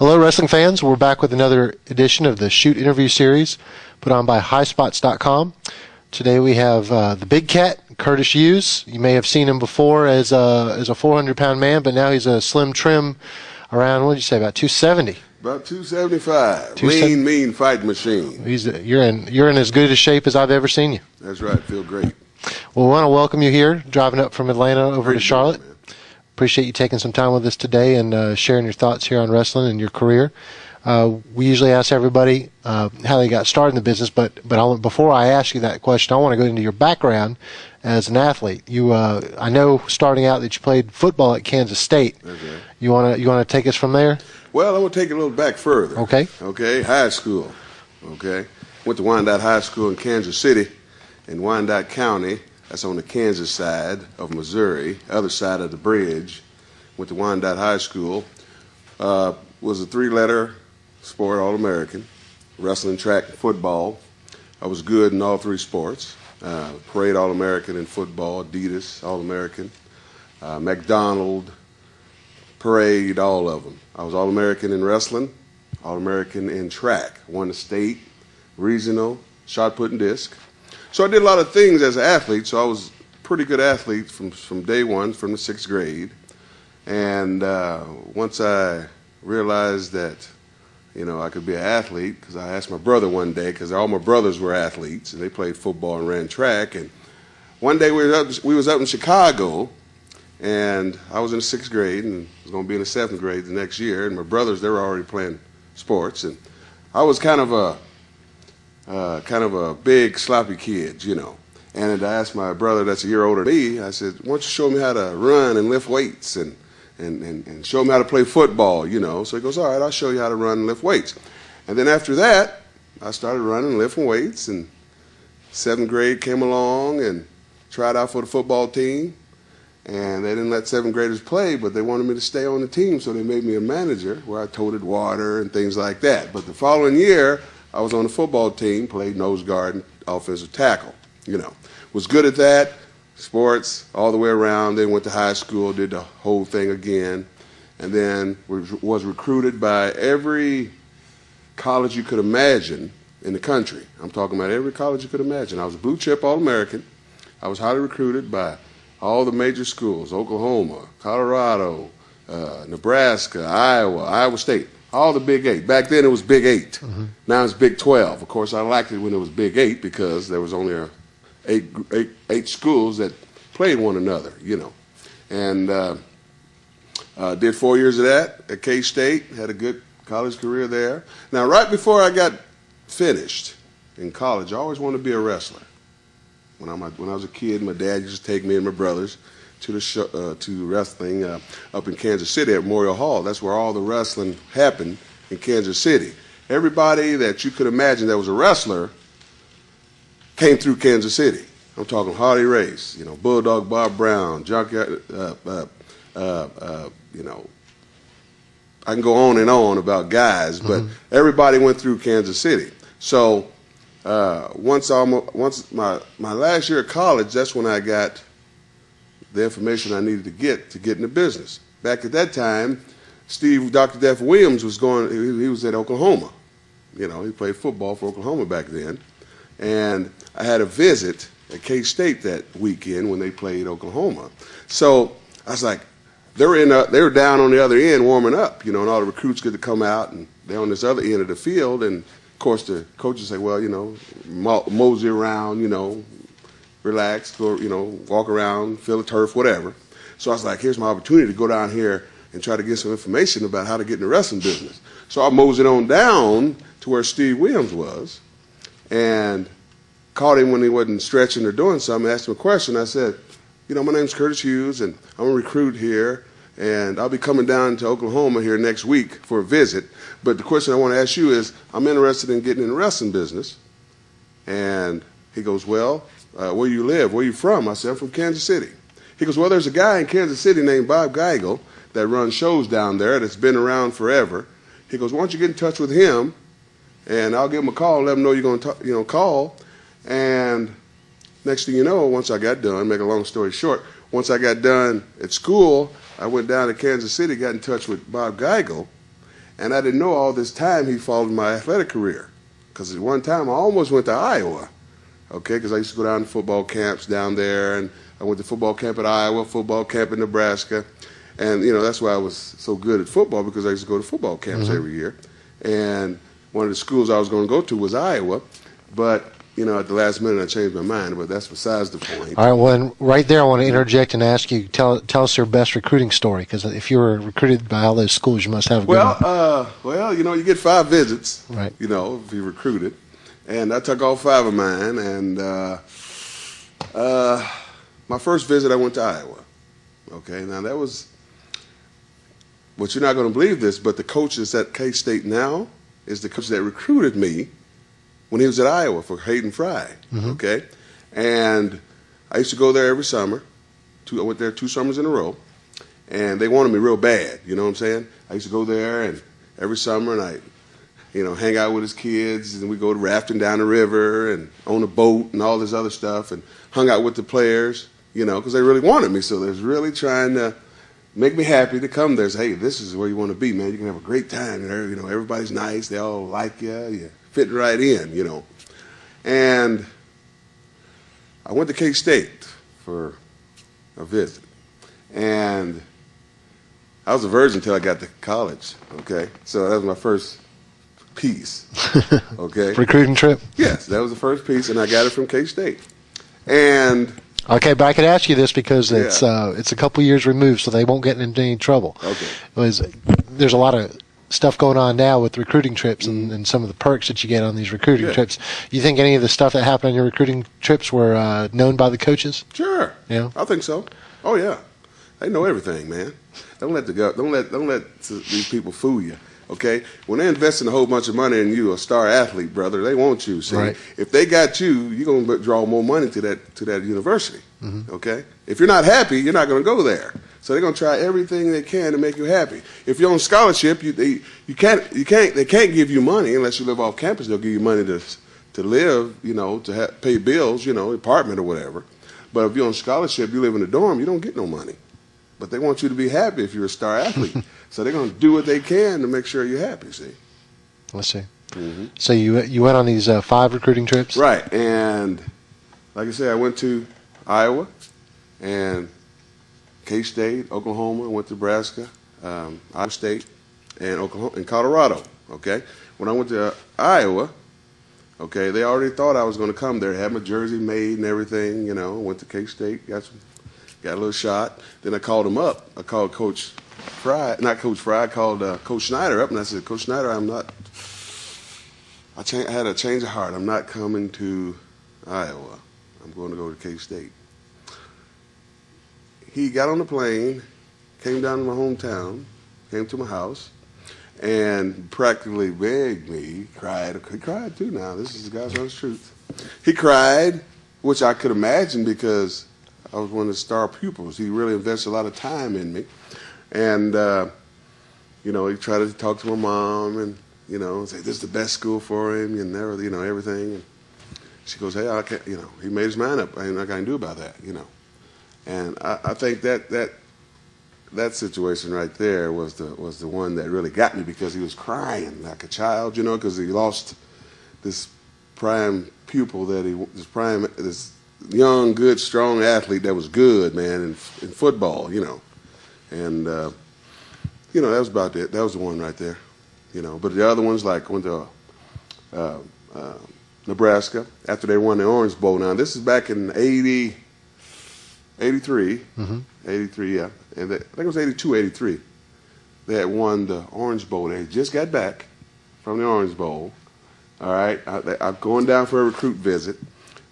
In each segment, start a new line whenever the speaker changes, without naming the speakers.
Hello, wrestling fans. We're back with another edition of the Shoot Interview Series put on by HighSpots.com. Today we have the Big Cat, Curtis Hughes. You may have seen him before as a 400-pound man, but now he's a slim trim around, what did you say, about 270?
About 275. Lean, mean fight machine.
You're in as good a shape as I've ever seen you.
That's right. Feel great.
Well, we want to welcome you here, driving up from Atlanta over to Charlotte. Appreciate you taking some time with us today and sharing your thoughts here on wrestling and your career. We usually ask everybody how they got started in the business, but before I ask you that question, I want to go into your background as an athlete. I know starting out that you played football at Kansas State.
Okay.
You want to take us from there?
Well, I'm going to take it a little back further.
Okay.
Okay, high school. Okay. Went to Wyandotte High School in Kansas City in Wyandotte County. That's on the Kansas side of Missouri, other side of the bridge. Went to Wyandotte High School. Was a three-letter sport, All-American. Wrestling, track, and football. I was good in all three sports. Parade All-American in football, Adidas All-American, McDonald, Parade, all of them. I was All-American in wrestling, All-American in track. Won the state, regional, shot put and disc. So I did a lot of things as an athlete, so I was a pretty good athlete from day one, from the 6th grade. And once I realized that, I could be an athlete, because I asked my brother one day, because all my brothers were athletes, and they played football and ran track. And one day we was up in Chicago, and I was in the 6th grade, and was going to be in the 7th grade the next year. And my brothers, they were already playing sports, and I was kind of a big, sloppy kid, And I asked my brother that's a year older than me, I said, why don't you show me how to run and lift weights and show me how to play football, So he goes, all right, I'll show you how to run and lift weights. And then after that, I started running and lifting weights, and 7th grade came along and tried out for the football team. And they didn't let 7th graders play, but they wanted me to stay on the team, so they made me a manager where I toted water and things like that. But the following year, I was on the football team, played nose guard and offensive tackle, Was good at that, sports all the way around, then went to high school, did the whole thing again, and then was recruited by every college you could imagine in the country. I'm talking about every college you could imagine. I was a blue chip All-American. I was highly recruited by all the major schools, Oklahoma, Colorado, Nebraska, Iowa State. All the Big 8. Back then it was Big 8. Mm-hmm. Now it's Big 12. Of course, I liked it when it was Big 8 because there was only eight schools that played one another, And did 4 years of that at K-State. Had a good college career there. Now, right before I got finished in college, I always wanted to be a wrestler. When I was a kid, my dad used to take me and my brothers to to wrestling up in Kansas City at Memorial Hall. That's where all the wrestling happened in Kansas City. Everybody that you could imagine that was a wrestler came through Kansas City. I'm talking Harley Race, Bulldog Bob Brown, Junkyard, I can go on and on about guys, but everybody went through Kansas City. So once my last year of college, that's when I got the information I needed to get in the business. Back at that time, Dr. Def Williams he was at Oklahoma. He played football for Oklahoma back then. And I had a visit at K-State that weekend when they played Oklahoma. So I was like, they were down on the other end warming up, and all the recruits get to come out, and they're on this other end of the field. And, of course, the coaches say, well, mosey around, relax, go, walk around, feel the turf, whatever. So I was like, here's my opportunity to go down here and try to get some information about how to get in the wrestling business. So I moseyed on down to where Steve Williams was and caught him when he wasn't stretching or doing something, asked him a question. I said, my name's Curtis Hughes, and I'm a recruit here, and I'll be coming down to Oklahoma here next week for a visit. But the question I want to ask you is, I'm interested in getting in the wrestling business. And he goes, well, where you live? Where you from? I said, I'm from Kansas City. He goes, well, there's a guy in Kansas City named Bob Geigel that runs shows down there that's been around forever. He goes, why don't you get in touch with him, and I'll give him a call, let him know you're going to call. And next thing you know, once I got done, make a long story short, once I got done at school, I went down to Kansas City, got in touch with Bob Geigel, And I didn't know all this time he followed my athletic career. Because at one time I almost went to Iowa, okay, because I used to go down to football camps down there, and I went to football camp at Iowa, football camp in Nebraska. And, that's why I was so good at football, because I used to go to football camps every year. And one of the schools I was going to go to was Iowa. But, at the last minute I changed my mind, but that's besides the point.
All right, well, and right there I want to interject and ask you, tell us your best recruiting story, because if you were recruited by all those schools, you must have a good one.
You get 5 visits,
right?
If you're recruited. And I took all 5 of mine, and my first visit I went to Iowa. Okay, now that was, but you're not going to believe this, but the coach that's at K-State now is the coach that recruited me when he was at Iowa for Hayden Fry, okay? And I used to go there every summer. I went there 2 summers in a row, and they wanted me real bad, you know what I'm saying? I used to go there and every summer, and I, hang out with his kids, and we go rafting down the river and on a boat and all this other stuff, and hung out with the players, because they really wanted me. So they was really trying to make me happy to come there. Say, hey, this is where you want to be, man. You can have a great time. Everybody's nice. They all like you. You fit right in, And I went to K-State for a visit. And I was a virgin until I got to college, okay? So that was my first piece, okay?
Recruiting trip?
Yes, that was the first piece, and I got it from K-State. And
okay, but I could ask you this because it's a couple years removed, so they won't get into any trouble.
Okay.
There's a lot of stuff going on now with recruiting trips and some of the perks that you get on these recruiting trips. You think any of the stuff that happened on your recruiting trips were known by the coaches?
Sure.
Yeah.
I think so. Oh yeah. They know everything, man. Don't let these people fool you. Okay? When they invest in a whole bunch of money in you, a star athlete, brother, they want you. See,
right.
If they got you, you're gonna draw more money to that university. Okay? If you're not happy, you're not gonna go there. So they're gonna try everything they can to make you happy. If you're on scholarship, they can't give you money unless you live off campus. They'll give you money to live, to pay bills, apartment or whatever. But if you're on scholarship, you live in a dorm, you don't get no money. But they want you to be happy if you're a star athlete. So they're gonna do what they can to make sure you're happy. See.
Let's see. So you went on these 5 recruiting trips,
right? And like I said, I went to Iowa and K-State, Oklahoma, went to Nebraska, Iowa State, and Oklahoma, and Colorado. Okay, when I went to Iowa, okay, they already thought I was going to come there, had my jersey made and everything. Went to K-State, got a little shot. Then I called him up. I called Coach Fry, not Coach Fry. I called Coach Schneider up, and I said, Coach Schneider, I had a change of heart. I'm not coming to Iowa. I'm going to go to K-State. He got on the plane, came down to my hometown, came to my house, and practically begged me. He cried too now. This is the God's honest truth. He cried, which I could imagine because I was one of the star pupils. He really invested a lot of time in me. And, he tried to talk to my mom and, say this is the best school for him and everything. And she goes, hey, I can't, he made his mind up. Ain't nothing I can do about that, And I think that situation right there was the one that really got me because he was crying like a child, because he lost this prime pupil this young, good, strong athlete that was good, man, in football, And, that was about it. That was the one right there, But the other ones, like, went to Nebraska after they won the Orange Bowl. Now, this is back in 83. 83, yeah. And I think it was 82, 83. They had won the Orange Bowl. They just got back from the Orange Bowl. All right. I'm going down for a recruit visit.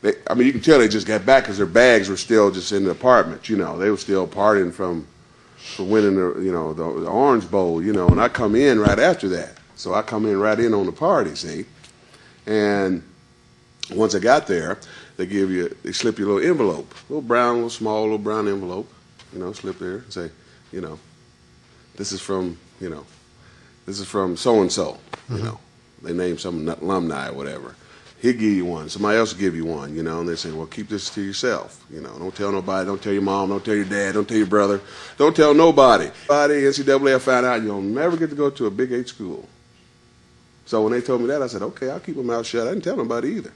You can tell they just got back because their bags were still just in the apartment. They were still partying from winning the Orange Bowl. And I come in right after that. So I come in right in on the party, see. And once I got there, they slip you a little envelope, small little brown envelope, slip there and say, this is from so-and-so, They name some alumni or whatever. he'll give you one. Somebody else will give you one, you know, and they say, well, keep this to yourself. You know, don't tell nobody. Don't tell your mom. Don't tell your dad. Don't tell your brother. Don't tell nobody. NCAA, I found out you'll never get to go to a Big 8 school. So when they told me that, I said, okay, I'll keep my mouth shut. I didn't tell nobody either.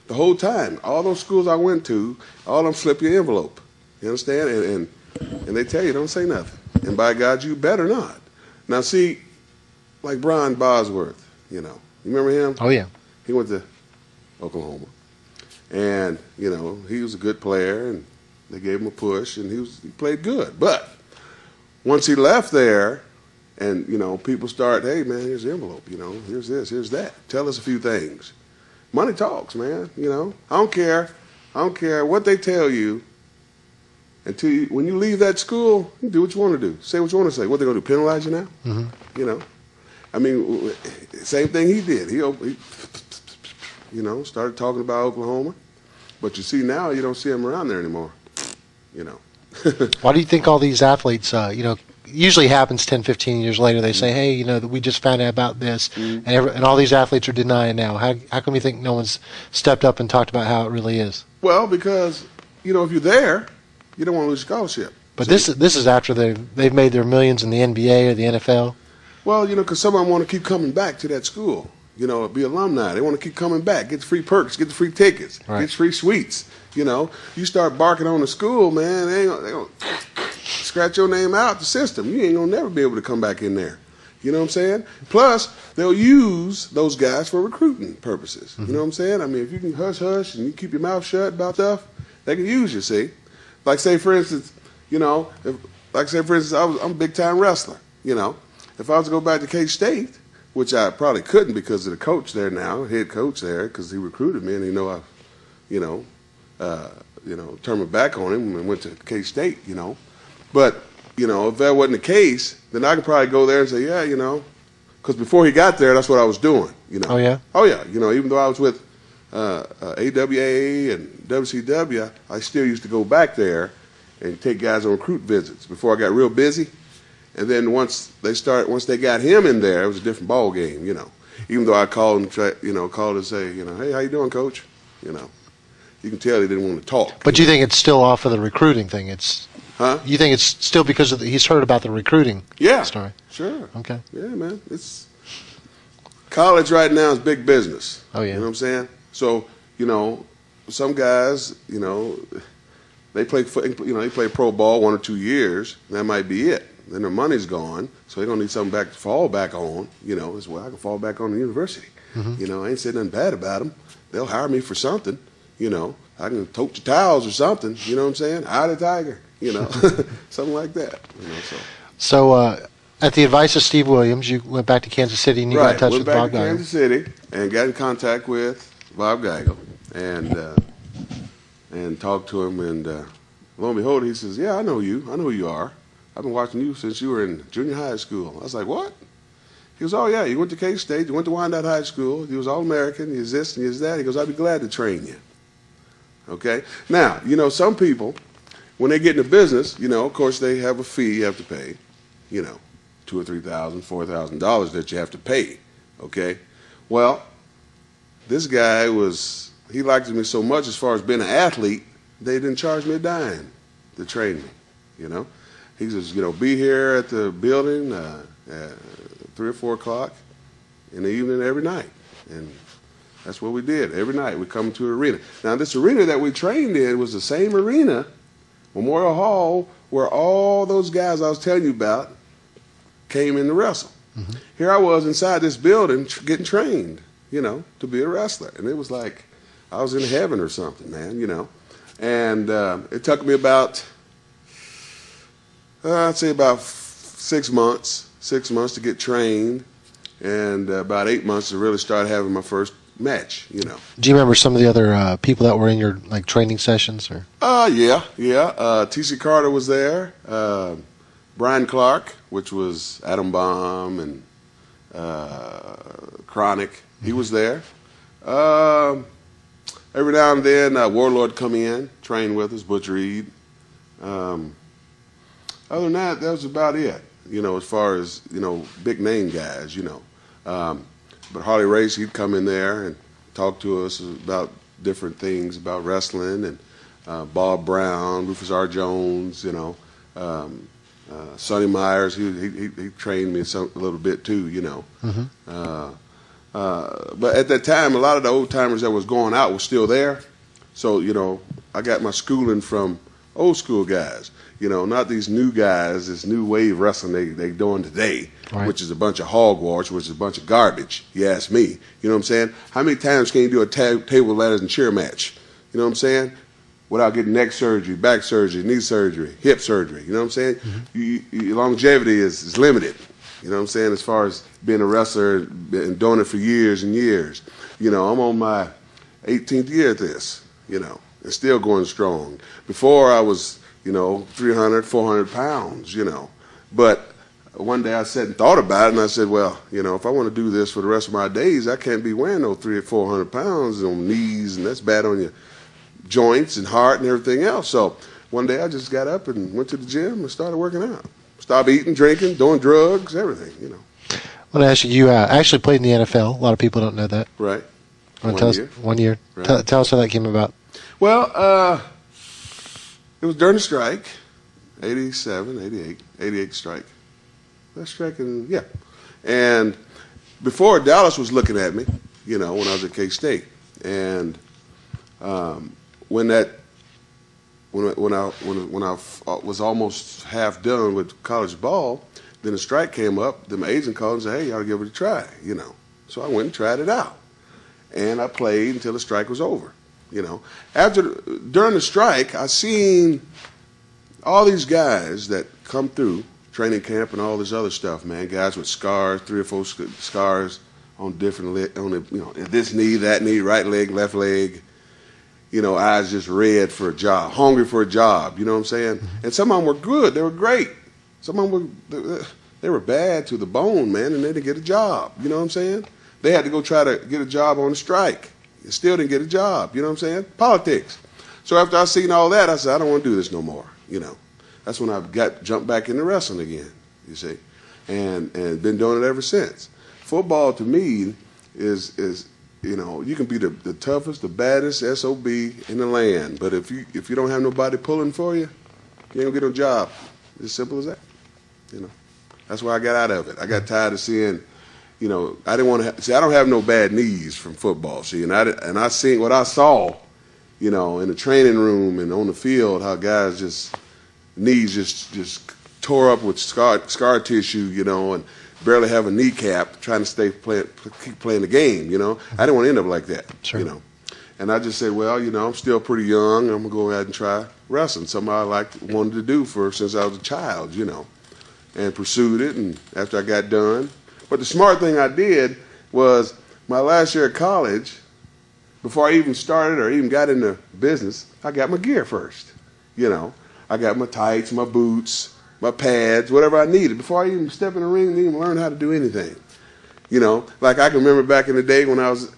The whole time, all those schools I went to, all of them slip your envelope. You understand? And they tell you, don't say nothing. And by God, you better not. Now, see, like Brian Bosworth, you know. You remember him?
Oh, yeah.
He went to Oklahoma. And, you know, he was a good player, and they gave him a push, and he played good. But once he left there, and, you know, people start, hey, man, here's the envelope, you know, here's this, here's that. Tell us a few things. Money talks, man, you know. I don't care what they tell you until when you leave that school, you do what you want to do. Say what you want to say. What, they going to do, penalize you now? Mm-hmm. You know. I mean, same thing he did. He, you know, started talking about Oklahoma. But you see now, you don't see him around there anymore, you know.
Why do you think all these athletes, you know, usually happens 10, 15 years later, they say, hey, you know, we just found out about this, and all these athletes are denying now. How come you think no one's stepped up and talked about how it really is?
Well, because, you know, if you're there, you don't want to lose scholarship.
But so this is after they've made their millions in the NBA or the NFL.
Well, you know, because some of them want to keep coming back to that school. You know, be alumni. They want to keep coming back, get the free perks, get the free tickets,
right,
get free suites. You know, you start barking on the school, man, they gonna scratch your name out the system. You ain't gonna never be able to come back in there. You know what I'm saying? Plus, they'll use those guys for recruiting purposes. Mm-hmm. You know what I'm saying? I mean, if you can hush and you keep your mouth shut about stuff, they can use you. See, like say for instance, you know, I'm a big time wrestler. You know, if I was to go back to K-State, which I probably couldn't because of the coach there now, head coach there, because he recruited me and he know I, you know, turned my back on him and went to K-State, you know. But, you know, if that wasn't the case, then I could probably go there and say, yeah, you know, because before he got there, that's what I was doing, you know.
Oh, yeah?
Oh, yeah. You know, even though I was with a.k.a. and WCW, I still used to go back there and take guys on recruit visits before I got real busy. And then once they got him in there, it was a different ball game, you know. Even though I called and say, you know, hey, how you doing, coach? You know, you can tell he didn't want to talk.
But you think it's still off of the recruiting thing?
Huh?
You think it's still because of he's heard about the recruiting story?
Sure.
Okay.
Yeah, man. It's college right now is big business.
Oh, yeah.
You know what I'm saying? So, you know, some guys, you know, they play pro ball 1 or 2 years, and that might be it. Then their money's gone, so they're going to need something back to fall back on, you know, as well. I can fall back on the university. Mm-hmm. You know, I ain't saying nothing bad about them. They'll hire me for something, you know. I can tote the towels or something, you know what I'm saying? Eye the tiger, you know, something like that. You know,
so at the advice of Steve Williams, you went back to Kansas City and you got in touch with Bob Geigel.
Went back to Kansas City and got in contact with Bob Geigel and talked to him. And lo and behold, he says, yeah, I know you. I know who you are. I've been watching you since you were in junior high school. I was like, what? He goes, oh, yeah, you went to K-State, you went to Wyandotte High School, you was All-American, you was this and you was that. He goes, I'd be glad to train you. Okay? Now, you know, some people, when they get into business, you know, of course, they have a fee you have to pay, you know, $2,000 or $3,000, $4,000 that you have to pay, okay? Well, this guy he liked me so much as far as being an athlete, they didn't charge me a dime to train me, you know? He says, you know, be here at the building at 3 or 4 o'clock in the evening every night. And that's what we did. Every night we come to an arena. Now, this arena that we trained in was the same arena, Memorial Hall, where all those guys I was telling you about came in to wrestle. Mm-hmm. Here I was inside this building getting trained, you know, to be a wrestler. And it was like I was in heaven or something, man, you know. And it took me about... I'd say about 6 months to get trained, and about 8 months to really start having my first match, you know.
Do you remember some of the other people that were in your training sessions? Or?
Yeah. T.C. Carter was there. Brian Clark, which was Atom Bomb and Chronic, he was there. Every now and then, Warlord come in, train with us, Butch Reed. Other than that, that was about it, you know, as far as, you know, big name guys, you know. But Harley Race, he'd come in there and talk to us about different things about wrestling, and Bob Brown, Rufus R. Jones, Sonny Myers. He trained me a little bit too, But at that time, a lot of the old timers that was going out were still there. So, I got my schooling from old school guys, not these new guys, this new wave wrestling they doing today, right, which is a bunch of hogwash, which is a bunch of garbage, you ask me. You know what I'm saying? How many times can you do a table, ladders, and chair match? You know what I'm saying? Without getting neck surgery, back surgery, knee surgery, hip surgery. You know what I'm saying? Your longevity is limited. You know what I'm saying? As far as being a wrestler and doing it for years and years. I'm on my 18th year at this, and still going strong. Before I was, 300, 400 pounds, But one day I sat and thought about it, and I said, well, if I want to do this for the rest of my days, I can't be wearing no 300 or 400 pounds on knees, and that's bad on your joints and heart and everything else. So one day I just got up and went to the gym and started working out. Stopped eating, drinking, doing drugs, everything,
I want to ask you, you actually played in the NFL. A lot of people don't know that.
Right.
1 year.
Right.
Tell us how that came about.
Well, it was during the strike, 87, 88 strike. That strike, yeah. And before, Dallas was looking at me, when I was at K-State. And when I was almost half done with college ball, then the strike came up. Then my agent called and said, hey, you ought to give it a try, So I went and tried it out. And I played until the strike was over, During the strike, I seen all these guys that come through training camp and all this other stuff, man. Guys with scars, 3 or 4 scars on different, this knee, that knee, right leg, left leg. Eyes just red for a job, hungry for a job, you know what I'm saying? And some of them were good, they were great. Some of them they were bad to the bone, man, and they didn't get a job, you know what I'm saying? They had to go try to get a job on the strike. They still didn't get a job, you know what I'm saying? Politics. So after I seen all that, I said, I don't want to do this no more, That's when I jumped back into wrestling again, you see, and been doing it ever since. Football to me is you can be the toughest, the baddest SOB in the land, but if you don't have nobody pulling for you, you ain't gonna get no job. It's as simple as that. That's why I got out of it. I got tired of seeing, I didn't want to see. I don't have no bad knees from football. See, and I seen what I saw, in the training room and on the field, how guys knees just tore up with scar tissue, and barely have a kneecap, trying to keep playing the game, I didn't want to end up like that,
sure.
And I just said, well, I'm still pretty young. I'm going to go ahead and try wrestling, something I wanted to do since I was a child, and pursued it, and after I got done. But the smart thing I did was my last year of college, before I even started or even got into business, I got my gear first, I got my tights, my boots, my pads, whatever I needed. Before I even step in the ring and even learn how to do anything. Like I can remember back in the day when I was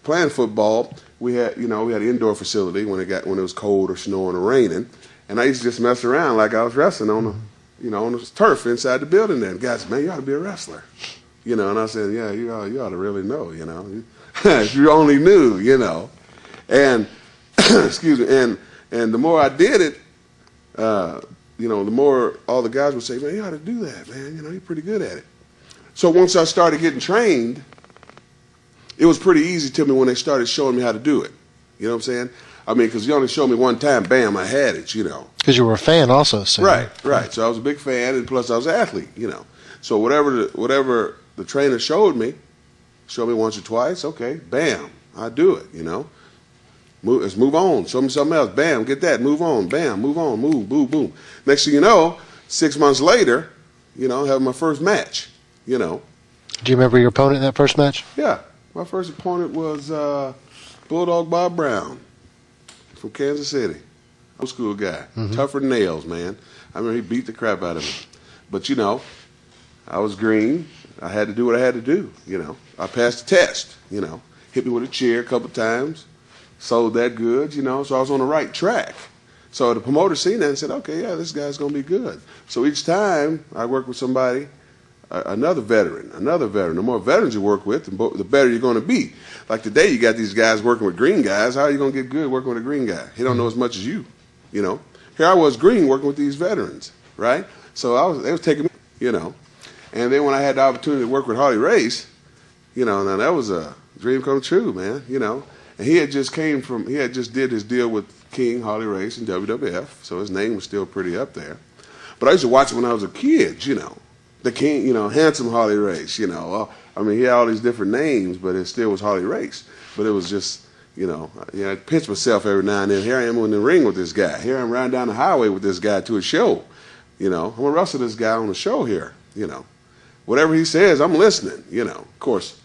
playing football, we had an indoor facility when it was cold or snowing or raining. And I used to just mess around like I was wrestling on the turf inside the building there. And guys, man, you ought to be a wrestler. And I said, yeah, you ought to really know, if you only knew, And, excuse me, and the more I did it, the more all the guys would say, man, you ought to do that, man. You're pretty good at it. So once I started getting trained, it was pretty easy to me when they started showing me how to do it. You know what I'm saying? I mean, because you only showed me one time, bam, I had it,
Because you were a fan also, so.
Right. So I was a big fan, and plus I was an athlete, So whatever the trainer showed me once or twice, okay, bam, I do it, Let's move on. Show me something else. Bam, get that. Move on. Bam, move on. Move, boom, boom. Next thing you know, 6 months later, having my first match,
Do you remember your opponent in that first match?
Yeah. My first opponent was Bulldog Bob Brown from Kansas City. Old school guy. Mm-hmm. Tougher than nails, man. I remember he beat the crap out of me. But, I was green. I had to do what I had to do, I passed the test, Hit me with a chair a couple times. Sold that good, so I was on the right track. So the promoter seen that and said, okay, yeah, this guy's going to be good. So each time I worked with somebody, another veteran. The more veterans you work with, the better you're going to be. Like today, you got these guys working with green guys. How are you going to get good working with a green guy? He don't know as much as you, you know. Here I was green working with these veterans, right? So they was taking me, you know. And then when I had the opportunity to work with Harley Race, you know, now that was a dream come true, man, you know. And he had just did his deal with King Harley Race and WWF, so his name was still pretty up there. But I used to watch him when I was a kid, you know. The King, you know, handsome Harley Race, you know. I mean, he had all these different names, but it still was Harley Race. But it was just, you know, I pinch myself every now and then. Here I am in the ring with this guy. Here I'm riding down the highway with this guy to a show. You know, I'm going to wrestle this guy on the show here, you know. Whatever he says, I'm listening, you know. Of course,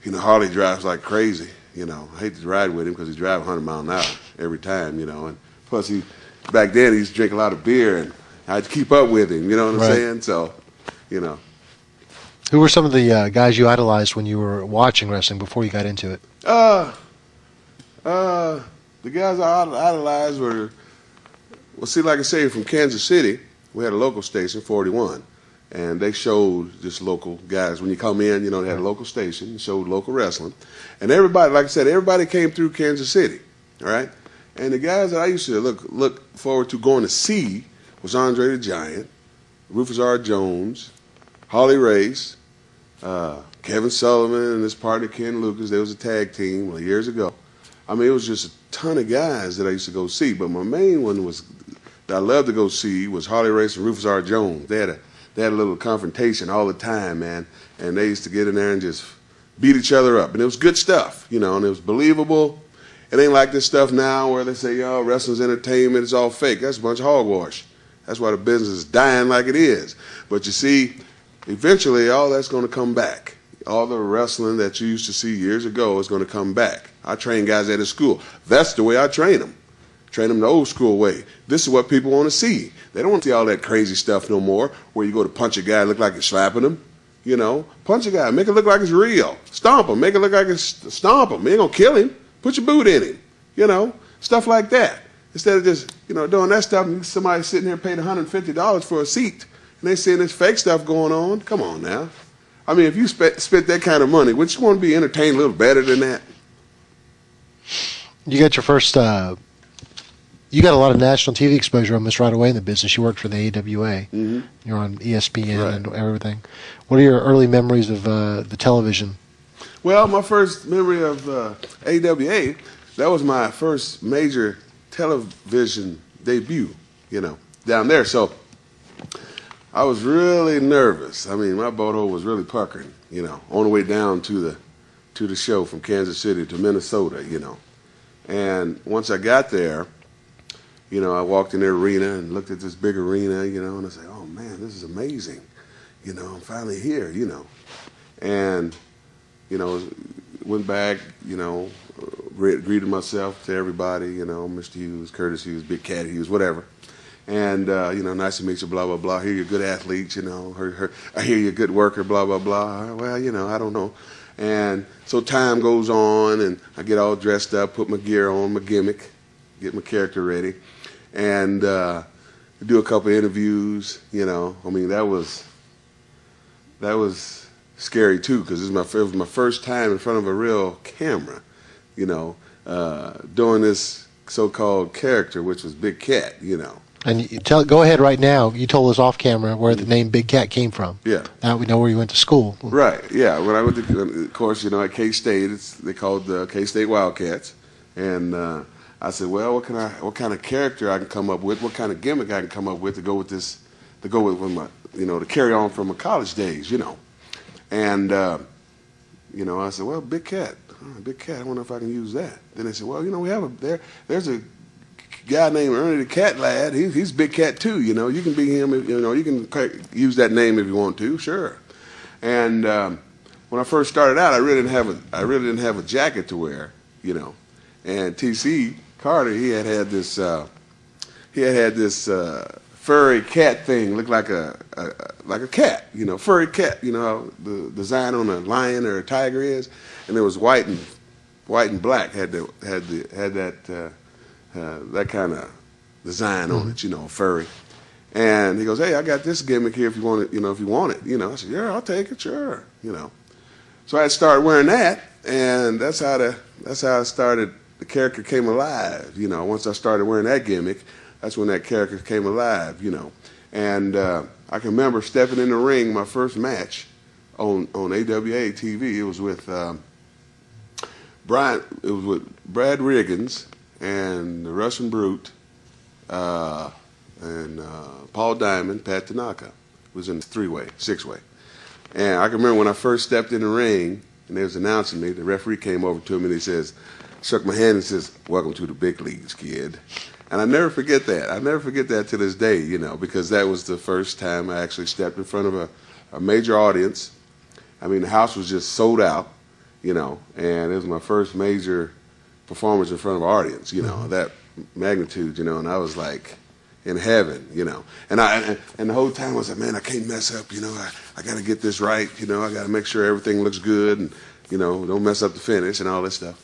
you know, Harley drives like crazy, you know. I hate to ride with him because he's driving 100 miles an hour every time, you know. And plus, back then, he used to drink a lot of beer, and I had to keep up with him, you know what I'm saying? So, you know.
Who were some of the guys you idolized when you were watching wrestling before you got into it?
The guys I idolized were, well, see, like I say, from Kansas City, we had a local station, 41. And they showed just local guys. When you come in, you know, they had a local station, showed local wrestling. And everybody, like I said, everybody came through Kansas City, all right? And the guys that I used to look forward to going to see was Andre the Giant, Rufus R. Jones, Harley Race, Kevin Sullivan and his partner Ken Lucas. They was a tag team years ago. I mean, it was just a ton of guys that I used to go see. But my main one that I loved to go see was Harley Race and Rufus R. Jones. They had a little confrontation all the time, man. And they used to get in there and just beat each other up. And it was good stuff, you know, and it was believable. It ain't like this stuff now where they say, oh, wrestling's entertainment, it's all fake. That's a bunch of hogwash. That's why the business is dying like it is. But you see, eventually all that's going to come back. All the wrestling that you used to see years ago is going to come back. I train guys at a school. That's the way I train them. Train them the old school way. This is what people want to see. They don't want to see all that crazy stuff no more where you go to punch a guy and look like you're slapping him. You know, punch a guy, make it look like it's real. Stomp him, make it look like it's stomp him. You ain't going to kill him. Put your boot in him. You know, stuff like that. Instead of just, you know, doing that stuff, and somebody sitting here paid $150 for a seat, and they seeing this fake stuff going on. Come on now. I mean, if you spent that kind of money, wouldn't you want to be entertained a little better than that?
You got your first, you got a lot of national TV exposure almost right away in the business. You worked for the AWA. Mm-hmm. You're on ESPN and everything. What are your early memories of the television?
Well, my first memory of AWA, that was my first major television debut, you know, down there. So I was really nervous. I mean, my butthole was really puckering, you know, on the way down to the show from Kansas City to Minnesota, you know. And once I got there, you know, I walked in the arena and looked at this big arena, you know, and I said, oh, man, this is amazing. You know, I'm finally here, you know. And, you know, went back, you know, greeted myself to everybody, you know, Mr. Hughes, Curtis Hughes, Big Cat Hughes, whatever. And, you know, nice to meet you, blah, blah, blah. I hear you're a good athlete, you know. I hear you're a good worker, blah, blah, blah. Well, you know, I don't know. And so time goes on, and I get all dressed up, put my gear on, my gimmick, get my character ready, and do a couple of interviews, you know. I mean, that was scary, too, because it was my first time in front of a real camera, you know, doing this so-called character, which was Big Cat, you know.
And go ahead right now. You told us off camera where the name Big Cat came from.
Yeah.
Now we know where you went to school.
Right. Yeah. When I went to, of course, you know, at K-State, they called the K-State Wildcats, and I said, well, what kind of character I can come up with, what kind of gimmick I can come up with to go with my, you know, to carry on from my college days, you know. And you know, I said, well, Big Cat. Big Cat, I wonder if I can use that. Then they said, well, you know, we have there's a guy named Ernie the Cat Lad. He's Big Cat too, you know. You can be him, you know. You can use that name if you want to, sure. And when I first started out, I really didn't have a jacket to wear, you know. And T.C. Carter, he had this furry cat thing, looked like a cat, you know, furry cat. You know how the design on a lion or a tiger is, and it was white and black. Had that kind of design on it, you know, furry. And he goes, "Hey, I got this gimmick here if you want it. If you want it, I said, "Yeah, I'll take it, sure." So I started wearing that, and that's how I started. The character came alive. Once I started wearing that gimmick, that's when that character came alive. And I can remember stepping in the ring, my first match on AWA TV. It was with Brad Riggins and the Russian Brute. And Paul Diamond, Pat Tanaka. It was in a 3-way, 6-way. And I can remember when I first stepped in the ring and they was announcing me, the referee came over to me and he says, shook my hand and says, "Welcome to the big leagues, kid." And I never forget that. I never forget that to this day, because that was the first time I actually stepped in front of a major audience. I mean, the house was just sold out, and it was my first major performance in front of an audience, that magnitude, and I was like, in heaven, and the whole time I was like, man, I can't mess up, I got to get this right, I got to make sure everything looks good, and don't mess up the finish and all this stuff,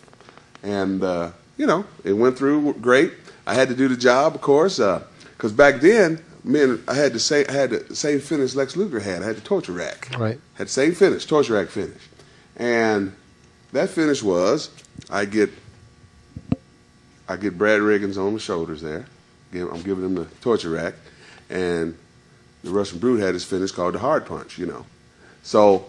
and it went through great. I had to do the job, of course, because back then, I had the same finish Lex Luger had. I had the torture rack,
right? Had
the same finish, torture rack finish, and that finish was I get Brad Riggins on my shoulders there. I'm giving him the torture rack, and the Russian Brute had his finish called the hard punch, So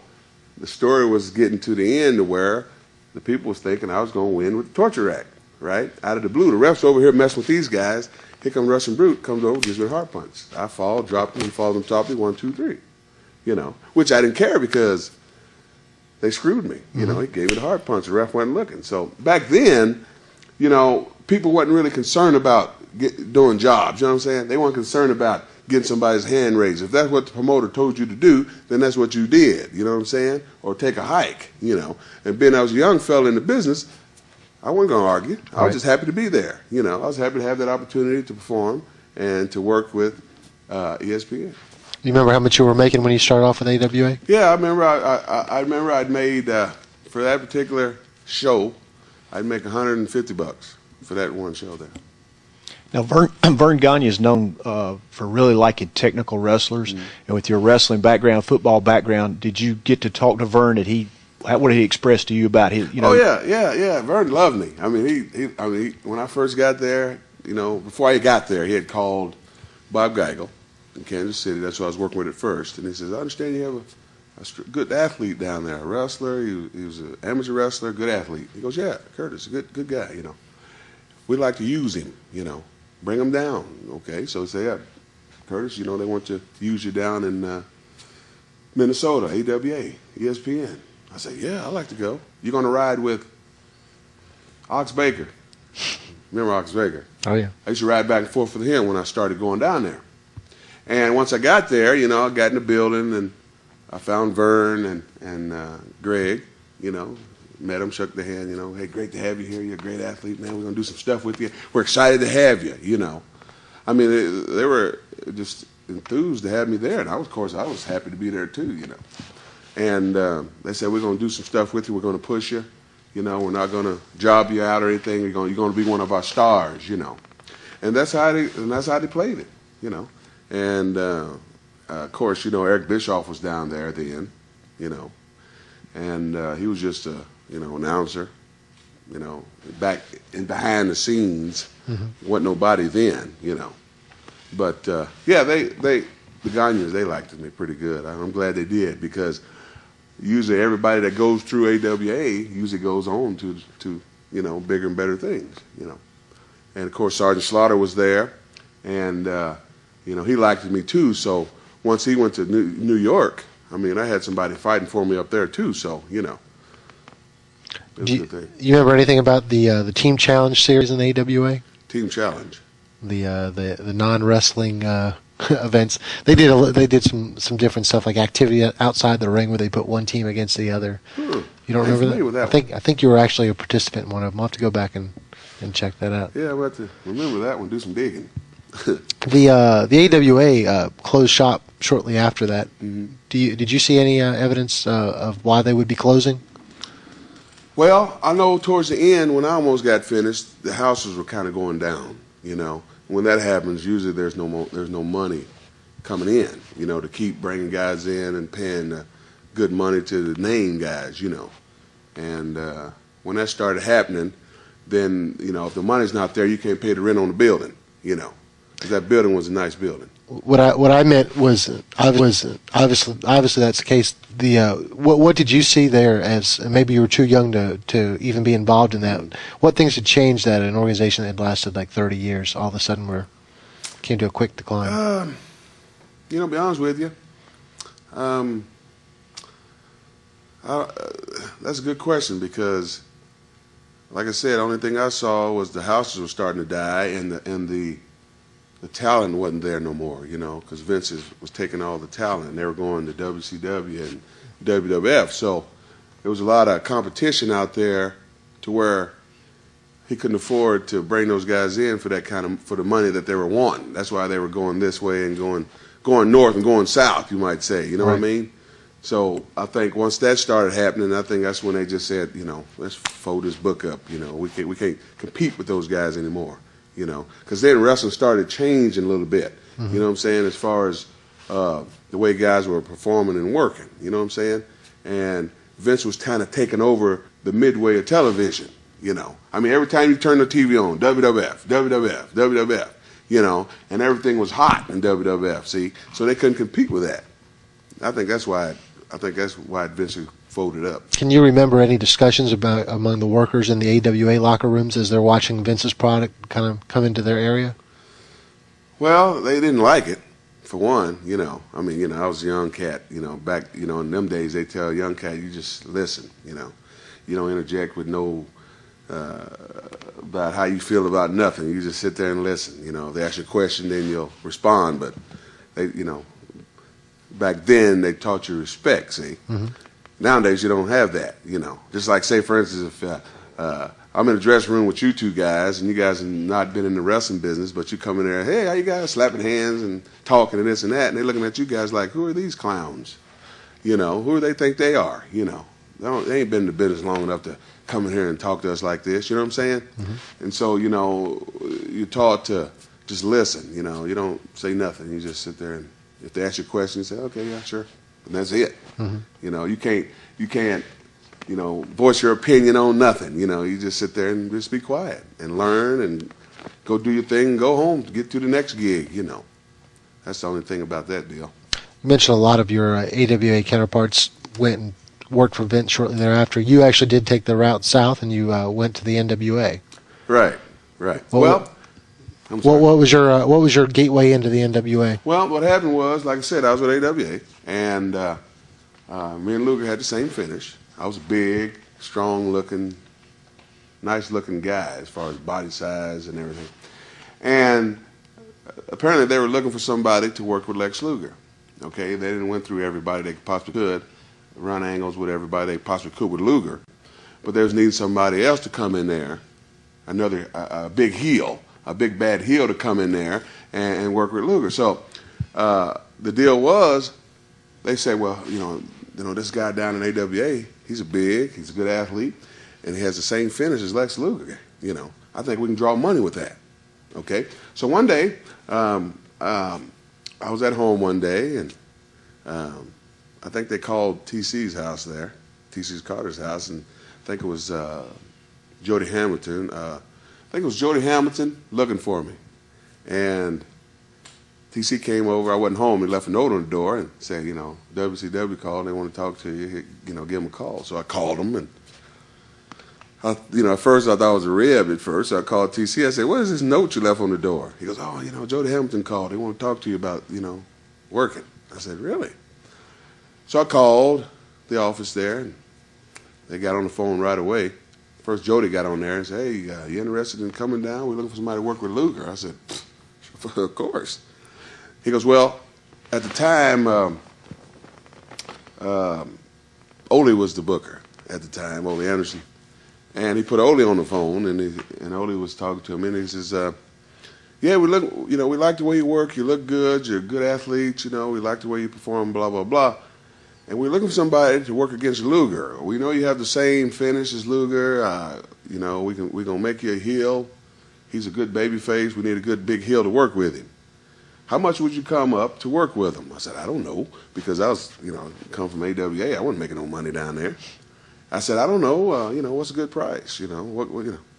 the story was getting to the end to where the people was thinking I was going to win with the torture rack, right? Out of the blue. The ref's over here messing with these guys. Here comes Russian Brute, comes over, gives me a hard punch. I fall, drop him, falls on top of me, 1, 2, 3, which I didn't care because they screwed me. He gave me the hard punch. The ref wasn't looking. So back then, people wasn't really concerned about doing jobs, you know what I'm saying? They weren't concerned about getting somebody's hand raised. If that's what the promoter told you to do, then that's what you did, you know what I'm saying? Or take a hike, And being I was a young fella in the business, I wasn't going to argue. I was just happy to be there, I was happy to have that opportunity to perform and to work with ESPN.
You remember how much you were making when you started off with AWA?
Yeah, I remember. I remember I'd made for that particular show, I'd make $150 for that one show there.
Now, Vern Gagne is known for really liking technical wrestlers, and with your wrestling background, football background, did you get to talk to Vern? What did he express to you about his?
Oh yeah. Vern loved me. I mean, he when I first got there, before I got there, he had called Bob Geigel in Kansas City. That's who I was working with at first, and he says, "I understand you have a good athlete down there, a wrestler. He was an amateur wrestler, good athlete." He goes, "Yeah, Curtis, a good guy. We'd like to use him. Bring him down." Okay, so he said, "Yeah, Curtis, they want to use you down in Minnesota, AWA, ESPN." I said, "Yeah, I'd like to go. You're going to ride with Ox Baker." Remember Ox Baker?
Oh, yeah.
I used to ride back and forth with him when I started going down there. And once I got there, I got in the building and I found Vern and Greg, met him, shook the hand, "Hey, great to have you here. You're a great athlete, man. We're going to do some stuff with you. We're excited to have you, I mean, they were just enthused to have me there. And of course, I was happy to be there too, And they said, "We're going to do some stuff with you. We're going to push you. We're not going to job you out or anything. You're going to be one of our stars, And that's how they played it, And of course, Eric Bischoff was down there then, And he was just a announcer, back in behind the scenes. Wasn't nobody then, But yeah, the Gagnes, they liked me pretty good. I'm glad they did because usually everybody that goes through AWA usually goes on to bigger and better things, And of course, Sergeant Slaughter was there, and he liked me too. So once he went to New York, I had somebody fighting for me up there too. So
Do you remember anything about the Team Challenge series in the AWA?
Team Challenge.
The non-wrestling events. They did some different stuff like activity outside the ring where they put one team against the other. You don't remember that? I think you were actually a participant in one of them. I'll have to go back and check that out.
Yeah, we'll have to remember that one. Do some digging.
The AWA closed shop shortly after that. Did you see any evidence of why they would be closing?
Well, I know towards the end when I almost got finished, the houses were kind of going down. When that happens, usually there's no money coming in, to keep bringing guys in and paying good money to the name guys, And when that started happening, then, if the money's not there, you can't pay the rent on the building, because that building was a nice building.
What I meant was obviously that's the case. What did you see there as maybe you were too young to even be involved in that? What things had changed that an organization that had lasted like 30 years all of a sudden came to a quick decline?
To be honest with you, that's a good question because, like I said, the only thing I saw was the houses were starting to die and the talent wasn't there no more, because Vince was taking all the talent and they were going to WCW and WWF. So there was a lot of competition out there to where he couldn't afford to bring those guys in for the money that they were wanting. That's why they were going this way and going north and going south, you might say. You know what I mean? So I think once that started happening, I think that's when they just said, let's fold this book up. We can't compete with those guys anymore. Because then wrestling started changing a little bit. Mm-hmm. You know what I'm saying? As far as the way guys were performing and working. You know what I'm saying? And Vince was kind of taking over the midway of television. I mean, every time you turn the TV on, WWF, and everything was hot in WWF. See, so they couldn't compete with that. I think that's why Vince folded up.
Can you remember any discussions among the workers in the AWA locker rooms as they're watching Vince's product kind of come into their area?
Well, they didn't like it, for one. I mean, I was a young cat. Back, in them days, they tell a young cat, you just listen. You don't interject with no about how you feel about nothing. You just sit there and listen. If they ask you a question, then you'll respond. But they, back then they taught you respect. See. Mm-hmm. Nowadays, you don't have that, Just like, say, for instance, if I'm in a dressing room with you two guys, and you guys have not been in the wrestling business, but you come in there, hey, how you guys, slapping hands and talking and this and that, and they're looking at you guys like, who are these clowns? Who do they think they are? They ain't been in the business long enough to come in here and talk to us like this, you know what I'm saying? Mm-hmm. And so, you're taught to just listen, you don't say nothing. You just sit there, and if they ask you a question, you say, okay, yeah, sure. And that's it. Mm-hmm. You can't, voice your opinion on nothing. You just sit there and just be quiet and learn and go do your thing and go home to get to the next gig. That's the only thing about that deal.
You mentioned a lot of your AWA counterparts went and worked for Vince shortly thereafter. You actually did take the route south and you went to the NWA.
Right. What
was your gateway into the NWA?
Well, what happened was, like I said, I was with AWA, and me and Luger had the same finish. I was a big, strong-looking, nice-looking guy as far as body size and everything. And apparently they were looking for somebody to work with Lex Luger. Okay, they didn't went through everybody they possibly could, run angles with everybody they possibly could with Luger, but they was needing somebody else to come in there, a big heel. A big bad heel to come in there and work with Luger. So the deal was, they said, well, this guy down in AWA, he's a good athlete, and he has the same finish as Lex Luger. I think we can draw money with that. Okay. So one day, I was at home one day, and I think they called TC's house there, TC's Carter's house, and I think it was Jody Hamilton. I think it was Jody Hamilton looking for me. And TC came over. I wasn't home. He left a note on the door and said, WCW called. They want to talk to you. Give them a call. So I called them. And, at first I thought it was a rib at first. So I called TC. I said, what is this note you left on the door? He goes, Jody Hamilton called. They want to talk to you about, working. I said, really? So I called the office there, and they got on the phone right away. First, Jody got on there and said, hey, you interested in coming down? We're looking for somebody to work with Luger. I said, of course. He goes, well, at the time, Ole was the booker at the time, Ole Anderson. And he put Ole on the phone, and Ole was talking to him, and he says, we like the way you work. You look good. You're a good athlete. We like the way you perform, blah, blah, blah. And we're looking for somebody to work against Luger. We know you have the same finish as Luger. We're gonna make you a heel. He's a good baby face. We need a good big heel to work with him. how much would you come up to work with them? I said, I don't know, because I was, come from AWA. I wasn't making no money down there. I said, I don't know, what's a good price? What.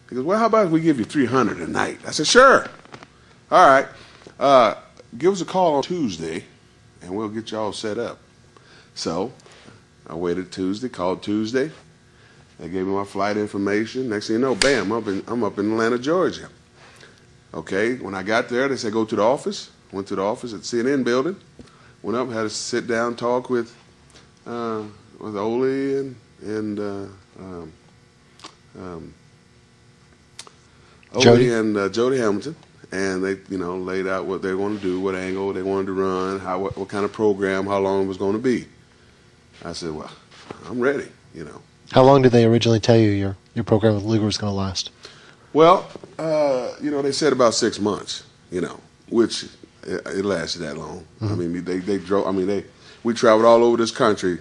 He goes, well, how about if we give you $300 a night? I said, sure. All right. Give us a call on Tuesday, and we'll get you all set up. So I waited Tuesday, called Tuesday. They gave me my flight information. Next thing you know, bam, I'm up in Atlanta, Georgia. Okay, when I got there, they said go to the office. Went to the office at the CNN building. Went up, had a sit-down talk with Ole and
Jody
Hamilton, and they, laid out what they want to do, what angle they wanted to run, what kind of program, how long it was going to be. I said, well, I'm ready,
How long did they originally tell you your program with Luger was going to last?
Well, they said about 6 months, which it lasted that long.
Mm-hmm.
I mean, they drove. I mean, we traveled all over this country,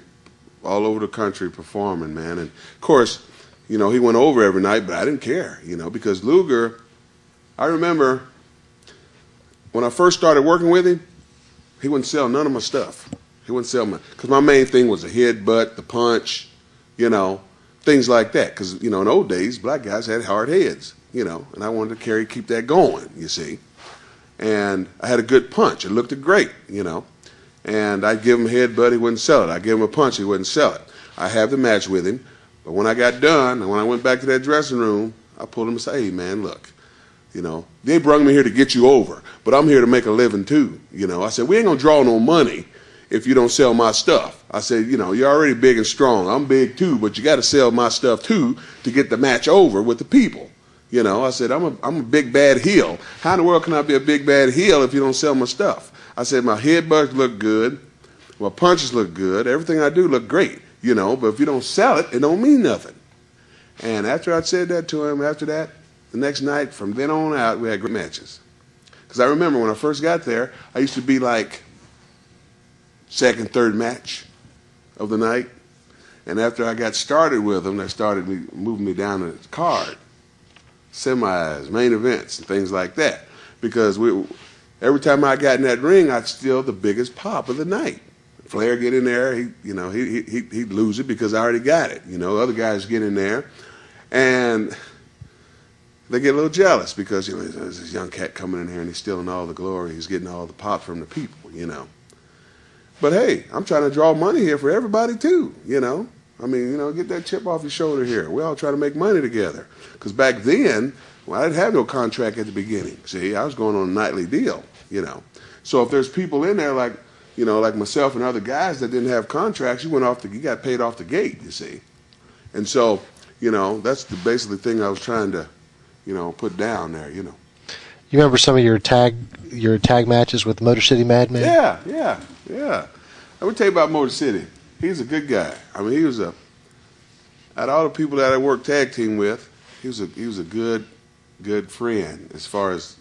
performing, man. And of course, he went over every night, but I didn't care, because Luger. I remember when I first started working with him, he wouldn't sell none of my stuff. He wouldn't sell because my main thing was the headbutt, the punch, things like that. Because in old days, black guys had hard heads, and I wanted to keep that going, you see. And I had a good punch. It looked great, And I'd give him a headbutt, he wouldn't sell it. I'd give him a punch, he wouldn't sell it. I have the match with him. But when I got done, and when I went back to that dressing room, I pulled him and said, hey, man, look, they brung me here to get you over, but I'm here to make a living too. I said, we ain't going to draw no money if you don't sell my stuff. I said, you're already big and strong. I'm big too, but you got to sell my stuff too to get the match over with the people. I said, I'm a big bad heel. How in the world can I be a big bad heel if you don't sell my stuff? I said, my headbutts look good, my punches look good, everything I do look great, but if you don't sell it, it don't mean nothing. And after I said that to him, after that, the next night, from then on out, we had great matches. Because I remember when I first got there, I used to be like second, third match of the night. And after I got started with them, they started moving me down the card. Semis, main events, and things like that. Because every time I got in that ring, I'd steal the biggest pop of the night. Flair get in there, he'd lose it because I already got it. Other guys get in there, and they get a little jealous because there's this young cat coming in here and he's stealing all the glory. He's getting all the pop from the people, But hey, I'm trying to draw money here for everybody too, I mean, get that chip off your shoulder here. We all try to make money together. Because back then, I didn't have no contract at the beginning. See, I was going on a nightly deal, So if there's people in there like myself and other guys that didn't have contracts, you got paid off the gate, you see. And so, that's the basically thing I was trying to, put down there,
You remember some of your tag matches with Motor City Madman?
Yeah. Let me tell you about Motor City. He's a good guy. I mean, out of all the people that I worked tag team with, he was a good friend as far as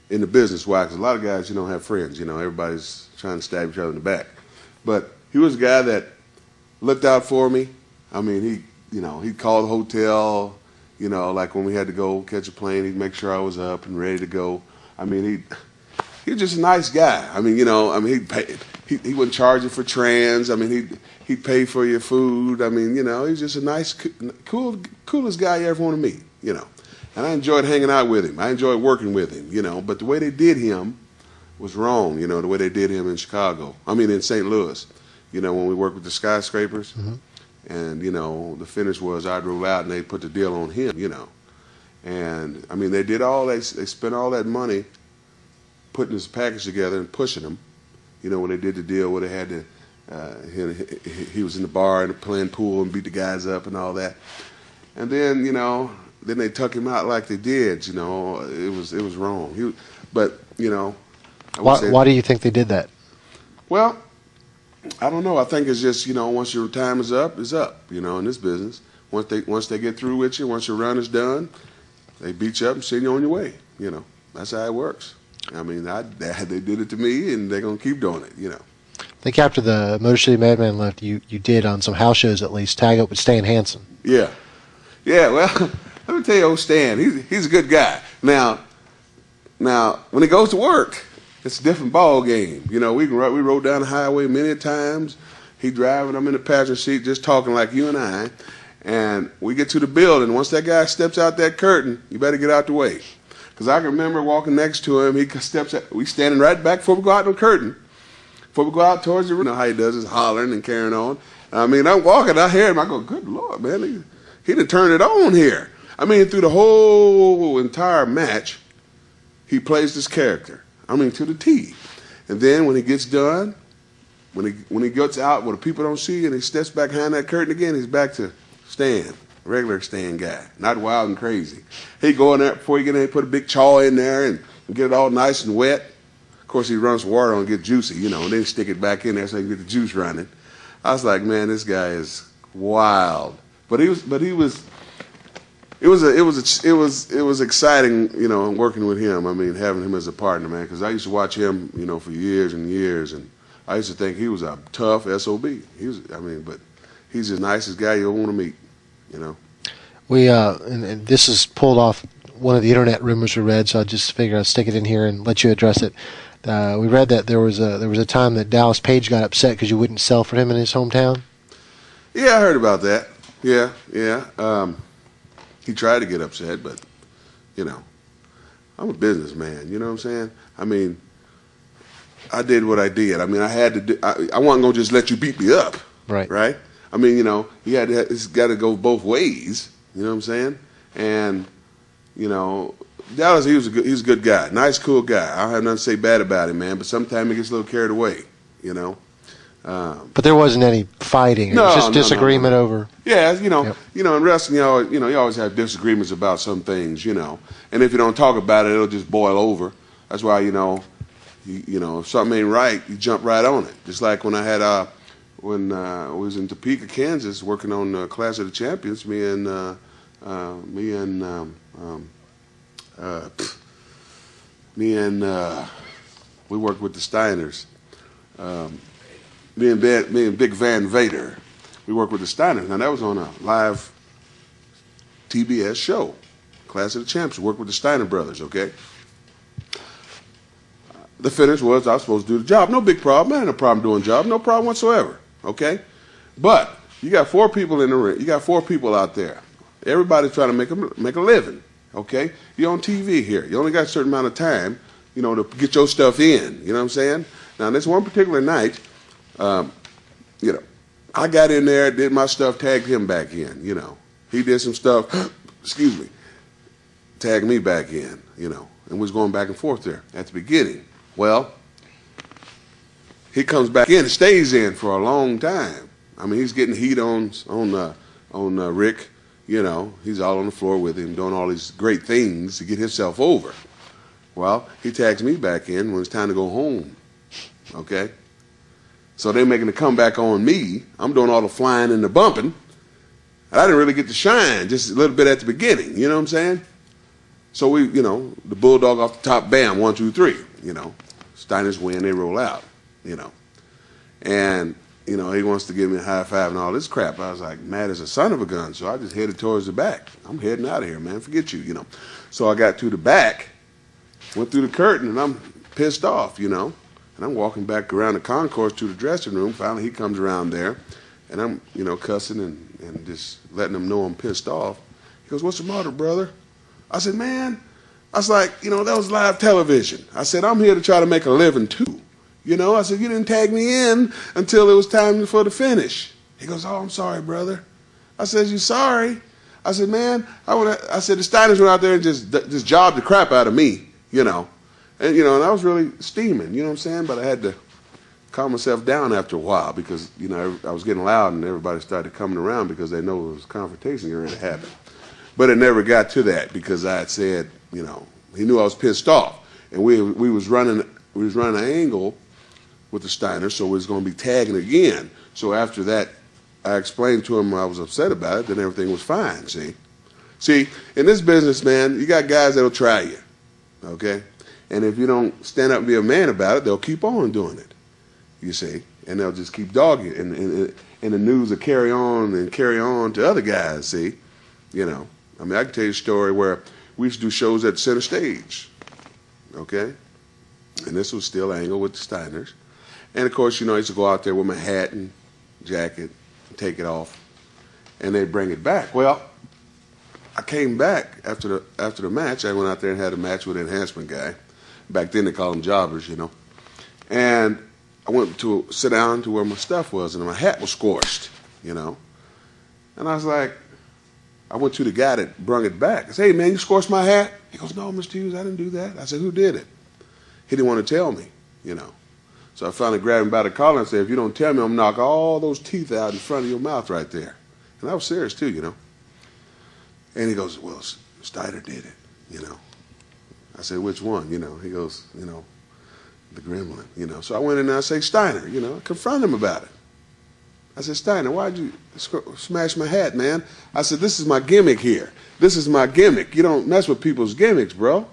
in the business wise. Because a lot of guys, don't have friends. Everybody's trying to stab each other in the back. But he was a guy that looked out for me. I mean, he'd call the hotel. Like when we had to go catch a plane, he'd make sure I was up and ready to go. I mean, he was just a nice guy. I mean, he'd pay. He wouldn't charge you for trans. I mean, he'd pay for your food. I mean, he's just a nice, coolest guy you ever want to meet, And I enjoyed hanging out with him. I enjoyed working with him, But the way they did him was wrong, the way they did him in in St. Louis, when we worked with the skyscrapers. Mm-hmm. And, the finish was I'd roll out and they'd put the deal on him, And, I mean, they spent all that money putting this package together and pushing him. When they did the deal where they had to, he was in the bar and playing pool and beat the guys up and all that. And then, then they tuck him out like they did, it was wrong.
Why do you think they did that?
Well, I don't know. I think it's just, once your time is up, it's up, in this business. Once they get through with you, once your run is done, they beat you up and send you on your way, That's how it works. I mean, they did it to me, and they're going to keep doing it,
I think after the Motor City Madman left, you did, on some house shows at least, tag up with Stan Hansen.
Yeah. Yeah, well, let me tell you, old Stan, he's a good guy. Now, when he goes to work, it's a different ball game. You know, we rode down the highway many times. He driving, I'm in the passenger seat, just talking like you and I. And we get to the building. Once that guy steps out that curtain, you better get out the way. Because I can remember walking next to him. He steps out. We standing right back before we go out the curtain. Before we go out towards the room. You know how he does is hollering and carrying on. I mean, I'm walking. I hear him. I go, good Lord, man. He done turned it on here. I mean, through the whole entire match, he plays this character. I mean, to the T. And then when he gets done, when he gets out where the people don't see and he steps back behind that curtain again, he's back to Stan, regular Stan guy, not wild and crazy. He go in there before he get in there, put a big chaw in there and get it all nice and wet. Of course, he runs water on it and get juicy, you know, and then stick it back in there so he can get the juice running. I was like, man, this guy is wild. It was exciting, you know, working with him. I mean, having him as a partner, man, because I used to watch him, you know, for years and years, and I used to think he was a tough SOB. But he's the nicest guy you'll want to meet, you know.
We and this is pulled off one of the internet rumors we read, so I just figured I'd stick it in here and let you address it. We read that there was a time that Dallas Page got upset because you wouldn't sell for him in his hometown.
Yeah, I heard about that. Yeah. He tried to get upset, but you know, I'm a businessman. You know what I'm saying? I mean, I did what I did. I mean, I had to do. I wasn't gonna just let you beat me up.
Right.
Right. I mean, you know, it's got to go both ways. You know what I'm saying? And you know, Dallas, he's a good guy, nice, cool guy. I don't have nothing to say bad about him, man. But sometimes he gets a little carried away. You know.
But there wasn't any fighting. It was just disagreement over.
Yeah, you know,
Yep.
you know, in wrestling, you always have disagreements about some things, you know. And if you don't talk about it, it'll just boil over. That's why, you know, if something ain't right, you jump right on it. Just like when I had when I was in Topeka, Kansas, working on Clash of the Champions, we worked with the Steiners. Me and Big Van Vader, we worked with the Steiners. Now, that was on a live TBS show, Clash of the Champs. We worked with the Steiner brothers, okay? The finish was I was supposed to do the job. No big problem. I had no problem doing the job. No problem whatsoever, okay? But you got 4 people in the ring. You got 4 people out there. Everybody's trying to make a living, okay? You're on TV here. You only got a certain amount of time, you know, to get your stuff in. You know what I'm saying? Now, this one particular night, you know, I got in there, did my stuff, tagged him back in, you know. He did some stuff, excuse me, tagged me back in, you know, and was going back and forth there at the beginning. Well, he comes back in and stays in for a long time. I mean, he's getting heat on Rick, you know. He's all on the floor with him, doing all these great things to get himself over. Well, he tags me back in when it's time to go home, okay? So they're making a comeback on me. I'm doing all the flying and the bumping. And I didn't really get to shine, just a little bit at the beginning, you know what I'm saying? So we, you know, the bulldog off the top, bam, 1, 2, 3, you know. Steiners win, they roll out, you know. And, you know, he wants to give me a high five and all this crap. I was like, mad as a son of a gun. So I just headed towards the back. I'm heading out of here, man, forget you, you know. So I got to the back, went through the curtain, and I'm pissed off, you know. And I'm walking back around the concourse to the dressing room. Finally, he comes around there, and I'm, you know, cussing and just letting him know I'm pissed off. He goes, what's the matter, brother? I said, man, I was like, you know, that was live television. I said, I'm here to try to make a living, too. You know, I said, you didn't tag me in until it was time for the finish. He goes, oh, I'm sorry, brother. I said, you sorry? I said, man, I said, the Steiners went out there and just jobbed the crap out of me, you know. And, you know, and I was really steaming, you know what I'm saying? But I had to calm myself down after a while because, you know, I was getting loud and everybody started coming around because they know it was confrontation going to happen. But it never got to that because I had said, you know, he knew I was pissed off. And we was running an angle with the Steiners, so we was going to be tagging again. So after that, I explained to him I was upset about it, then everything was fine, see? See, in this business, man, you got guys that'll try you, okay? And if you don't stand up and be a man about it, they'll keep on doing it, you see? And they'll just keep dogging it. And the news will carry on to other guys, see? You know, I mean, I can tell you a story where we used to do shows at Center Stage, okay? And this was still Angle with the Steiners. And, of course, I used to go out there with my hat and jacket and take it off. And they'd bring it back. Well, I came back after the match. I went out there and had a match with the enhancement guy. Back then they called them jobbers, And I went to sit down to where my stuff was, and my hat was scorched, And I was like, I went to the guy that brung it back. I said, hey, man, you scorched my hat? He goes, no, Mr. Hughes, I didn't do that. I said, who did it? He didn't want to tell me, So I finally grabbed him by the collar and said, if you don't tell me, I'm going to knock all those teeth out in front of your mouth right there. And I was serious, too, And he goes, well, Steiner did it, I said, which one? He goes, the gremlin, So I went in there and I said, Steiner, confront him about it. I said, Steiner, why'd you smash my hat, man? I said, this is my gimmick here. This is my gimmick. You don't mess with people's gimmicks, bro.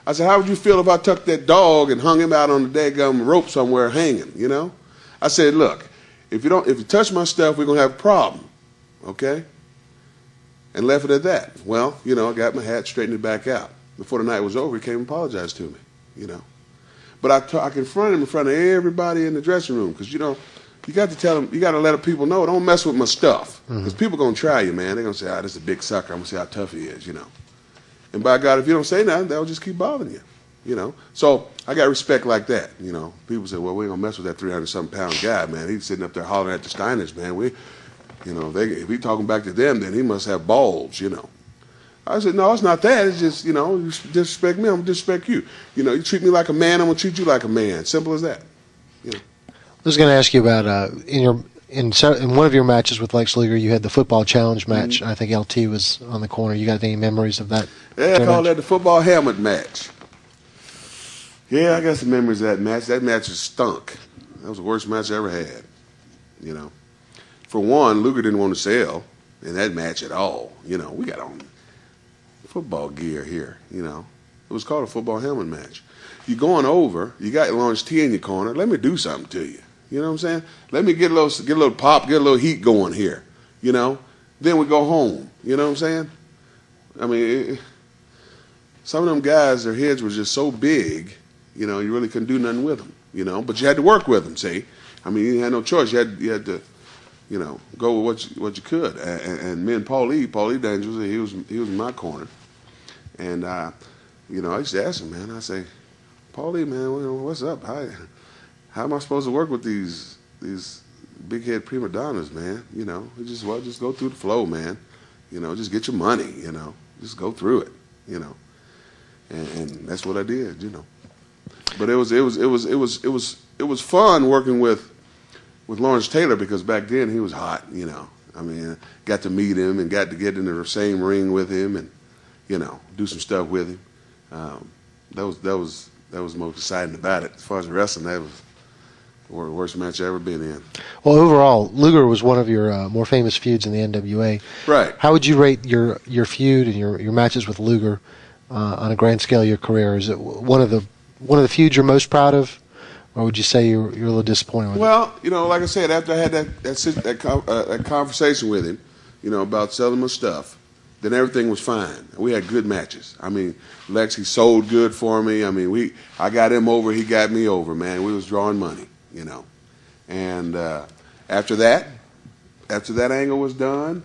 I said, how would you feel if I took that dog and hung him out on the daggum rope somewhere hanging, I said, look, if you touch my stuff, we're going to have a problem, okay? And left it at that. Well, I got my hat, straightened it back out. Before the night was over, he came and apologized to me, But I confronted him in front of everybody in the dressing room because, you got to tell them, you got to let people know, don't mess with my stuff. Because people are going to try you, man. They're going to say, this is a big sucker. I'm going to see how tough he is, And by God, if you don't say nothing, they'll just keep bothering you, So I got respect like that, People say, well, we ain't going to mess with that 300-something pound guy, man. He's sitting up there hollering at the Steiners, man. If we talking back to them, then he must have balls, I said, no, it's not that. It's just, you disrespect me, I'm going to disrespect you. You treat me like a man, I'm going to treat you like a man. Simple as that.
I was going to ask you about in one of your matches with Lex Luger, you had the football challenge match. I think LT was on the corner. You got any memories of that?
Yeah, I call that the football helmet match. Yeah, I got some memories of that match. That match was stunk. That was the worst match I ever had. For one, Luger didn't want to sell in that match at all. We got on football gear here. It was called a football helmet match. You're going over. You got Lawrence T in your corner. Let me do something to you. You know what I'm saying? Let me get a little pop, get a little heat going here. Then we go home. You know what I'm saying? I mean, some of them guys, their heads were just so big. You really couldn't do nothing with them. But you had to work with them. See, I mean, you had no choice. You had to, go with what you could. And me and Paulie Dangerous, he was in my corner, and I used to ask him, man. I say, Paulie, man, what's up? How am I supposed to work with these big head prima donnas, man? Just go through the flow, man. Just get your money. Just go through it. And that's what I did. But it was fun working with Lawrence Taylor because back then he was hot. I mean, got to meet him and got to get in the same ring with him and do some stuff with him. That was the most exciting about it. As far as wrestling, that was the worst match I've ever been in.
Well, overall, Luger was one of your more famous feuds in the NWA.
Right.
How would you rate your feud and your matches with Luger on a grand scale of your career? Is it one of the feuds you're most proud of, or would you say you're a little disappointed with it?
Well, like I said, after I had that conversation with him, about selling my stuff, then everything was fine. We had good matches. I mean, Lex, he sold good for me. I mean, I got him over, he got me over, man. We was drawing money, And after that angle was done,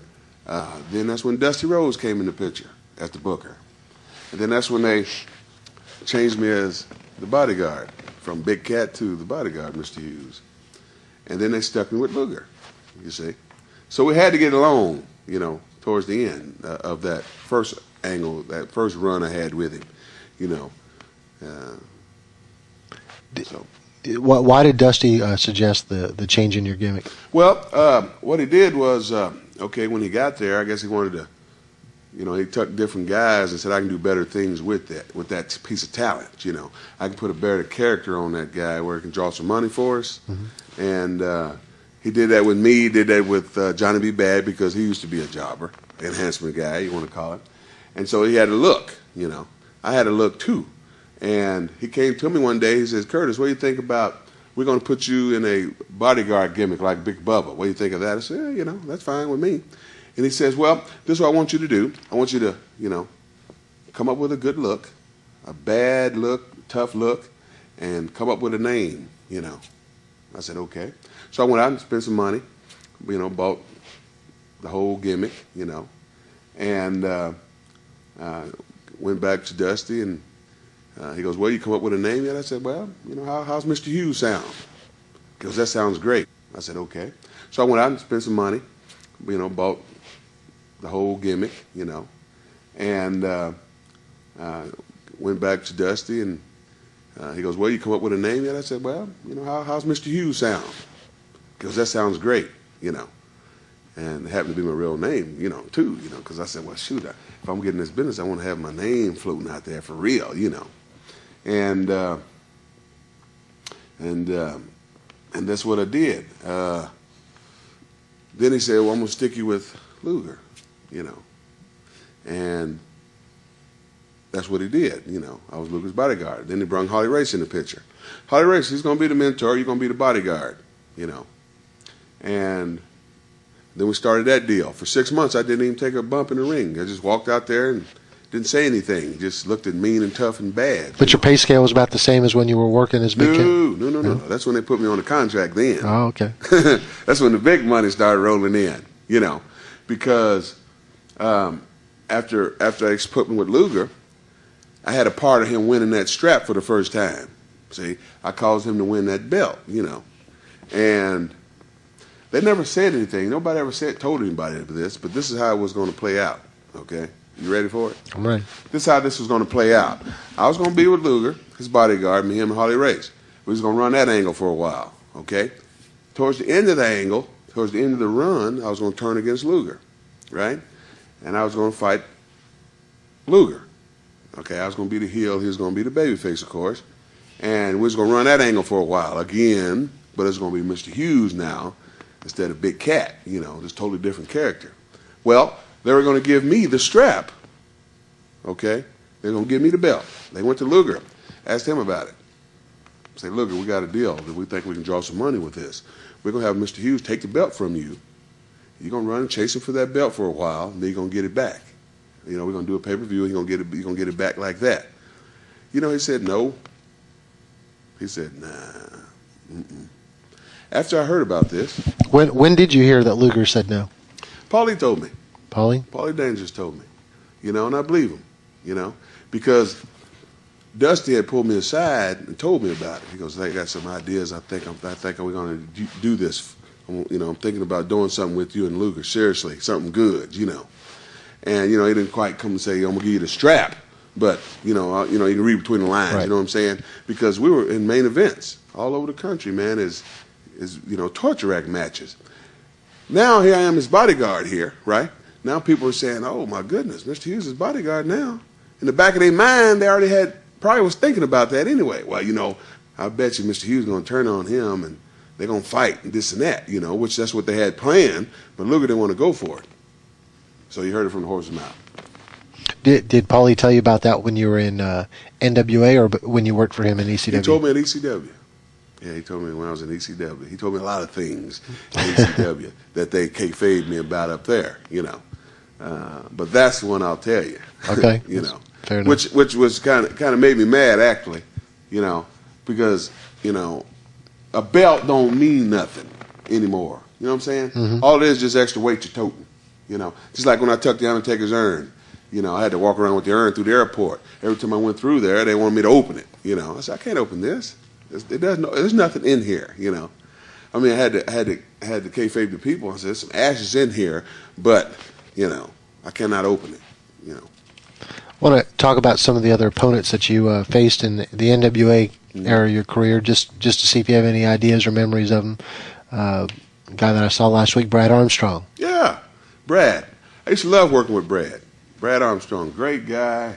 then that's when Dusty Rhodes came in the picture as the booker. And then that's when they changed me as the bodyguard, from Big Cat to the bodyguard, Mr. Hughes. And then they stuck me with Luger, you see. So we had to get along, towards the end of that first angle, that first run I had with him, So.
Why did Dusty suggest the change in your gimmick?
Well, what he did was, when he got there, I guess he wanted to, he took different guys and said, I can do better things with that piece of talent, I can put a better character on that guy where he can draw some money for us. Mm-hmm. And he did that with me, did that with Johnny B. Bad because he used to be a jobber, enhancement guy, you want to call it. And so he had a look, I had a look too. And he came to me one day, he says, Curtis, what do you think about, we're going to put you in a bodyguard gimmick like Big Bubba. What do you think of that? I said, yeah, that's fine with me. And he says, well, this is what I want you to do. I want you to, come up with a good look, a bad look, tough look, and come up with a name, you know. I said, okay. So I went out and spent some money, you know, bought the whole gimmick, you know, and went back to Dusty, and he goes, well, you come up with a name yet? I said, well, you know, how's Mr. Hughes sound? He goes, that sounds great. I said, okay. So I went out and spent some money, you know, bought the whole gimmick, you know, and went back to Dusty, and he goes, well, you come up with a name yet? I said, well, you know, how's Mr. Hughes sound? He goes, that sounds great, you know. And it happened to be my real name, you know, too, you know, because I said, well, shoot, if I'm getting this business, I want to have my name floating out there for real, you know. And that's what I did. Then he said, well, I'm going to stick you with Luger, you know. And that's what he did, you know. I was Luger's bodyguard. Then he brought Harley Race in the picture. Harley Race, he's going to be the mentor, you're going to be the bodyguard, you know. And then we started that deal. For 6 months, I didn't even take a bump in the ring. I just walked out there and didn't say anything. Just looked at mean and tough and bad.
But your pay scale was about the same as when you were working as Big Ken?
No. That's when they put me on the contract then.
Oh, okay.
That's when the big money started rolling in, you know. Because after I put me with Luger, I had a part of him winning that strap for the first time. See, I caused him to win that belt, you know. And they never said anything. Nobody ever told anybody this, but this is how it was going to play out, okay? You ready for it?
I'm ready.
This is how this was going to play out. I was going to be with Luger, his bodyguard, me, him, and Harley Race. We was going to run that angle for a while, okay? Towards the end of the angle, towards the end of the run, I was going to turn against Luger, right? And I was going to fight Luger, okay? I was going to be the heel. He was going to be the babyface, of course. And we was going to run that angle for a while again, but it's going to be Mr. Hughes now instead of Big Cat, you know, just totally different character. Well, they were going to give me the strap, okay? They were going to give me the belt. They went to Luger, asked him about it. Say, Luger, we got a deal that we think we can draw some money with this. We're going to have Mr. Hughes take the belt from you. You're going to run and chase him for that belt for a while, and then you're going to get it back. You know, we're going to do a pay-per-view, and you're going to get it back like that. You know, he said no. He said, nah. Mm-mm. After I heard about this.
When did you hear that Luger said no?
Paulie told me.
Paulie?
Paulie Dangerous told me. You know, and I believe him, you know, because Dusty had pulled me aside and told me about it. He goes, I got some ideas. I think we're going to do this. You know, I'm thinking about doing something with you and Luger, seriously, something good, you know. And, you know, he didn't quite come and say, I'm going to give you the strap. But, you know, you can read between the lines, right. You know what I'm saying? Because we were in main events all over the country, man, is you know, torture rack matches. Now here I am his bodyguard here, right? Now people are saying, oh, my goodness, Mr. Hughes is bodyguard now. In the back of their mind, they already probably was thinking about that anyway. Well, you know, I bet you Mr. Hughes is going to turn on him and they're going to fight and this and that, you know, which that's what they had planned, but Luger didn't want to go for it. So you heard it from the horse's mouth.
Did Paulie tell you about that when you were in NWA or when you worked for him in ECW?
He told me at ECW. Yeah, he told me when I was in ECW. He told me a lot of things in ECW that they kayfabed me about up there, you know. But that's the one I'll tell you.
Okay.
You know,
fair enough.
Which was kind of made me mad actually, you know, because you know, a belt don't mean nothing anymore. You know what I'm saying? Mm-hmm. All it is just extra weight you're toting. You know, just like when I took the Undertaker's urn. You know, I had to walk around with the urn through the airport. Every time I went through there, they wanted me to open it. You know, I said, I can't open this. There's nothing in here. You know, I mean, I had to kayfabe the people. I said, there's some ashes in here, but you know, I cannot open it. You know.
I want to talk about some of the other opponents that you faced in the NWA era of your career, just to see if you have any ideas or memories of them. A guy that I saw last week, Brad Armstrong.
Yeah, Brad. I used to love working with Brad. Brad Armstrong, great guy,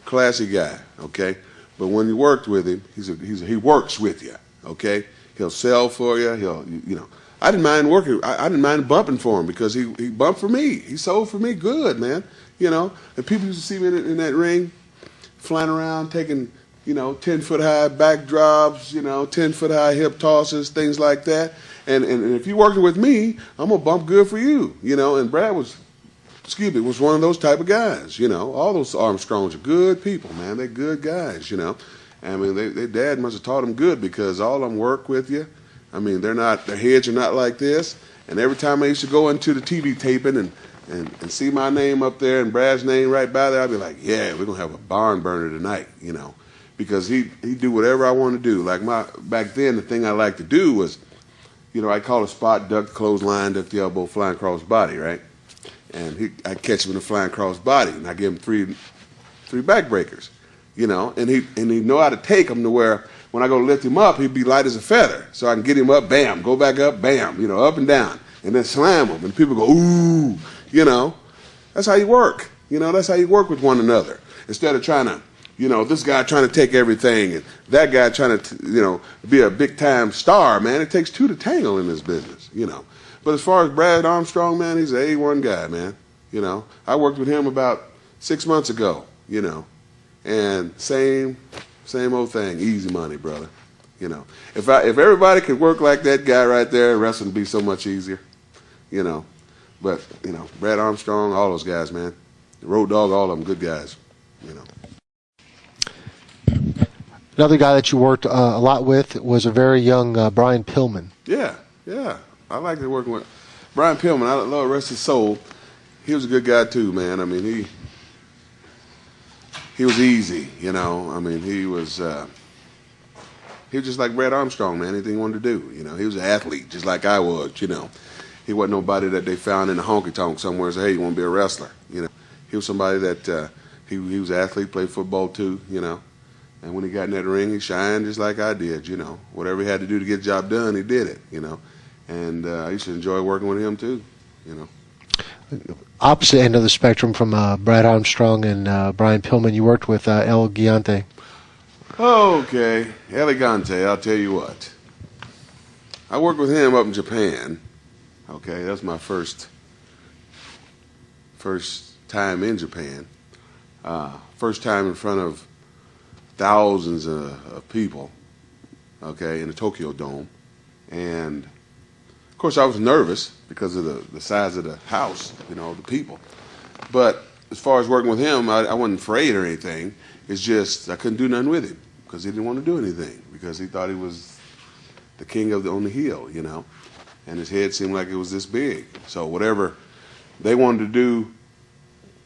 classy guy, okay? But when you worked with him, he works with you, okay? He'll sell for you. You know. I didn't mind working. I didn't mind bumping for him because he bumped for me. He sold for me good, man. You know, and people used to see me in that ring, flying around, taking, you know, 10-foot high backdrops, you know, 10-foot high hip tosses, things like that. And if you're working with me, I'm gonna bump good for you, you know. And Brad was one of those type of guys, you know. All those Armstrongs are good people, man. They're good guys, you know. I mean, their dad must have taught them good because all of them work with you. I mean, their heads are not like this. And every time I used to go into the TV taping and see my name up there and Brad's name right by there, I'd be like, yeah, we're going to have a barn burner tonight, you know, because he'd do whatever I want to do. Like back then, the thing I liked to do was, you know, I call a spot, duck the clothesline, duck the elbow, flying cross body, right? And I'd catch him in a flying cross body, and I give him three backbreakers, you know, and he'd know how to take them to where when I go lift him up, he'd be light as a feather. So I can get him up, bam, go back up, bam, you know, up and down, and then slam him. And people go, ooh, you know. That's how you work. You know, that's how you work with one another. Instead of trying to, you know, this guy trying to take everything and that guy trying to, you know, be a big-time star, man. It takes two to tangle in this business, you know. But as far as Brad Armstrong, man, he's an A1 guy, man. You know, I worked with him about 6 months ago, you know, and same old thing, easy money, brother. You know, if everybody could work like that guy right there, wrestling would be so much easier. You know, but you know, Brad Armstrong, all those guys, man, Road Dogg, all of them, good guys. You know.
Another guy that you worked a lot with was a very young Brian Pillman.
Yeah, I liked working with Brian Pillman. I love rest his soul. He was a good guy too, man. I mean, he was easy, you know. I mean, he was just like Brad Armstrong, man. Anything he wanted to do, you know. He was an athlete, just like I was, you know. He wasn't nobody that they found in a honky-tonk somewhere and said, hey, you want to be a wrestler, you know. He was somebody that he was an athlete, played football too, you know. And when he got in that ring, he shined just like I did, you know. Whatever he had to do to get the job done, he did it, you know. And I used to enjoy working with him too, you know.
Opposite end of the spectrum from Brad Armstrong and Brian Pillman, you worked with El Gigante.
Okay, Elegante, I'll tell you what. I worked with him up in Japan. Okay, that's my first time in Japan. First time in front of thousands of people, okay, in the Tokyo Dome. And, of course, I was nervous because of the size of the house, you know, the people. But as far as working with him, I wasn't afraid or anything. It's just I couldn't do nothing with him because he didn't want to do anything because he thought he was the king on the hill, you know. And his head seemed like it was this big. So whatever they wanted to do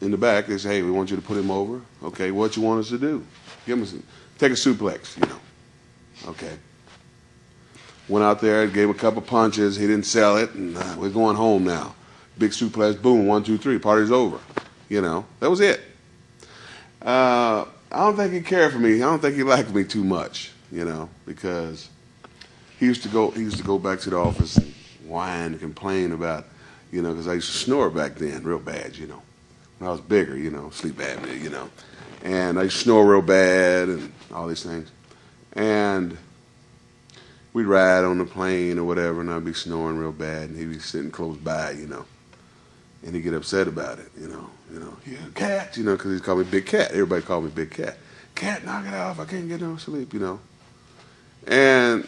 in the back, they said, hey, we want you to put him over. Okay, what you want us to do? Take a suplex, you know. Okay. Went out there, gave a couple punches. He didn't sell it, and we're going home now. Big suplex, boom, 1, 2, 3, party's over. You know, that was it. I don't think he cared for me. I don't think he liked me too much, you know, because he used to go back to the office and whine and complain about, you know, because I used to snore back then real bad, you know. When I was bigger, you know, sleep apnea, you know. And I used to snore real bad and all these things. And we'd ride on the plane or whatever, and I'd be snoring real bad, and he'd be sitting close by, you know. And he'd get upset about it, you know, yeah, Cat, you know, because he'd call me Big Cat. Everybody called me Big Cat. Cat, knock it off. I can't get no sleep, you know. And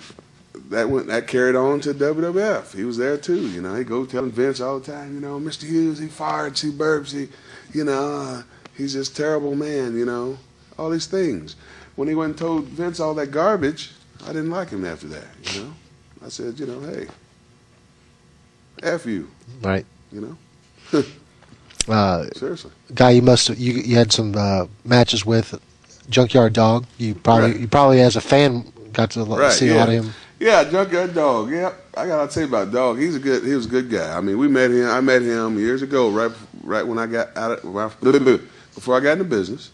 that carried on to WWF. He was there too, you know. He'd go telling Vince all the time, you know, Mr. Hughes, he fired, he burps, you know, he's just a terrible man, you know, all these things. When he went and told Vince all that garbage, I didn't like him after that, you know. I said, you know, hey, F you.
Right.
You know. Seriously.
Guy you had some matches with, Junkyard Dog. You probably as a fan got to see a lot of him.
Yeah, Junkyard Dog. Yeah, I gotta say about Dog. He was a good guy. I mean, I met him years ago, right when I got before I got into business.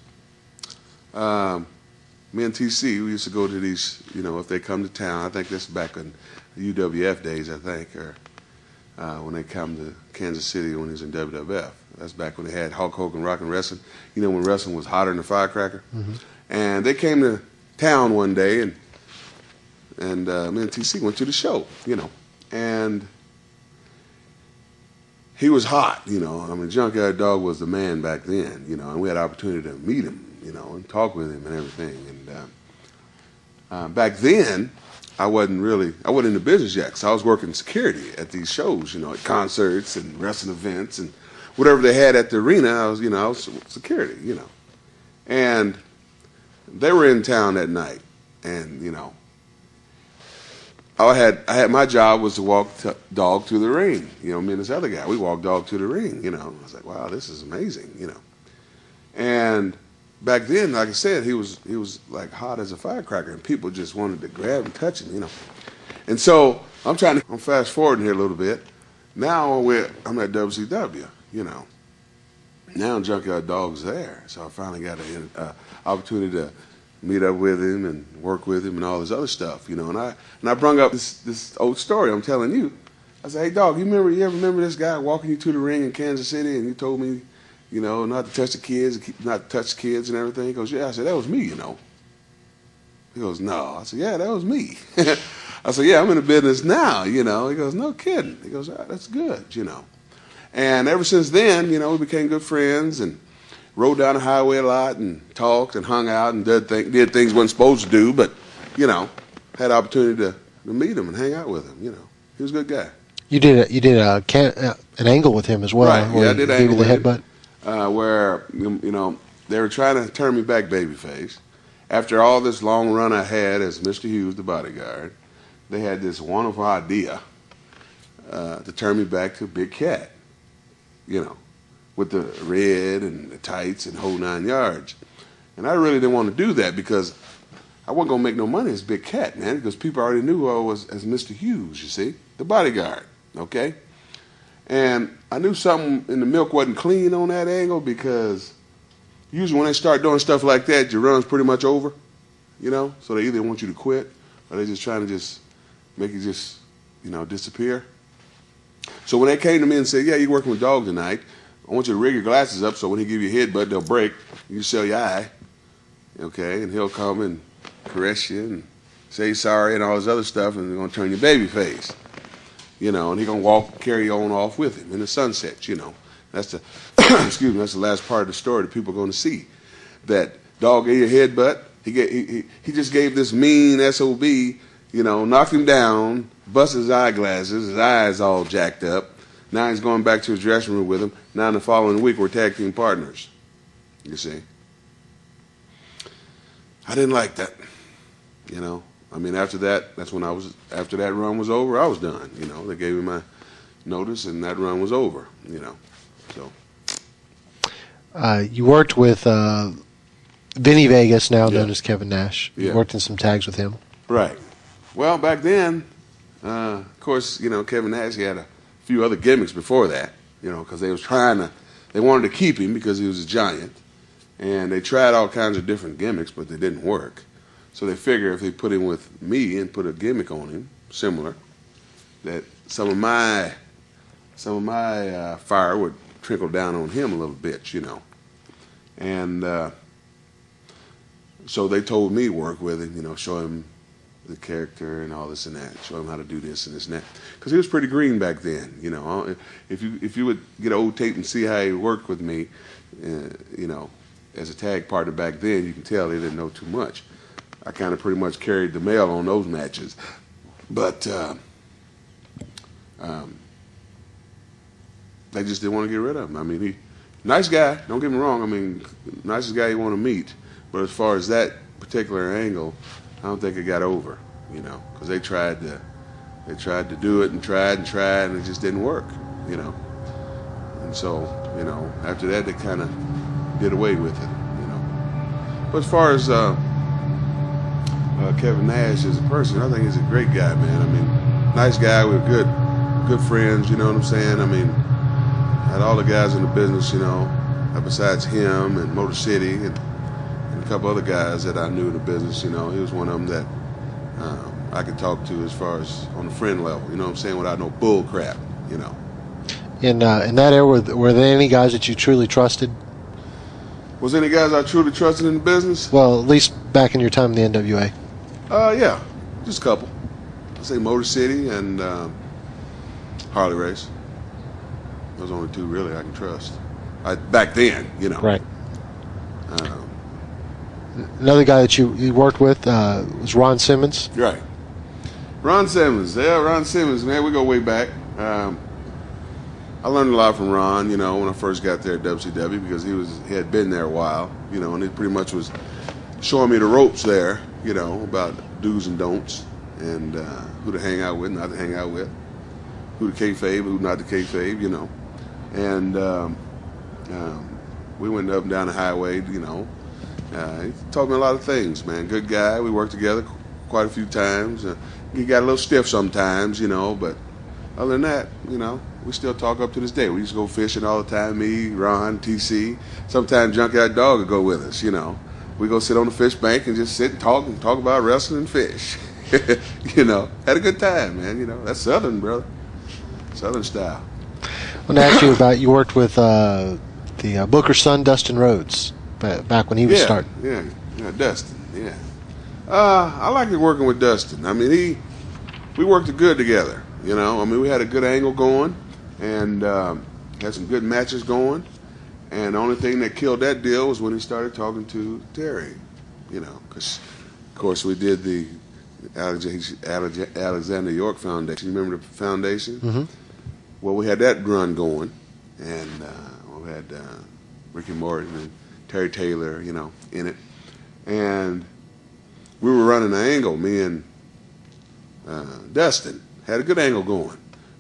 Me and TC, we used to go to these, you know, if they come to town. I think this is back in the UWF days, I think, or when they come to Kansas City when he was in WWF. That's back when they had Hulk Hogan Rockin' Wrestling. You know, when wrestling was hotter than a firecracker. Mm-hmm. And they came to town one day, and me and TC went to the show, you know. And he was hot, you know. I mean, Junkyard Dog was the man back then, you know, and we had the opportunity to meet him, you know, and talk with him and everything. And back then, I wasn't in the business yet, because I was working security at these shows, you know, at concerts and wrestling events and whatever they had at the arena. I was security, you know. And they were in town that night, And, you know, I had my job was to walk dog to the ring. You know, me and this other guy, we walked dog to the ring, you know. I was like, wow, this is amazing, you know. And back then, like I said, he was like hot as a firecracker, and people just wanted to grab and touch him, you know. And so I'm fast forwarding here a little bit. Now I'm at WCW, you know. Now Junkyard Dog's there, so I finally got an opportunity to meet up with him and work with him and all this other stuff, you know. And I brung up this old story I'm telling you. I said, hey, dog, you ever remember this guy walking you to the ring in Kansas City, and you told me, you know, not to touch the kids, not to touch kids and everything? He goes, yeah. I said, that was me, you know. He goes, no. I said, yeah, that was me. I said, yeah, I'm in the business now, you know. He goes, no kidding. He goes, that's good, you know. And ever since then, you know, we became good friends and rode down the highway a lot and talked and hung out and did things we weren't supposed to do, but, you know, had opportunity to meet him and hang out with him, you know. He was a good guy.
You did an angle with him as well.
Right, yeah, I did an angle with him.
Headbutt.
Where, you know, they were trying to turn me back babyface. After all this long run I had as Mr. Hughes, the bodyguard, they had this wonderful idea to turn me back to Big Cat, you know, with the red and the tights and whole 9 yards. And I really didn't want to do that because I wasn't going to make no money as Big Cat, man, because people already knew who I was as Mr. Hughes, you see, the bodyguard, okay? And I knew something in the milk wasn't clean on that angle because usually when they start doing stuff like that, your run's pretty much over, you know? So they either want you to quit or they're just trying to just make you just, you know, disappear. So when they came to me and said, yeah, you're working with Dog tonight, I want you to rig your glasses up so when he give you a headbutt, they'll break. You sell your eye, okay? And he'll come and caress you and say sorry and all this other stuff, and they're going to turn your baby face, you know, and he's going to carry on off with him in the sunset, you know. That's the, excuse me, that's the last part of the story that people are going to see. That Dog gave you a headbutt. He just gave this mean SOB, you know, knocked him down, busted his eyeglasses, his eyes all jacked up. Now he's going back to his dressing room with him. Now in the following week, we're tag team partners, you see. I didn't like that, you know. I mean, after that, after that run was over, I was done, you know. They gave me my notice, and that run was over, you know. So.
You worked with Vinny Vegas, now known
Yeah.
as Kevin Nash. You
Yeah.
worked in some tags with him.
Right. Well, back then, of course, you know, Kevin Nash, he had a few other gimmicks before that, you know, because they wanted to keep him because he was a giant. And they tried all kinds of different gimmicks, but they didn't work. So they figured if they put him with me and put a gimmick on him, similar, that some of my fire would trickle down on him a little bit, you know. And so they told me to work with him, you know, show him the character and all this and that, show him how to do this and this and that. Because he was pretty green back then, you know. If you would get an old tape and see how he worked with me, you know, as a tag partner back then, you can tell he didn't know too much. I kind of pretty much carried the mail on those matches. But they just didn't want to get rid of him. I mean, nice guy, don't get me wrong. I mean, nicest guy you want to meet. But as far as that particular angle, I don't think it got over, you know, because they tried to do it and tried, and it just didn't work, you know. And so, you know, after that, they kind of did away with it, you know. But as far as Kevin Nash as a person, I think he's a great guy, man. I mean, nice guy. We're good friends, you know what I'm saying? I mean, had all the guys in the business, you know, besides him and Motor City and a couple other guys that I knew in the business, you know. He was one of them that I could talk to as far as on the friend level, you know what I'm saying, without no bull crap, you know.
In that era, were there any guys that you truly trusted?
Was any guys I truly trusted in the business?
Well, at least back in your time in the NWA.
Yeah, just a couple. I'd say Motor City and Harley Race. Those are only two really I can trust. Back then, you know.
Right. Another guy that you worked with was Ron Simmons.
Right. Ron Simmons. Yeah, Ron Simmons, man, we go way back. I learned a lot from Ron, you know, when I first got there at WCW because he had been there a while, you know, and he pretty much was showing me the ropes there, you know, about do's and don'ts, and who to hang out with, not to hang out with, who to kayfabe, who not to kayfabe, you know. And we went up and down the highway, you know. He taught me a lot of things, man. Good guy. We worked together quite a few times. He got a little stiff sometimes, you know, but other than that, you know, we still talk up to this day. We used to go fishing all the time, me, Ron, TC. Sometimes Junkyard Dog would go with us, you know. We go sit on the fish bank and just sit and talk about wrestling and fish. You know, had a good time, man. You know, that's Southern, brother. Southern style.
I want to ask you about, you worked with the Booker's son, Dustin Rhodes, back when he was starting.
Yeah, Dustin, yeah. I liked working with Dustin. I mean, we worked good together, you know. I mean, we had a good angle going and had some good matches going. And the only thing that killed that deal was when he started talking to Terry, you know, because, of course, we did the Alexander York Foundation. You remember the foundation?
Mm-hmm.
Well, we had that run going, and we had Ricky Morton and Terry Taylor, you know, in it. And we were running an angle, me and Dustin. Had a good angle going.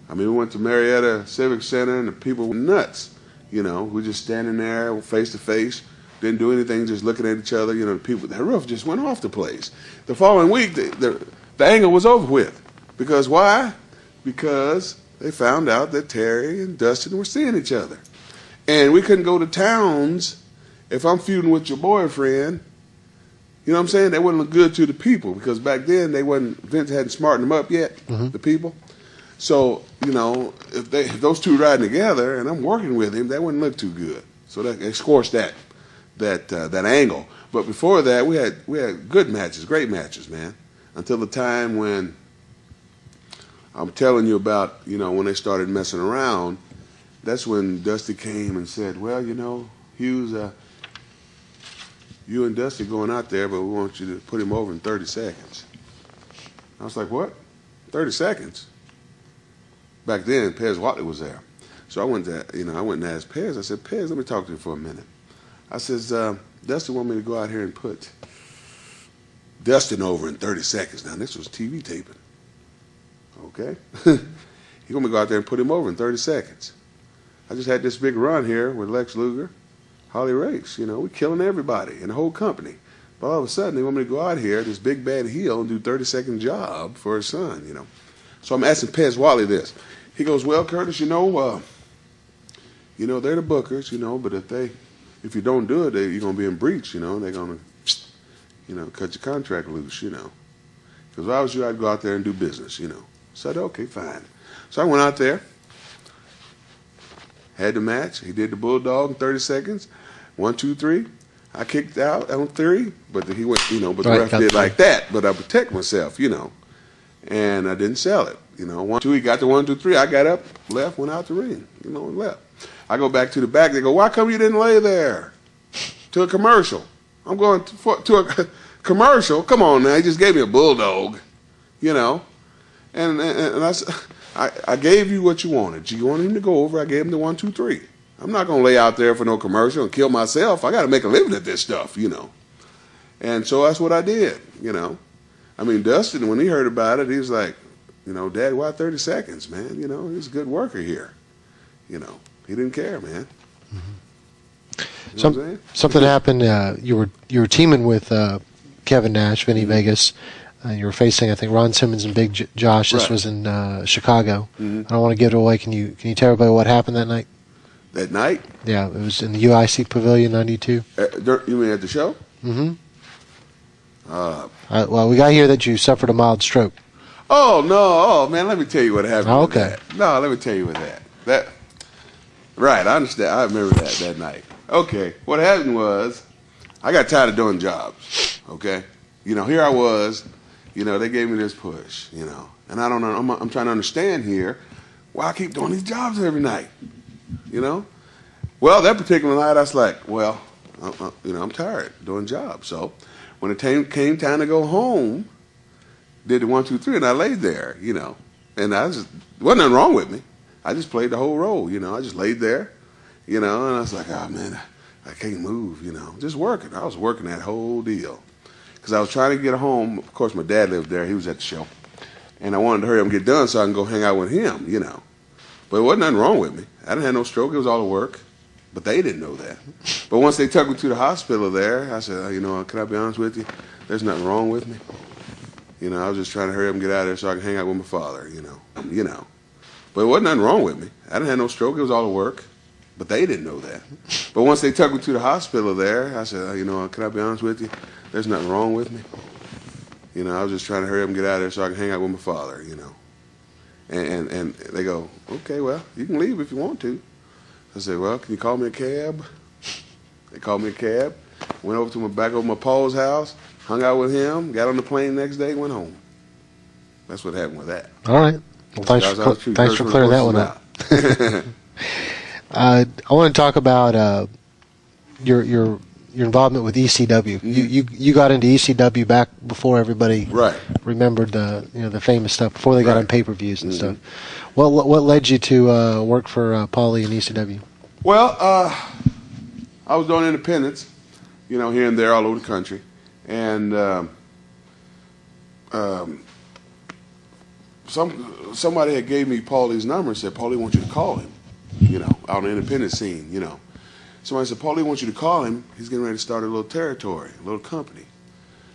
I mean, we went to Marietta Civic Center, and the people were nuts. You know, we just standing there face to face, didn't do anything, just looking at each other. You know, the roof just went off the place. The following week, the angle was over with. Because why? Because they found out that Terry and Dustin were seeing each other. And we couldn't go to towns if I'm feuding with your boyfriend. You know what I'm saying? That wouldn't look good to the people, because back then Vince hadn't smartened them up yet, the people. So, you know, if those two riding together and I'm working with him, that wouldn't look too good. So they squashed that angle. But before that, we had good matches, great matches, man. Until the time when I'm telling you about, you know, when they started messing around, that's when Dusty came and said, well, you know, Hughes, you and Dusty going out there, but we want you to put him over in 30 seconds. I was like, what? 30 seconds? Back then, Pez Watley was there. So I went and asked Pez. I said, Pez, let me talk to you for a minute. I says, Dusty want me to go out here and put Dustin over in 30 seconds. Now, this was TV taping. Okay? He want me to go out there and put him over in 30 seconds. I just had this big run here with Lex Luger, Holly Race. You know, we're killing everybody in the whole company. But all of a sudden, they want me to go out here, this big bad heel, and do 30-second job for his son, you know. So I'm asking Pez Watley this. He goes, well, Curtis, you know, they're the bookers, you know, but if you don't do it, you're going to be in breach, you know, and they're going to, you know, cut your contract loose, you know. Because if I was you, I'd go out there and do business, you know. So I said, okay, fine. So I went out there, had the match. He did the Bulldog in 30 seconds. 1, 2, 3. I kicked out on 3, but he went, you know, but the ref did like that. But I protect myself, you know. And I didn't sell it. You know, 1, 2, he got to 1, 2, 3. I got up, left, went out the ring, you know, and left. I go back to the back. They go, why come you didn't lay there? To a commercial. I'm going to a commercial. Come on now. He just gave me a Bulldog, you know. And I gave you what you wanted. You wanted him to go over. I gave him the 1, 2, 3. I'm not going to lay out there for no commercial and kill myself. I got to make a living at this stuff, you know. And so that's what I did, you know. I mean, Dustin, when he heard about it, he was like, you know, Dad, why 30 seconds, man? You know, he's a good worker here. You know, he didn't care, man.
Mm-hmm. You know something happened. You were teaming with Kevin Nash, Vinny Vegas. You were facing, I think, Ron Simmons and Big Josh. This was in Chicago. Mm-hmm. I don't want to give it away. Can you tell everybody what happened that night?
That night?
Yeah, it was in the UIC Pavilion, 92.
You mean at the show?
Mm-hmm. Well, we got here that you suffered a mild stroke.
Oh, no. Oh, man, let me tell you what happened.
Oh, okay.
With that. No, let me tell you what that. Right, I understand. I remember that night. Okay, what happened was I got tired of doing jobs, okay? You know, here I was, you know, they gave me this push, you know, and I don't know, I'm trying to understand here why I keep doing these jobs every night, you know? Well, that particular night, I was like, well, you know, I'm tired doing jobs. So when it came time to go home, did the 1, 2, 3, and I laid there, you know, and wasn't nothing wrong with me. I just played the whole role, you know. I just laid there, you know, and I was like, oh, man, I can't move, you know, just working. I was working that whole deal. because I was trying to get home. Of course, my dad lived there. He was at the show. And I wanted to hurry up and get done so I can go hang out with him, you know. But there wasn't nothing wrong with me. I didn't have no stroke. It was all the work. But they didn't know that. But once they took me to the hospital there, I said, you know, can I be honest with you? There's nothing wrong with me. You know, I was just trying to hurry up and get out of there so I can hang out with my father, you know. But there wasn't nothing wrong with me. I didn't have no stroke. It was all the work. But they didn't know that. But once they took me to the hospital there, I said, you know, can I be honest with you? There's nothing wrong with me. You know, I was just trying to hurry up and get out of there so I can hang out with my father, you know. And they go, okay, well, you can leave if you want to. I said, well, can you call me a cab? They called me a cab. Went over to my pa's house, hung out with him, got on the plane the next day, went home. That's what happened with that.
All right. Well, thanks for clearing that one up. I want to talk about your involvement with ECW. You got into ECW back before everybody remembered the famous stuff, before they got on pay-per-views and stuff. What led you to work for Paulie and ECW?
Well, I was doing independents, you know, here and there all over the country, and somebody had gave me Paulie's number and said, Paulie wants you to call him, you know, out on the independent scene, you know. Somebody said, Paulie wants you to call him. He's getting ready to start a little territory, a little company.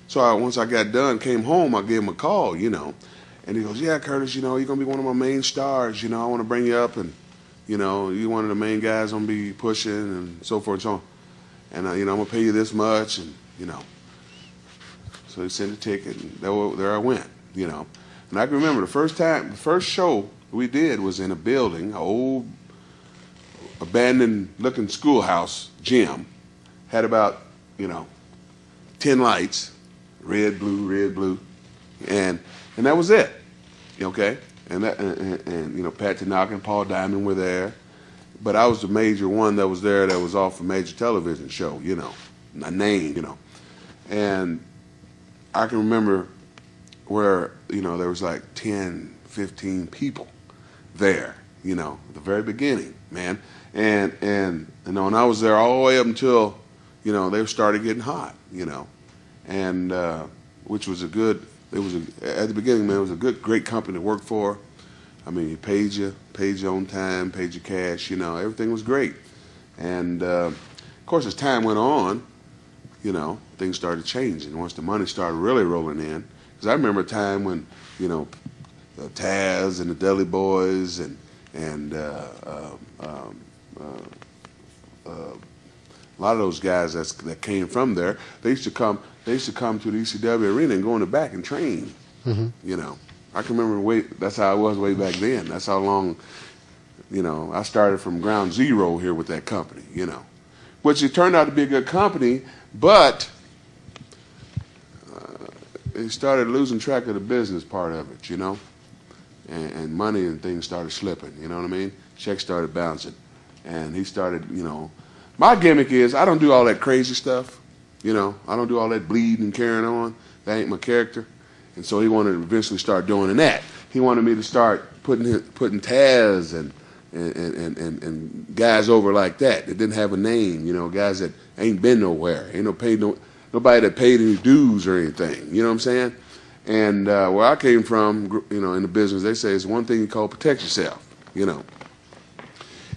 So once I got done, came home, I gave him a call, you know. And he goes, yeah, Curtis, you know, you're going to be one of my main stars. You know, I want to bring you up, and, you know, you're one of the main guys I'm going to be pushing, and so forth and so on. And, you know, I'm going to pay you this much, and, you know. So he sent a ticket, and there I went, you know. And I can remember the first show we did was in a building, an old abandoned-looking schoolhouse gym. Had about, you know, 10 lights, red, blue, and that was it. Okay, and you know, Pat Tanaka and Paul Diamond were there, but I was the major one that was there that was off a major television show. You know, my name. You know, and I can remember where, you know, there was like 10, 15 people there. You know, at the very beginning, man. And you know, and I was there all the way up until, you know, they started getting hot, you know, and which was at the beginning, man, it was a great company to work for. I mean, he paid you on time, paid you cash, you know, everything was great. And of course, as time went on, you know, things started changing once the money started really rolling in. Because I remember a time when, you know, Taz and the Dudley Boys and a lot of those guys that came from there, they used to come to the ECW arena and go in the back and train. Mm-hmm. You know, I can remember that's how I was way back then. That's how long, you know, I started from ground zero here with that company, you know, which it turned out to be a good company, but they started losing track of the business part of it, you know, and money and things started slipping, you know what I mean? Checks started bouncing, and he started, you know, my gimmick is I don't do all that crazy stuff, you know, I don't do all that bleeding and carrying on. That ain't my character. And so he wanted to eventually start doing that. He wanted me to start putting Taz and guys over like that didn't have a name, you know, guys that ain't been nowhere, ain't nobody that paid any dues or anything, you know what I'm saying? And where I came from, you know, in the business, they say it's one thing you call protect yourself, you know.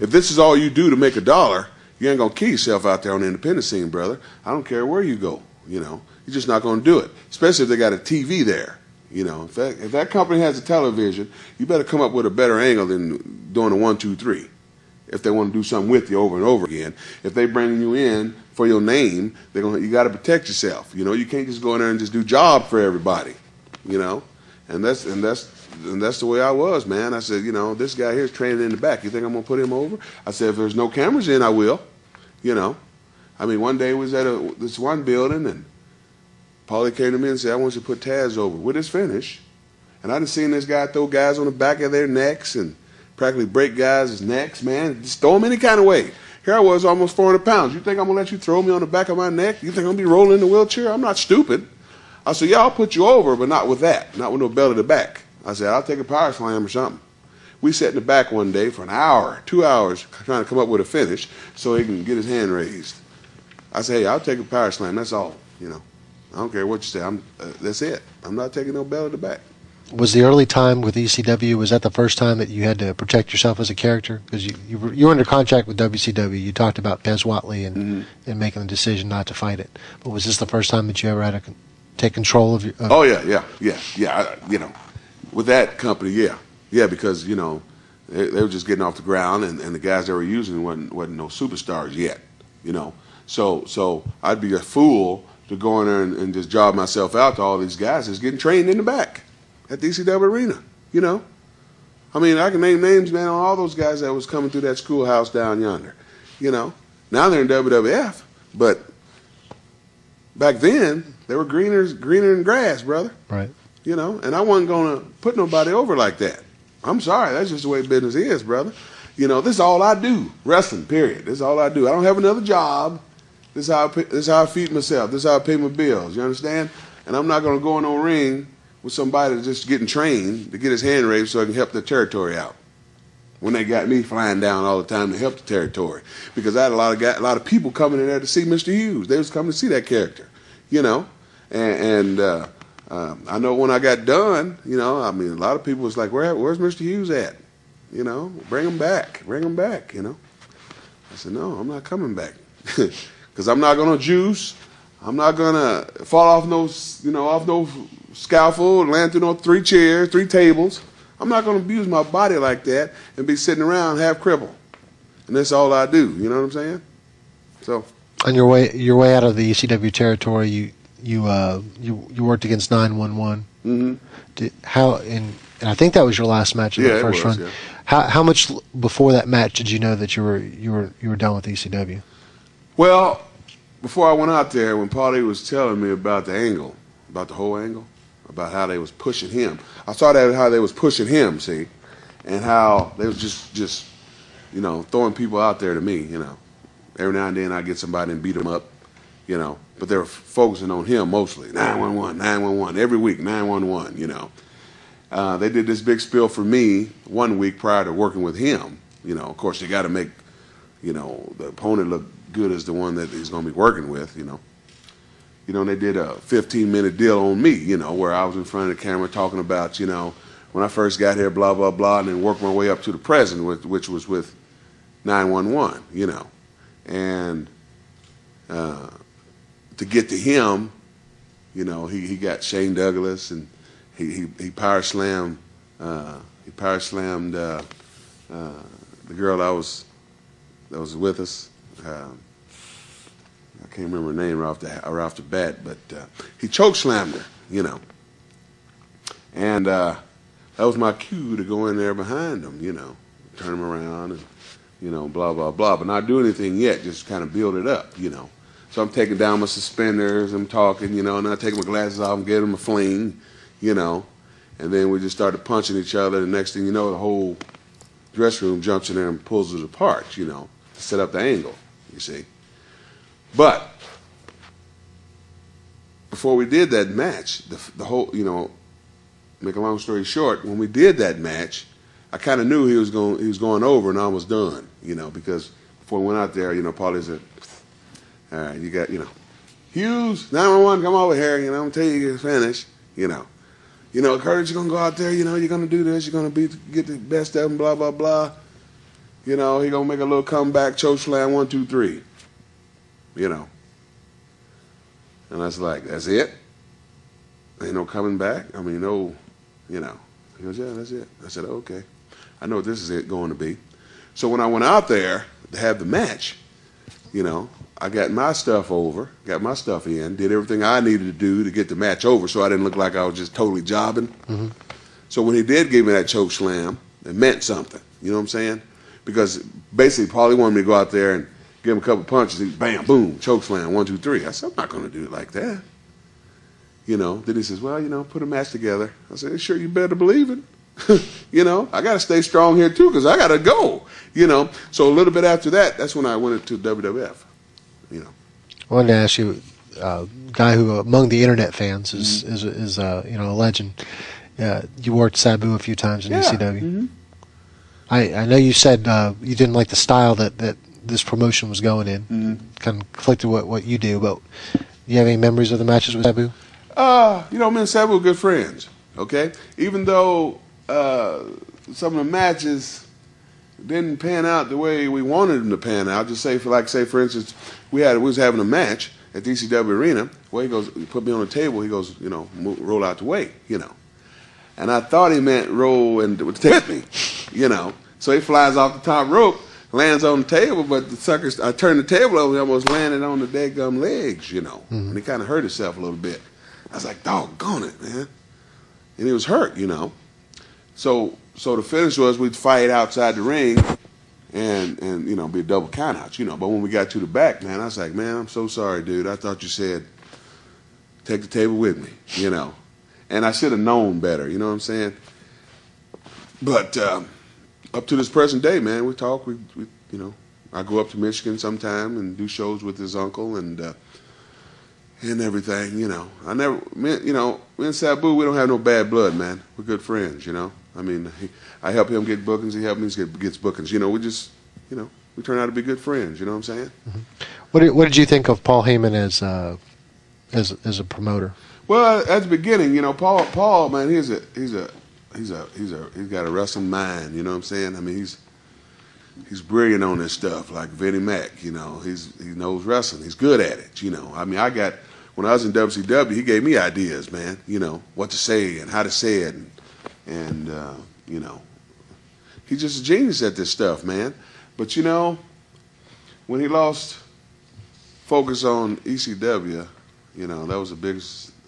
If this is all you do to make $1, you ain't gonna kill yourself out there on the independent scene, brother. I don't care where you go, you know. You're just not gonna do it, especially if they got a TV there. You know, if that company has a television, you better come up with a better angle than doing a 1, 2, 3. If they want to do something with you over and over again, if they bring you in for your name, you got to protect yourself. You know, you can't just go in there and just do job for everybody. You know, and that's the way I was, man. I said, you know, this guy here is training in the back. You think I'm gonna put him over? I said, if there's no cameras in, I will. You know, I mean, one day we was at this one building, and Paulie came to me and said, I want you to put Taz over with his finish. And I done seen this guy throw guys on the back of their necks and practically break guys' necks, man. Just throw them any kind of way. Here I was, almost 400 pounds. You think I'm gonna let you throw me on the back of my neck? You think I'm gonna be rolling in the wheelchair? I'm not stupid. I said, yeah, I'll put you over, but not with that. Not with no belt at the back. I said, I'll take a power slam or something. We sat in the back one day for an hour, 2 hours, trying to come up with a finish so he can get his hand raised. I said, hey, I'll take a power slam, that's all, you know. I don't care what you say. That's it. I'm not taking no bell at the back.
Was the early time with ECW, was that the first time that you had to protect yourself as a character? Because you were under contract with WCW. You talked about Des Whatley and making the decision not to fight it. But was this the first time that you ever had to take control of your...
Oh, yeah. With that company, yeah. Yeah, because, they were just getting off the ground, and the guys they were using wasn't no superstars yet, So I'd be a fool to go in there and just job myself out to all these guys that's getting trained in the back at the ECW arena, I mean, I can name names, man, on all those guys that was coming through that schoolhouse down yonder, Now they're in WWF, but back then they were greener than grass, brother.
Right.
And I wasn't going to put nobody over like that. I'm sorry, that's just the way business is, brother. This is all I do, wrestling, period. This is all I do. I don't have another job. This is how I feed myself. This is how I pay my bills, you understand? And I'm not going to go in no ring with somebody that's just getting trained to get his hand raised so I can help the territory out. When they got me flying down all the time to help the territory. Because I had a lot of people coming in there to see Mr. Hughes. They was coming to see that character, And I know when I got done, a lot of people was like, where's Mr. Hughes at? Bring him back. I said, no, I'm not coming back. Because I'm not going to juice. I'm not going to fall off no scaffold and land through no 3 chairs, 3 tables. I'm not going to abuse my body like that and be sitting around half crippled. And that's all I do. You know what I'm saying? So.
On your way out of the ECW territory, you worked against 911.
Mm-hmm.
And I think that was your last match of the first run.
Yeah.
How much before that match did you know that you were done with ECW?
Well, before I went out there, when Paulie was telling me about the angle, about the whole angle, about how they was pushing him, I saw that how they was pushing him, see, and how they was just throwing people out there to me, Every now and then I get somebody and beat them up, but they were focusing on him mostly. 911, 911, every week, 911, They did this big spiel for me 1 week prior to working with him. Of course, you got to make, the opponent look good as the one that he's going to be working with, And they did a 15-minute deal on me, where I was in front of the camera talking about, when I first got here, blah, blah, blah, and then worked my way up to the present, which was with 911, And to get to him, he got Shane Douglas, and he power slammed the girl that was with us. I can't remember her name right off the bat, but he choke slammed her, And that was my cue to go in there behind him, turn him around and, blah, blah, blah. But not do anything yet, just kind of build it up, So I'm taking down my suspenders, I'm talking, and I take my glasses off and get him a fling, And then we just started punching each other. The next thing you know, the whole dressing room jumps in there and pulls us apart, to set up the angle, you see. But before we did that match, the whole, make a long story short, when we did that match, I kind of knew he was going over, and I was done, because before we went out there, Paulie said, all right, you got, Hughes, 911, come over here, I'm going to tell you you're finished, Curtis, you're going to go out there, you're going to do this, you're going to get the best of them, blah, blah, blah. He going to make a little comeback, choke slam, 1, 2, 3. And I was like, that's it? Ain't no coming back? I mean, no, He goes, yeah, that's it. I said, okay. I know this is it going to be. So when I went out there to have the match, I got my stuff over, got my stuff in, did everything I needed to do to get the match over so I didn't look like I was just totally jobbing. Mm-hmm. So when he did give me that choke slam, it meant something. You know what I'm saying? Because basically Paulie wanted me to go out there and give him a couple punches, and bam, boom, choke slam, 1, 2, 3. I said, I'm not going to do it like that. Then he says, well, put a match together. I said, sure, you better believe it. I got to stay strong here too because I got to go, So a little bit after that, that's when I went into WWF, I
wanted to ask you, a guy who among the internet fans is a legend. You worked Sabu a few times in ECW. Mm-hmm. I know you said you didn't like the style that this promotion was going in. Mm-hmm. Kind of conflicted with what you do, but You have any memories of the matches with Sabu?
You know, me and Sabu were good friends. Okay, even though some of the matches didn't pan out the way we wanted them to pan out. Just say for instance, we was having a match at the ECW arena. Where he goes, he put me on the table. He goes, you know, roll out the way, you know. And I thought he meant roll and tip me, you know. So he flies off the top rope, lands on the table, but the sucker, I turned the table over, he almost landed on the deadgum legs, you know. Mm-hmm. And he kind of hurt himself a little bit. I was like, doggone it, man. And he was hurt, you know. So the finish was we'd fight outside the ring and you know, be a double countouts, you know. But when we got to the back, man, I was like, man, I'm so sorry, dude. I thought you said take the table with me, you know. And I should have known better, you know what I'm saying? But up to this present day, man, we talk. We you know, I go up to Michigan sometime and do shows with his uncle and everything, you know. Me and Sabu, we don't have no bad blood, man. We're good friends, you know. I mean, I help him get bookings. He helps me get bookings. You know, we just, you know, we turn out to be good friends. You know what I'm saying?
Mm-hmm. What did you think of Paul Heyman as a promoter?
Well, at the beginning, you know, Paul, man, he's got a wrestling mind. You know what I'm saying? I mean, he's brilliant on this stuff, like Vinnie Mac. You know, he knows wrestling. He's good at it. You know, I mean, when I was in WCW, he gave me ideas, man. You know, what to say and how to say it, and you know, he's just a genius at this stuff, man. But you know, when he lost focus on ECW, you know, that was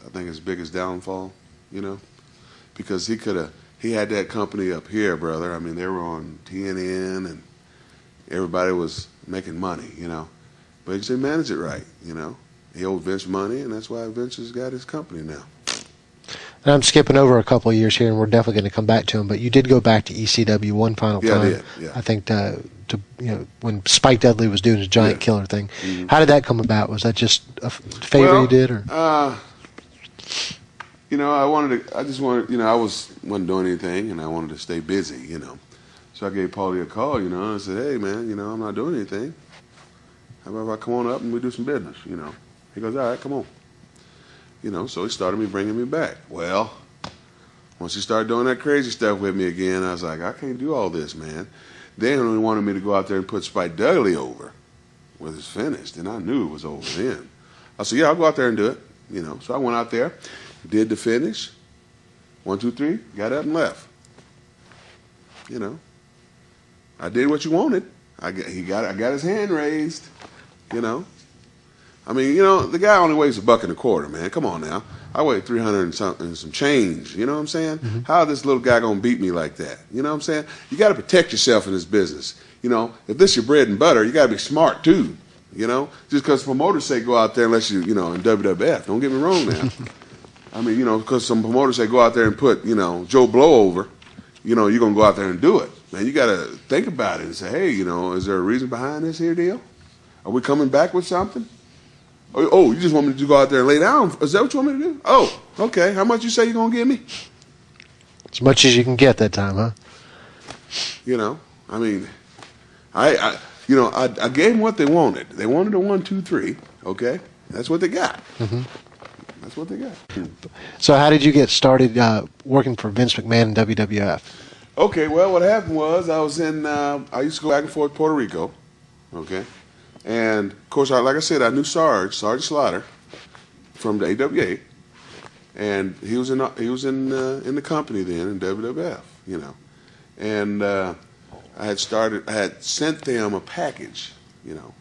I think his biggest downfall, you know, because he had that company up here, brother. I mean, they were on TNN and everybody was making money, you know, but he didn't manage it right, you know. He owed Vince money, and that's why Vince has got his company now.
And I'm skipping over a couple of years here, and we're definitely going to come back to him. But you did go back to ECW one final time.
I did. Yeah.
I think to you know, when Spike Dudley was doing his giant killer thing. Mm-hmm. How did that come about? Was that just a favor you did, or?
You know, I wasn't doing anything, and I wanted to stay busy, you know. So I gave Paulie a call, you know, and I said, hey, man, you know, I'm not doing anything. How about if I come on up and we do some business, you know? He goes, all right, come on. You know, so he started bringing me back. Well, once he started doing that crazy stuff with me again, I was like, I can't do all this, man. Then he wanted me to go out there and put Spike Dudley over with his finish, and I knew it was over then. I said, yeah, I'll go out there and do it, you know. So I went out there, did the finish, 1, 2, 3, got up and left. You know, I did what you wanted. I got his hand raised, you know. I mean, you know, the guy only weighs $1.25, man. Come on now. I weigh 300 and some change. You know what I'm saying? Mm-hmm. How is this little guy gonna beat me like that? You know what I'm saying? You got to protect yourself in this business. You know, if this is your bread and butter, you got to be smart too. You know, just because promoters say go out there unless you know, in WWF. Don't get me wrong now. I mean, you know, because some promoters say go out there and put, you know, Joe Blow over. You know, you're gonna go out there and do it, man. You got to think about it and say, hey, you know, is there a reason behind this here deal? Are we coming back with something? Oh, you just want me to go out there and lay down? Is that what you want me to do? Oh, okay. How much you say you're going to give me?
As much as you can get that time, huh?
You know, I mean, I gave them what they wanted. They wanted a 1, 2, 3. Okay, that's what they got. Mm-hmm. That's what they got.
So, how did you get started working for Vince McMahon in WWF?
Okay, well, what happened was I used to go back and forth to Puerto Rico. Okay. And of course, like I said, I knew Sergeant Slaughter from the AWA, and he was in the company then in WWF, you know. And I had sent them a package, you know,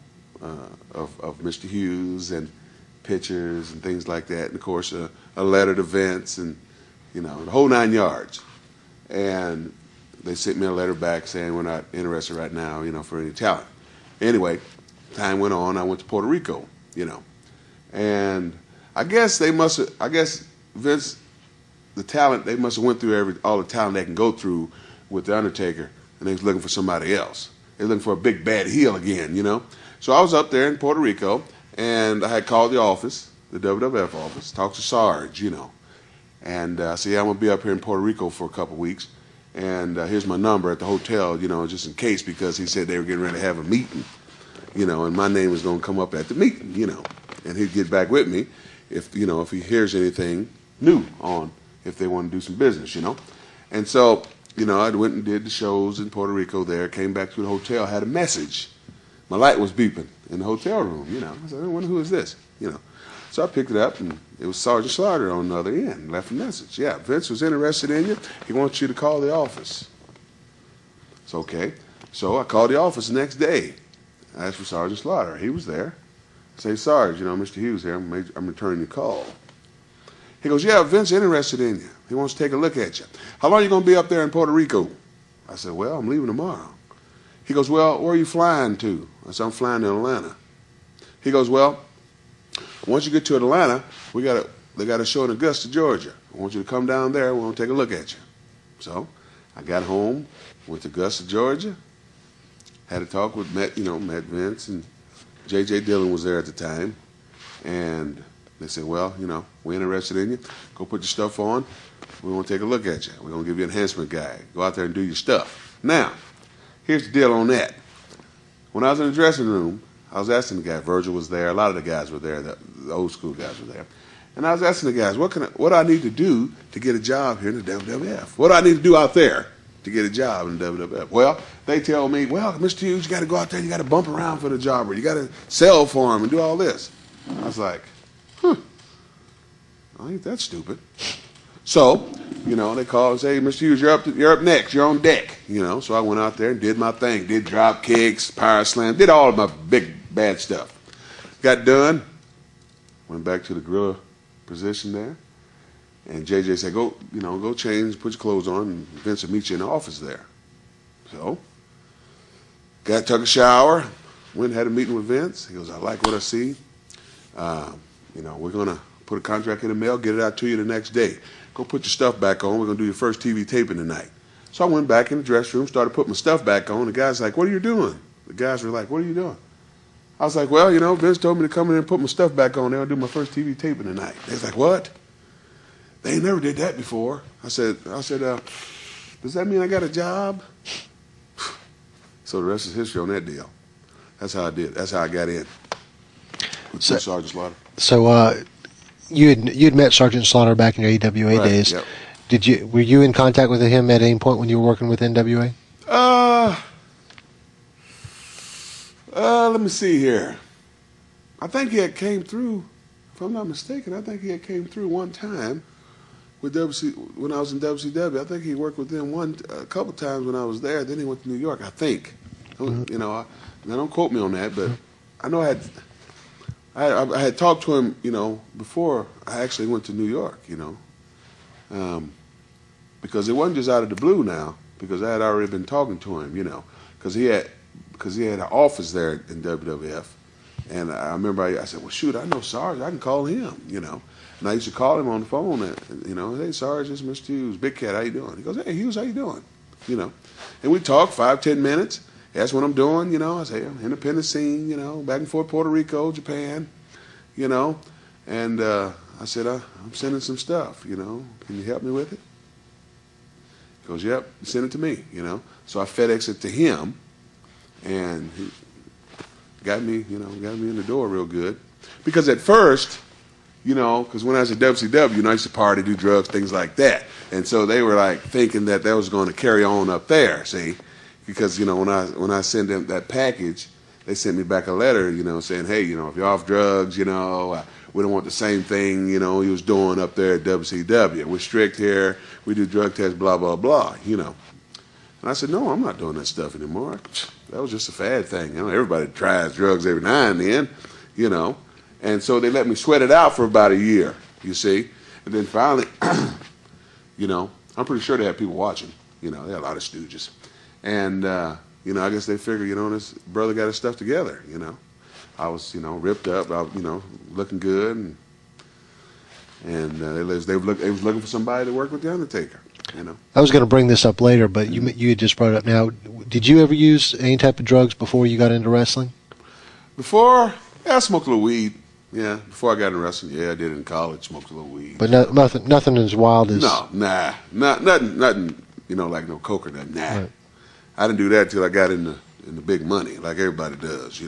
of Mr. Hughes and pictures and things like that, and of course a letter to Vince and, you know, the whole 9 yards. And they sent me a letter back saying we're not interested right now, you know, for any talent. Anyway. Time went on. I went to Puerto Rico, you know, and I guess Vince, the talent, they must have went through all the talent they can go through with the Undertaker, and they was looking for somebody else. They were looking for a big bad heel again, you know. So I was up there in Puerto Rico, and I had called the office, the WWF office, talked to Sarge, you know, and I said, yeah, I'm gonna be up here in Puerto Rico for a couple of weeks, and here's my number at the hotel, you know, just in case, because he said they were getting ready to have a meeting. You know, and my name was going to come up at the meeting, you know. and he'd get back with me if he hears anything new on if they want to do some business, And so, I went and did the shows in Puerto Rico there, came back to the hotel, had a message. My light was beeping in the hotel room, I said, I wonder who is this, So I picked it up, and it was Sergeant Slaughter on the other end, left a message. Yeah, Vince was interested in you. He wants you to call the office. It's okay. So I called the office the next day. I asked for Sergeant Slaughter. He was there. I say, Sarge, Mr. Hughes here. I'm returning your call. He goes, yeah, Vince is interested in you. He wants to take a look at you. How long are you going to be up there in Puerto Rico? I said, well, I'm leaving tomorrow. He goes, well, where are you flying to? I said, I'm flying to Atlanta. He goes, well, once you get to Atlanta, they got a show in Augusta, Georgia. I want you to come down there. We're going to take a look at you. So I got home, went to Augusta, Georgia, had a talk with met Vince, and J.J. Dillon was there at the time. And they said, well, we're interested in you. Go put your stuff on. We want to take a look at you. We're going to give you an enhancement guide. Go out there and do your stuff. Now, here's the deal on that. When I was in the dressing room, I was asking the guy. Virgil was there. A lot of the guys were there. The old school guys were there. And I was asking the guys, what do I need to do to get a job here in the WWF? What do I need to do out there to get a job in the WWF? Well, they tell me, well, Mr. Hughes, you got to go out there and you got to bump around for the job, or you got to sell for him and do all this. I was like, I ain't that stupid. So, they call and say, hey, Mr. Hughes, you're up next. You're on deck. So I went out there and did my thing. Did drop kicks, power slam, did all of my big, bad stuff. Got done. Went back to the gorilla position there. And JJ said, go change, put your clothes on, and Vince will meet you in the office there. So, took a shower, went and had a meeting with Vince. He goes, I like what I see. We're going to put a contract in the mail, get it out to you the next day. Go put your stuff back on. We're going to do your first TV taping tonight. So I went back in the dressing room, started putting my stuff back on. The guy's like, what are you doing? The guys were like, what are you doing? I was like, well, Vince told me to come in and put my stuff back on there and do my first TV taping tonight. They was like, what? They never did that before. I said, does that mean I got a job? So the rest is history on that deal. That's how I did. That's how I got in. With Sergeant Slaughter.
So you'd met Sergeant Slaughter back in your AWA days.
Yep.
Were you in contact with him at any point when you were working with NWA?
Let me see here. I think he had came through, if I'm not mistaken, I think he had came through one time with when I was in WCW. I think he worked with them a couple times when I was there. Then he went to New York, I think. Mm-hmm. Now don't quote me on that, but I know I had talked to him, before I actually went to New York, because it wasn't just out of the blue now, because I had already been talking to him, because he had an office there in WWF, and I remember I said, well, shoot, I know Sarge, I can call him, and I used to call him on the phone, and, hey, Sarge, this is Mr. Hughes, Big Cat, how you doing? He goes, hey, Hughes, how you doing? And we talked 5-10 minutes. That's what I'm doing, I say, independent scene, back and forth, Puerto Rico, Japan, and I said, I'm sending some stuff, can you help me with it? He goes, yep, send it to me, So I FedExed it to him, and he got me in the door real good. Because at first, because when I was at WCW, I used to party, do drugs, things like that. And so they were like thinking that was going to carry on up there, see? Because, when I sent them that package, they sent me back a letter, saying, hey, if you're off drugs, we don't want the same thing, he was doing up there at WCW. We're strict here. We do drug tests, blah, blah, blah, And I said, no, I'm not doing that stuff anymore. That was just a fad thing. Everybody tries drugs every now and then, And so they let me sweat it out for about a year, you see. And then finally, I'm pretty sure they had people watching. They had a lot of stooges. And, I guess they figured, this brother got his stuff together, I was, ripped up, looking good. And they was looking for somebody to work with The Undertaker,
I was going to bring this up later, but you had just brought it up now. Did you ever use any type of drugs before you got into wrestling?
Before? Yeah, I smoked a little weed. Yeah, before I got into wrestling, I did it in college, smoked a little weed.
But nothing as wild as...
No, nothing, like no coke or nothing, nah. Right. I didn't do that till I got in the big money, like everybody does,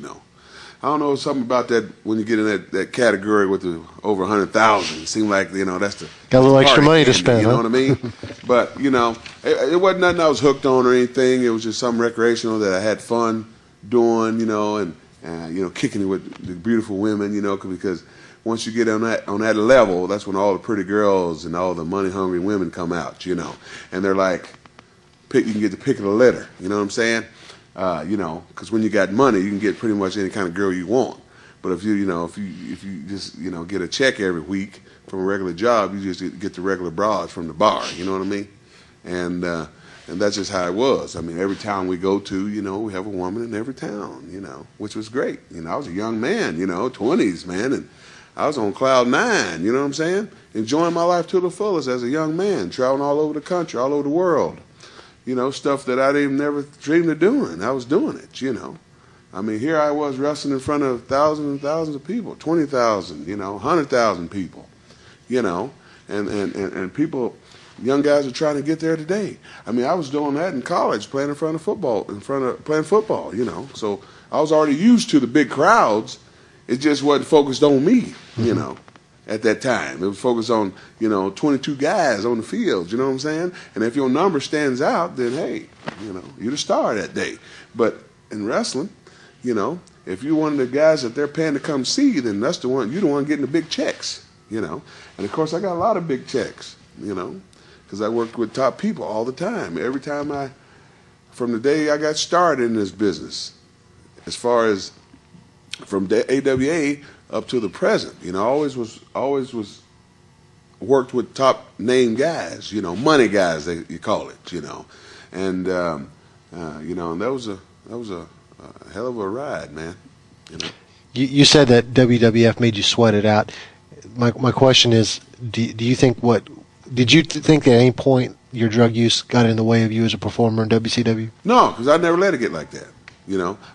I don't know, something about that when you get in that category with the over 100,000. It seemed like, that's the
got a little extra money to
candy,
spend.
You know
huh?
what I mean? But it wasn't nothing I was hooked on or anything. It was just something recreational that I had fun doing, and kicking it with the beautiful women, because once you get on that level, that's when all the pretty girls and all the money hungry women come out, and they're like, you can get the pick of the litter. You know what I'm saying? Because when you got money, you can get pretty much any kind of girl you want. But if you just get a check every week from a regular job, you just get the regular broads from the bar. You know what I mean? And that's just how it was. I mean, every town we go to, we have a woman in every town. Which was great. I was a young man, 20s, man, and I was on cloud nine. You know what I'm saying? Enjoying my life to the fullest as a young man, traveling all over the country, all over the world. Stuff that I didn't never dreamed of doing. I was doing it, I mean, here I was wrestling in front of thousands and thousands of people, 20,000, 100,000 people, and people, young guys are trying to get there today. I mean, I was doing that in college, playing playing football, So I was already used to the big crowds. It just wasn't focused on me, at that time. It was focused on, 22 guys on the field, you know what I'm saying? And if your number stands out, then, hey, you're the star that day. But in wrestling, if you're one of the guys that they're paying to come see, then you're the one getting the big checks, And, of course, I got a lot of big checks, because I worked with top people all the time. Every time from the day I got started in this business, as far as from the AWA up to the present, always was worked with top name guys, money guys you call it, and and that was a hell of a ride, man.
You said that WWF made you sweat it out. My question is, did you think at any point your drug use got in the way of you as a performer in WCW?
No, because I never let it get like that.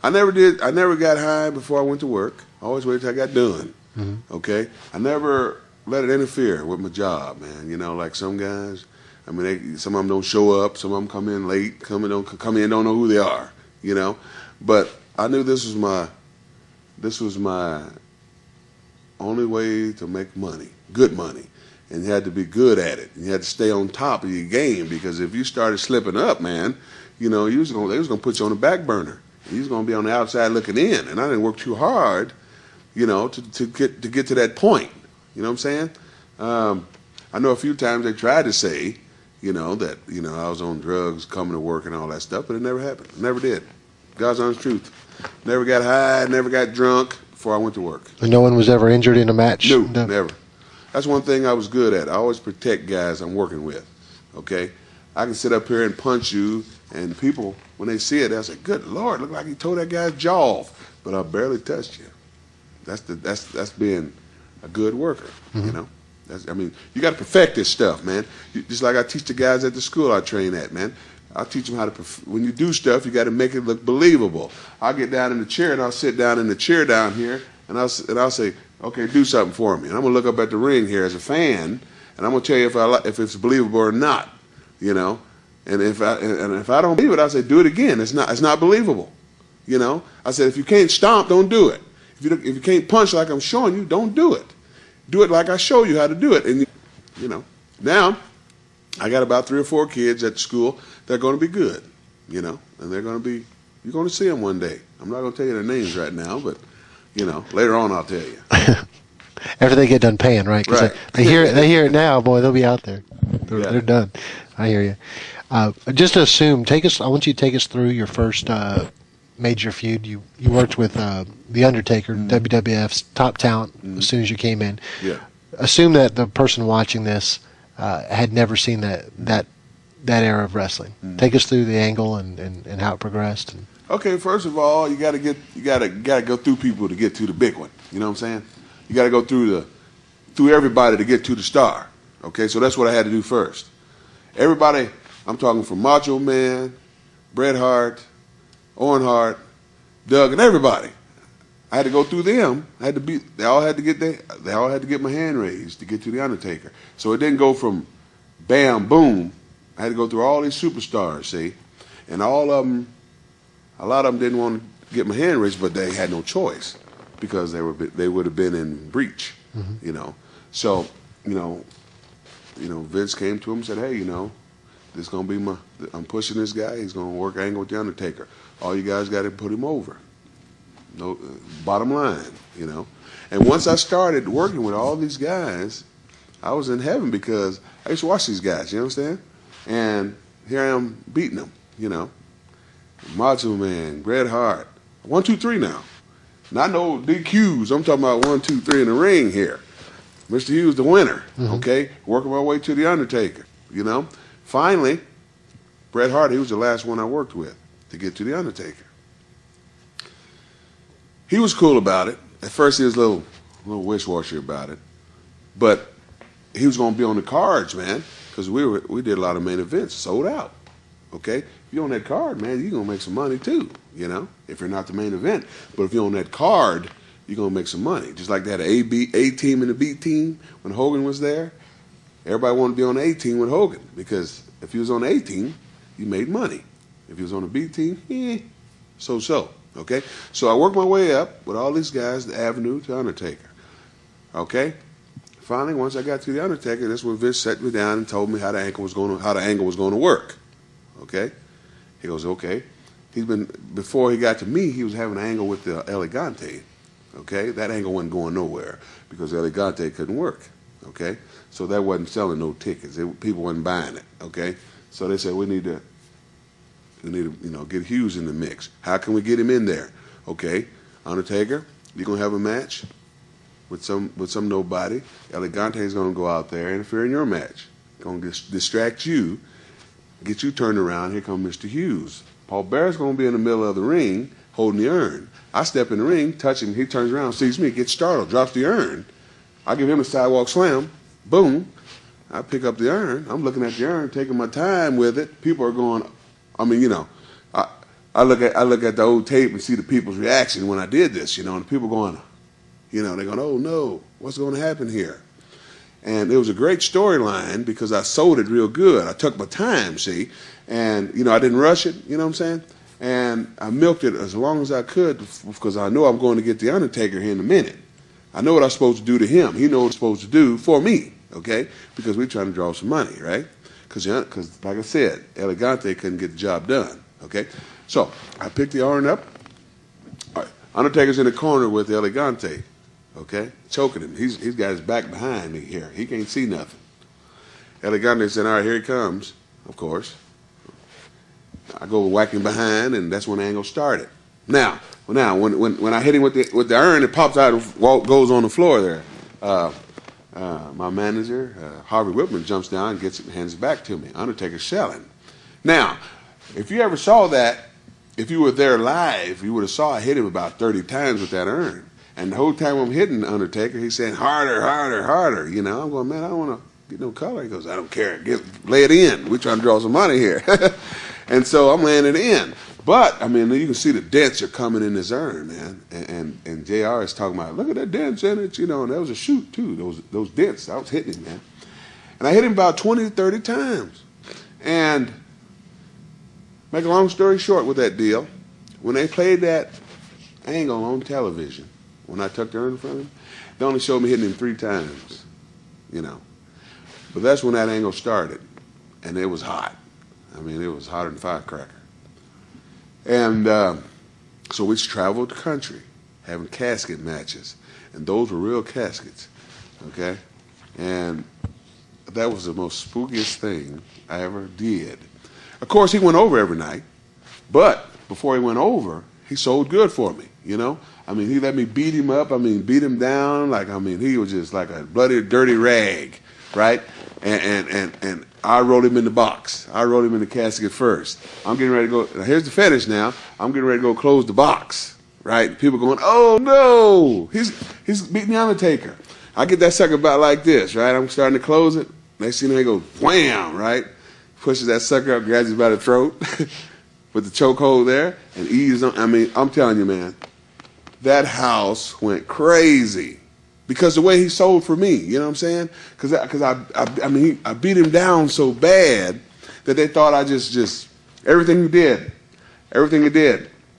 I never did. I never got high before I went to work. I always waited till I got done. Mm-hmm. Okay, I never let it interfere with my job, man. Like some guys. I mean, some of them don't show up. Some of them come in late. Don't know who they are. But I knew this was my only way to make money, good money, and you had to be good at it. You had to stay on top of your game, because if you started slipping up, man, they was gonna put you on the back burner. You was gonna be on the outside looking in, and I didn't work too hard, to get to that point. You know what I'm saying? I know a few times they tried to say, that I was on drugs coming to work and all that stuff, but it never happened. It never did. God's honest truth. Never got high, never got drunk before I went to work.
And no one was ever injured in a match?
No, never. That's one thing I was good at. I always protect guys I'm working with. Okay? I can sit up here and punch you, and people, when they see it, they'll say, "Good Lord, look like he tore that guy's jaw off." But I barely touched you. That's being a good worker,
Mm-hmm.
You got to perfect this stuff, man. Just like I teach the guys at the school I train at, man. I teach them how to, when you do stuff, you got to make it look believable. I'll get down in the chair, and I'll sit down in the chair down here, and I'll say, "Okay, do something for me." And I'm going to look up at the ring here as a fan, and I'm going to tell you if it's believable or not, And if I don't believe it, I say, "Do it again. It's not believable." I said, if you can't stomp, don't do it. If you can't punch like I'm showing you, don't do it. Do it like I show you how to do it. And now I got about 3 or 4 kids at the school that are going to be good, and they're going to be. You're going to see them one day. I'm not going to tell you their names right now, but later on I'll tell you.
After they get done paying, right? Because
right.
they hear it now, boy, they'll be out there. They're done. I hear you. Just to assume, I want you to take us through your first major feud. You worked with The Undertaker, WWF's top talent, as soon as you came in.
Yeah.
Assume that the person watching this had never seen that era of wrestling. Take us through the angle and how it progressed.
Okay, first of all, you gotta go through people to get to the big one. You know what I'm saying? You gotta go through everybody to get to the star. Okay, so that's what I had to do first. Everybody, I'm talking from Macho Man, Bret Hart, Owen Hart, Doug, and everybody. I had to go through them. They all had to get my hand raised to get to the Undertaker. So it didn't go from bam, boom. I had to go through all these superstars, see, and a lot of them didn't want to get my hand raised, but they had no choice. because they would have been in breach, you know. So, you know, Vince came to him and said, hey, you know, this is gonna be I'm pushing this guy. He's gonna work angle with the Undertaker. All you guys got to put him over. No, bottom line, you know. And once I started working with all these guys, I was in heaven because I used to watch these guys. You understand? And here I am beating them. You know, Macho Man, Bret Hart, 1, 2, 3 now. Not no DQs. I'm talking about 1, 2, 3 in the ring here. Mr. Hughes, the winner. Okay, working my way to the Undertaker. You know, finally, Bret Hart. He was the last one I worked with to get to the Undertaker. He was cool about it. At first, he was a little wish-washy about it, but he was going to be on the cards, man, because we did a lot of main events, sold out. Okay, if you're on that card, man, you're gonna make some money too. You know, if you're not the main event, but if you're on that card, you're gonna make some money. Just like they had an A team and a B team when Hogan was there. Everybody wanted to be on the A team with Hogan because if you was on the A team, you made money. If you was on the B team, so. Okay, so I worked my way up with all these guys, the Avenue to Undertaker. Okay, finally, once I got to the Undertaker, that's when Vince sat me down and told me how the angle was going to work. Okay, he goes, okay. Before he got to me, he was having an angle with the Elegante. Okay, that angle wasn't going nowhere because Elegante couldn't work. Okay, so that wasn't selling no tickets. People wasn't buying it. Okay, so they said we need to get Hughes in the mix. How can we get him in there? Okay, Undertaker, you're gonna have a match with some nobody. Elegante is gonna go out there and interfere in your match. Gonna distract you, get you turned around. Here comes Mr. Hughes. Paul Bear's gonna be in the middle of the ring holding the urn. I step in the ring, touch him. He turns around, sees me, gets startled, drops the urn. I give him a sidewalk slam. Boom. I pick up the urn. I'm looking at the urn, taking my time with it. People are going. I mean, you know, I look at the old tape and see the people's reaction when I did this, you know, and the people going, you know, they're going, oh no, what's going to happen here? And it was a great storyline because I sold it real good. I took my time, see, and you know, I didn't rush it, you know what I'm saying? And I milked it as long as I could because I know I'm going to get the Undertaker here in a minute. I know what I'm supposed to do to him. He knows what I'm supposed to do for me, okay? Because we're trying to draw some money, right? Because, like I said, Elegante couldn't get the job done, okay? So I picked the urn up. All right. Undertaker's in the corner with Elegante, okay? Choking him. He's got his back behind me here. He can't see nothing. Elegante said, all right, here he comes, of course. I go whacking behind, and that's when the angle started. Now, when I hit him with the urn, it pops out and goes on the floor there. My manager, Harvey Whitman, jumps down and hands it back to me. Undertaker's selling. Now, if you ever saw that, if you were there live, you would have saw I hit him about 30 times with that urn. And the whole time I'm hitting the Undertaker, he's saying, harder, harder, harder. You know, I'm going, man, I don't want to get no color. He goes, I don't care. Lay it in. We're trying to draw some money here. And so I'm laying it in. But, I mean, you can see the dents are coming in this urn, man. And JR is talking about, look at that dents in it, you know, and that was a shoot, too, those dents. I was hitting him, man. And I hit him about 20 to 30 times. And make a long story short with that deal, when they played that angle on television, when I took the urn from him, they only showed me hitting him 3 times, you know. But that's when that angle started, and it was hot. I mean, it was hotter than firecracker. And so we traveled the country having casket matches. And those were real caskets, okay? And that was the most spookiest thing I ever did. Of course, he went over every night. But before he went over, he sold good for me, you know? I mean, he let me beat him up. I mean, beat him down. He was just like a bloody, dirty rag, right? And I rolled him in the box. I rolled him in the casket first. I'm getting ready to go. Now, here's the finish now. I'm getting ready to go close the box, right? People going, oh, no. He's beating the Undertaker. I get that sucker about like this, right? I'm starting to close it. Next thing you know, he goes, wham, right? Pushes that sucker up, grabs him by the throat with the chokehold there, and eases on. I mean, I'm telling you, man, that house went crazy. Because the way he sold for me, you know what I'm saying? Because I beat him down so bad that they thought I just everything he did,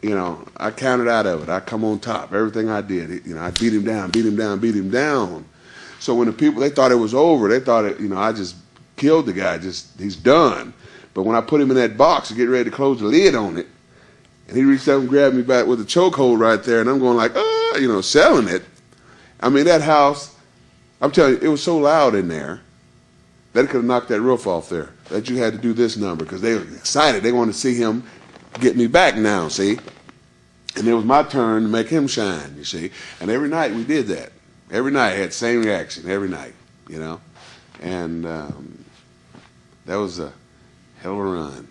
I counted out of it. I come on top. Everything I did, I beat him down, beat him down, beat him down. So when the people, they thought it was over. They thought I just killed the guy. He's done. But when I put him in that box to get ready to close the lid on it, and he reached up and grabbed me back with a chokehold right there, and I'm going like, selling it. I mean, that house, I'm telling you, it was so loud in there that it could have knocked that roof off there, that you had to do this number because they were excited. They wanted to see him get me back now, see? And it was my turn to make him shine, you see? And every night we did that. Every night I had the same reaction, every night, And that was a hell of a run.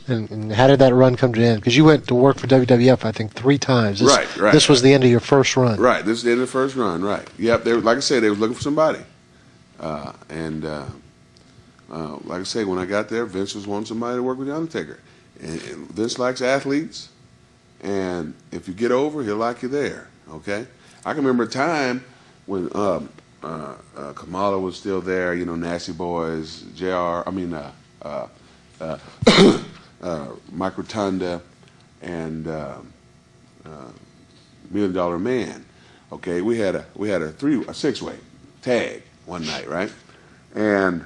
And how did that run come to an end? Because you went to work for WWF, I think, 3 times.
Right.
This was the end of your first run.
Right, this is the end of the first run, right. Yep, like I said, they was looking for somebody. Like I say, when I got there, Vince was wanting somebody to work with The Undertaker. And Vince likes athletes, and if you get over, he'll like you there, okay? I can remember a time when Kamala was still there, Nasty Boys, Mike Rotunda, and $1 Million Man. Okay, we had a 6-way tag one night, right? And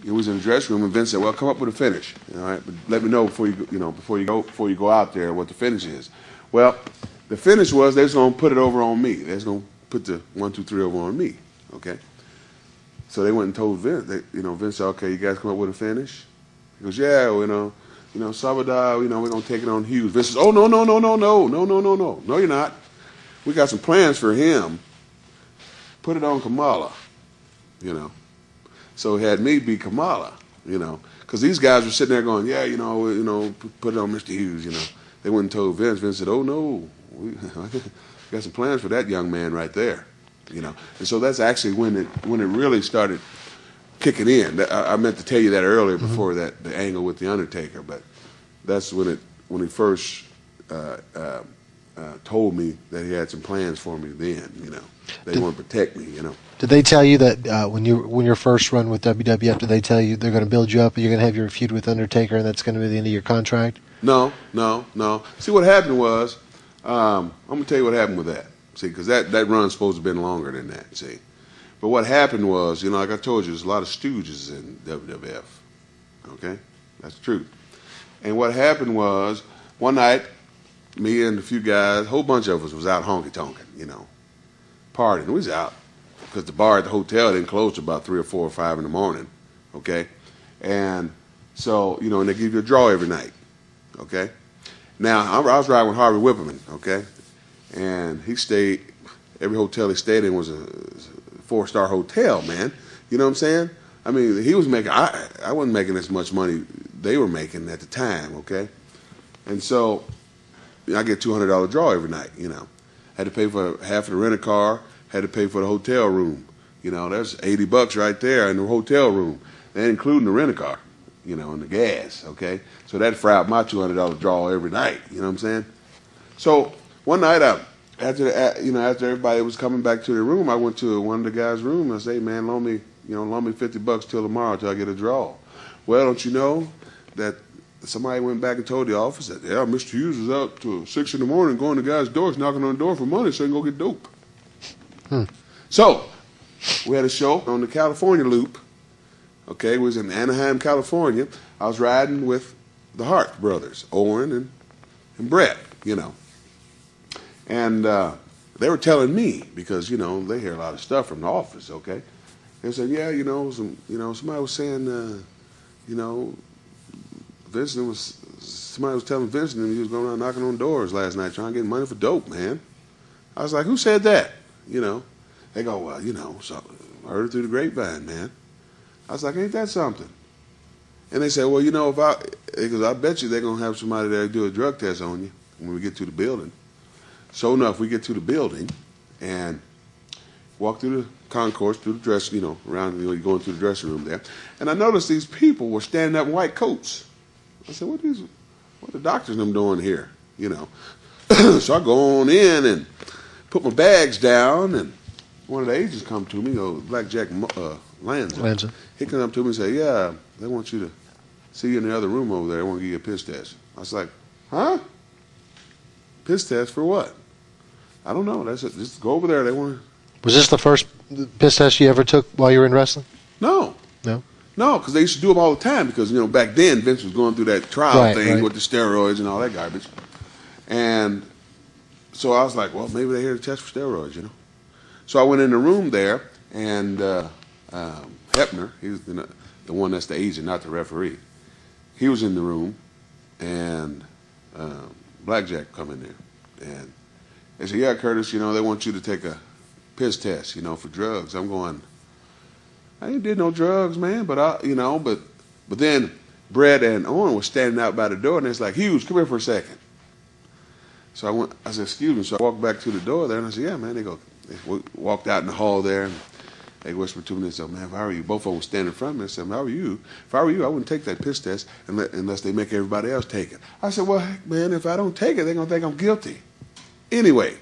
he was in the dressing room, and Vince said, "Well, come up with a finish, all right? But let me know before you go out there what the finish is." Well, the finish was they was gonna put it over on me. They was gonna put the 1, 2, 3 over on me. Okay. So they went and told Vince. Vince said, "Okay, you guys come up with a finish." He goes, "Yeah, Sabada, we're gonna take it on Hughes." Vince says, "Oh no, you're not. We got some plans for him. Put it on Kamala." So he had me beat Kamala, because these guys were sitting there going, "Yeah, put it on Mr. Hughes." They went and told Vince. Vince said, "Oh no, we got some plans for that young man right there." And so that's actually when it really started kicking in. I meant to tell you that earlier before the angle with the Undertaker, but that's when he first told me that he had some plans for me. Then they want to protect me.
Did they tell you that when your first run with WWF, did they tell you they're going to build you up and you're going to have your feud with Undertaker and that's going to be the end of your contract?
No. See, what happened was, I'm going to tell you what happened with that. See, because that run's supposed to have been longer than that, see. But what happened was, like I told you, there's a lot of stooges in WWF, okay? That's the truth. And what happened was, one night, me and a few guys, a whole bunch of us was out honky-tonking, partying. We was out because the bar at the hotel didn't close till about 3 or 4 or 5 in the morning, okay? And so, and they give you a draw every night, okay? Now, I was riding with Harvey Whipperman, okay? And he stayed, every hotel he stayed in was a 4-star hotel, man. You know what I'm saying? I mean, he was making, I wasn't making as much money they were making at the time, okay? And so, I get $200 draw every night, Had to pay for half of the rent-a-car, had to pay for the hotel room. That's $80 right there in the hotel room. That ain't including the rent-a-car, and the gas, okay? So that fried out my $200 draw every night, you know what I'm saying? So one night, after everybody was coming back to their room, I went to one of the guys' room and I said, "Hey man, loan me $50 till tomorrow till I get a draw." Well, don't you know that somebody went back and told the office that, "Yeah, Mr. Hughes was out till 6 in the morning going to guys' doors, knocking on the door for money so he can go get dope." So we had a show on the California Loop. Okay, it was in Anaheim, California. I was riding with the Hart brothers, Owen and Brett, And they were telling me, because, they hear a lot of stuff from the office, okay? They said, "Yeah, somebody was saying, somebody was telling Vincent that he was going around knocking on doors last night trying to get money for dope, man." I was like, "Who said that?" They go, "Well, so I heard it through the grapevine, man." I was like, "Ain't that something?" And they said, "Well, because I bet you they're going to have somebody there do a drug test on you when we get to the building." So enough, we get to the building and walk through the concourse, through the dress, around, going through the dressing room there. And I noticed these people were standing up in white coats. I said, what the doctors and them doing here? So I go on in and put my bags down, and one of the agents come to me, Blackjack Lanza. He comes up to me and say, "Yeah, they want you to see you in the other room over there. They want to give you a piss test." I was like, "Huh?" Piss test for what? I don't know. That's it. Just go over there. They want to.
Was this the first piss test you ever took while you were in wrestling?
No.
No?
No, because they used to do them all the time because, back then Vince was going through that trial thing
right.
with the steroids and all that garbage. And so I was like, well, maybe they're here to test for steroids, So I went in the room there, and Hepner, he was the one that's the agent, not the referee. He was in the room, and Blackjack come in there. And they said, yeah, Curtis, they want you to take a piss test, for drugs. I'm going, I ain't did no drugs, man, but but then Brett and Owen was standing out by the door, and it's like, Hughes, come here for a second. So I said, excuse me. So I walked back to the door there, and I said, yeah, man. They walked out in the hall there, and they whispered to me, they said, man, if I were you, both of them were standing in front of me. I said, how are you? If I were you, I wouldn't take that piss test unless they make everybody else take it. I said, well, heck, man, if I don't take it, they're going to think I'm guilty. Anyway,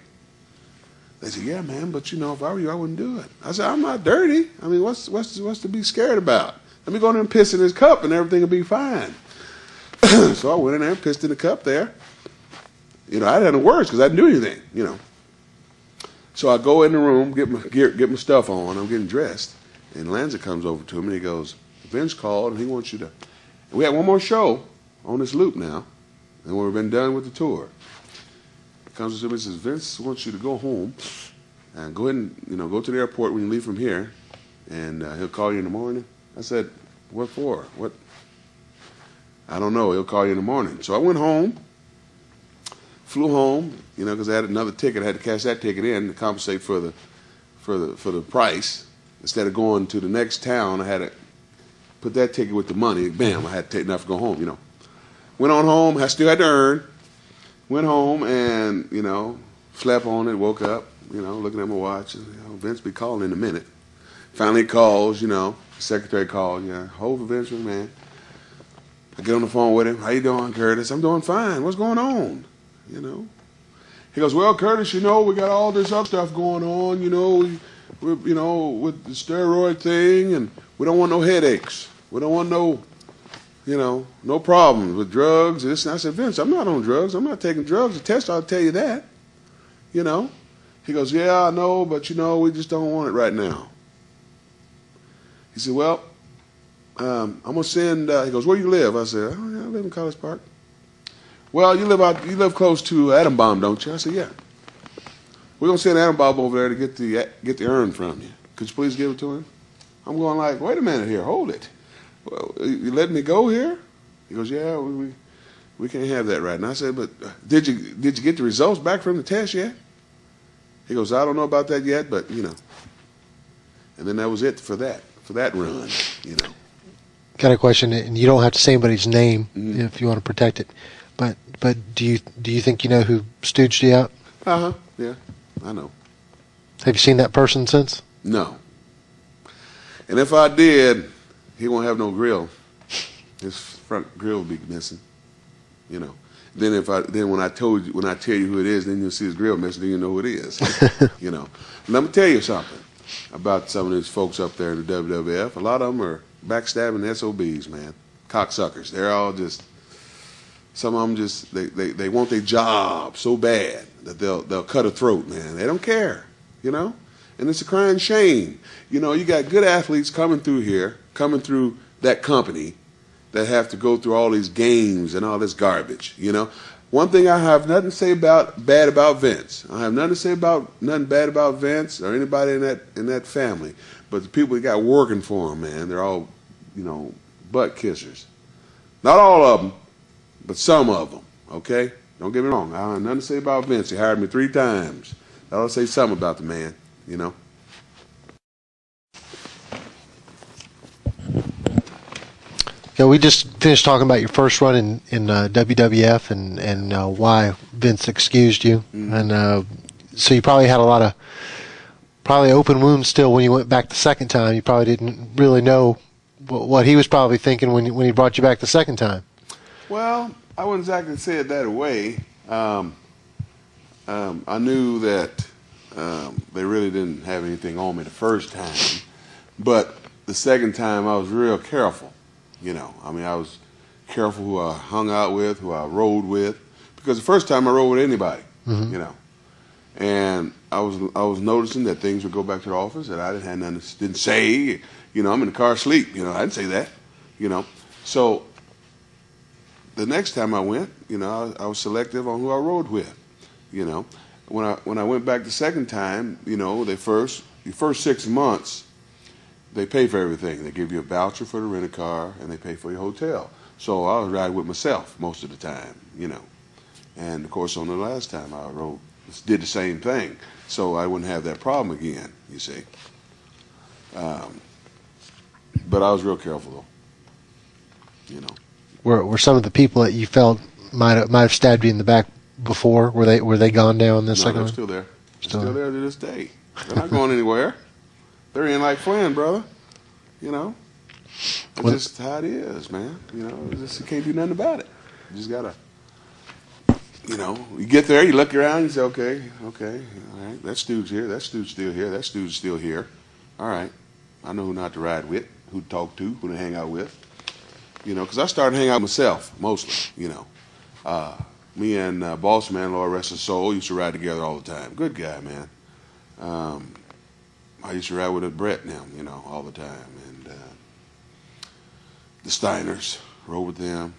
they said, yeah, man, but if I were you, I wouldn't do it. I said, I'm not dirty. I mean, what's to be scared about? Let me go in there and piss in this cup, and everything will be fine. So I went in there and pissed in the cup there. I had no words because I didn't do anything, So I go in the room, get my stuff on. I'm getting dressed, and Lanza comes over to me and he goes, Vince called and he wants you to. And we had one more show on this loop now, and we've been done with the tour. He comes to me and says, Vince wants you to go home and go ahead and go to the airport when you leave from here, and he'll call you in the morning. I said, what for? What? I don't know. He'll call you in the morning. So I went home. Flew home, because I had another ticket. I had to cash that ticket in to compensate for the price. Instead of going to the next town, I had to put that ticket with the money. Bam, I had to take enough to go home. Went on home. I still had to earn. Went home and slept on it. Woke up. Looking at my watch. Vince be calling in a minute. Finally calls. The secretary called. Hold for Vince, man. I get on the phone with him. How you doing, Curtis? I'm doing fine. What's going on? He goes, well, Curtis, we got all this other stuff going on, we're with the steroid thing, and we don't want no headaches. We don't want no problems with drugs. And I said, Vince, I'm not on drugs. I'm not taking drugs. The test, I'll tell you that. He goes, yeah, I know, but we just don't want it right now. He said, well, I'm going to send, he goes, where you live? I said, oh, yeah, I live in College Park. Well, you live close to Atom Bomb, don't you? I said, yeah. We're gonna send Atom Bomb over there to get the urn from you. Could you please give it to him? I'm going like, wait a minute here, hold it. Well, you letting me go here? He goes, yeah, we can't have that right now. I said, but did you get the results back from the test yet? He goes, I don't know about that yet, but And then that was it for that run,
Got a question, and you don't have to say anybody's name if you want to protect it. But do you think you know who stooged you out?
Yeah, I know.
Have you seen that person since?
No. And if I did, he won't have no grill. His front grill will be missing. Then when I tell you who it is, then you'll see his grill missing. Then you know who it is. Let me tell you something about some of these folks up there in the WWF. A lot of them are backstabbing SOBs, man, cocksuckers. They're all just. Some of them just they want their job so bad that they'll cut a throat, man. They don't care, and it's a crying shame. You got good athletes coming through that company that have to go through all these games and all this garbage. One thing I have nothing to say bad about Vince. I have nothing to say nothing bad about Vince or anybody in that family. But the people that got working for him, man, they're all butt kissers. Not all of them. But some of them, okay? Don't get me wrong. I have nothing to say about Vince. He hired me 3 times. I'll say something about the man,
Yeah, we just finished talking about your first run in WWF and why Vince excused you. And so you probably had a lot of open wounds still when you went back the second time. You probably didn't really know what he was probably thinking when he brought you back the second time.
Well, I wouldn't exactly say it that way. I knew that they really didn't have anything on me the first time, but the second time I was real careful. I was careful who I hung out with, who I rode with, because the first time I rode with anybody. you know. And I was noticing that things would go back to the office that I didn't say. You know, I'm in the car asleep. You know, I didn't say that. You know, so the next time I went, you know, I was selective on who I rode with. You know, when I went back the second time, you know, the first 6 months, they pay for everything. They give you a voucher for the rent a car, and they pay for your hotel. So I was riding with myself most of the time. You know, and of course on the last time I did the same thing, so I wouldn't have that problem again, you see. But I was real careful, though, you know.
Were some of the people that you felt might have stabbed you in the back before, were they gone down this second
No,
one?
they're still there. Still there to this day. They're not going anywhere. They're in like Flynn, brother, you know. It's just how it is, man. You know, you can't do nothing about it. You just got to... You know, you get there, you look around, you say, okay, all right, that dude's here, that dude's still here, that dude's still here. All right, I know who not to ride with, who to talk to, who to hang out with. You know, because I started hanging out with myself, mostly, you know. Me and Boss Man, Lord rest his soul, used to ride together all the time. Good guy, man. I used to ride with Brett and him, you know, all the time. And the Steiners, rode with them,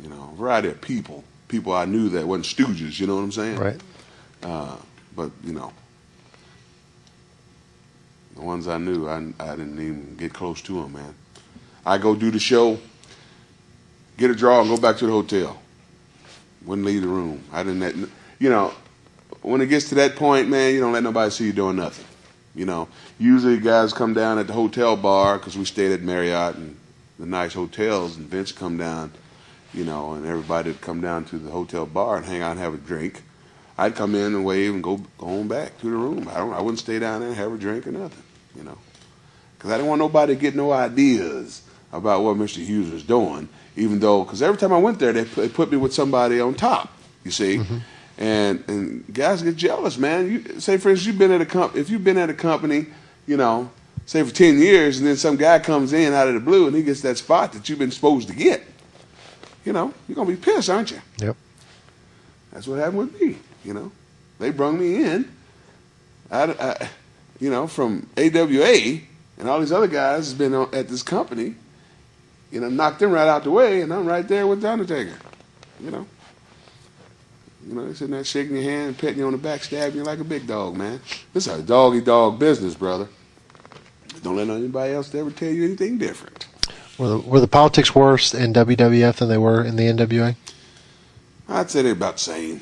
you know, a variety of people I knew that wasn't stooges, you know what I'm saying?
Right.
But, you know, the ones I knew, I didn't even get close to them, man. I go do the show, get a draw, and go back to the hotel. Wouldn't leave the room. I didn't, you know, when it gets to that point, man, you don't let nobody see you doing nothing. You know, usually guys come down at the hotel bar because we stayed at Marriott and the nice hotels, and Vince come down, you know, and everybody would come down to the hotel bar and hang out and have a drink. I'd come in and wave and go on back to the room. I wouldn't stay down there and have a drink or nothing, you know, because I didn't want nobody to get no ideas about what Mr. Hughes was doing, even though, because every time I went there, they put me with somebody on top, you see, and guys get jealous, man. Say, for instance, if you've been at a company, you know, say for 10 years, and then some guy comes in out of the blue and he gets that spot that you've been supposed to get, you know, you're going to be pissed, aren't you?
Yep.
That's what happened with me, you know. They brung me in, you know, from AWA, and all these other guys has been at this company, you know, knocked them right out the way, and I'm right there with the Undertaker, you know. You know, they're sitting there shaking your hand, petting you on the back, stabbing you like a big dog, man. This is a doggy-dog business, brother. Don't let anybody else ever tell you anything different.
Were the politics worse in WWF than they were in the NWA?
I'd say they're about the same.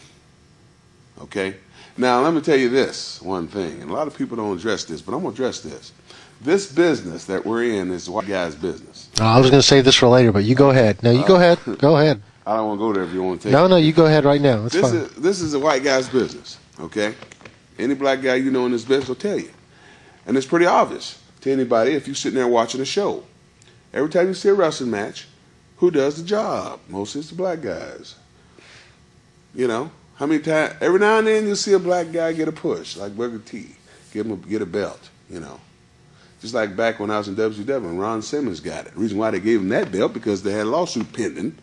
Okay? Now, let me tell you this one thing, and a lot of people don't address this, but I'm going to address this. This business that we're in is the white guy's business.
I was going to save this for later, but you go ahead. No, you go ahead. Go ahead.
I don't want to go there if you want to take
No,
it.
no, you go ahead right now. It's fine.
This is a white guy's business, okay? Any black guy you know in this business will tell you. And it's pretty obvious to anybody if you're sitting there watching a show. Every time you see a wrestling match, who does the job? Mostly it's the black guys. You know, how many times? Every now and then you'll see a black guy get a push, like Booker T, get a belt, you know. Just like back when I was in WCW, when Ron Simmons got it. The reason why they gave him that belt, because they had a lawsuit pending,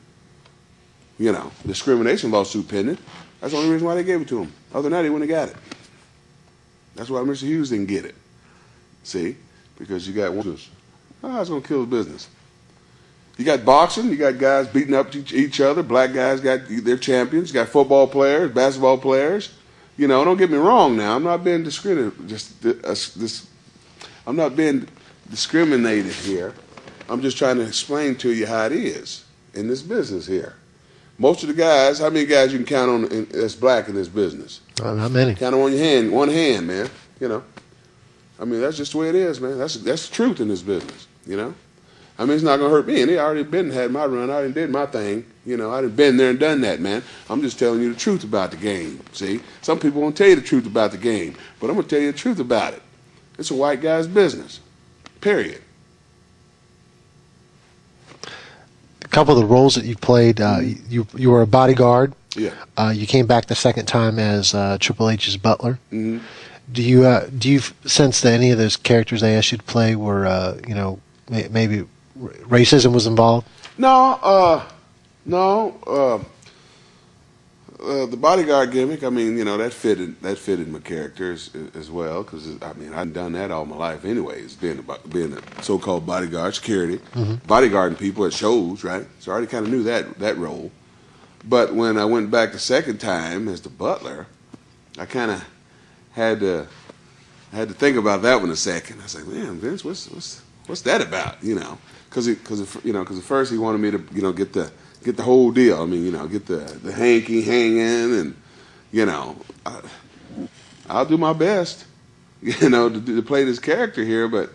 you know, discrimination lawsuit pending. That's the only reason why they gave it to him. Other than that, he wouldn't have got it. That's why Mr. Hughes didn't get it. See? Because you got one. Oh, it's going to kill the business. You got boxing. You got guys beating up each other. Black guys got their champions. You got football players, basketball players. You know, don't get me wrong now. I'm not being I'm not being discriminated here. I'm just trying to explain to you how it is in this business here. Most of the guys, how many guys you can count on that's black in this business?
Not many.
Count on one hand, man. You know. I mean, that's just the way it is, man. That's the truth in this business, you know. I mean, it's not going to hurt me. And I already had my run. I already did my thing. You know, I done been there and done that, man. I'm just telling you the truth about the game, see. Some people won't tell you the truth about the game, but I'm going to tell you the truth about it. It's a white guy's business, period.
A couple of the roles that you played, you were a bodyguard.
Yeah.
You came back the second time as Triple H's butler.
Mm-hmm.
Do you sense that any of those characters they asked you to play were, you know, maybe racism was involved?
No. the bodyguard gimmick, I mean, that fitted my character as well, because I mean, I've done that all my life anyways, being a so-called bodyguard, security, bodyguarding people at shows, right? So I already kind of knew that role. But when I went back the second time as the butler, I kind of had to think about that one a second. I was like, man, Vince, what's that about? Because at first he wanted me to get the whole deal. I mean, get the hanky hanging, and I'll do my best, to play this character here, but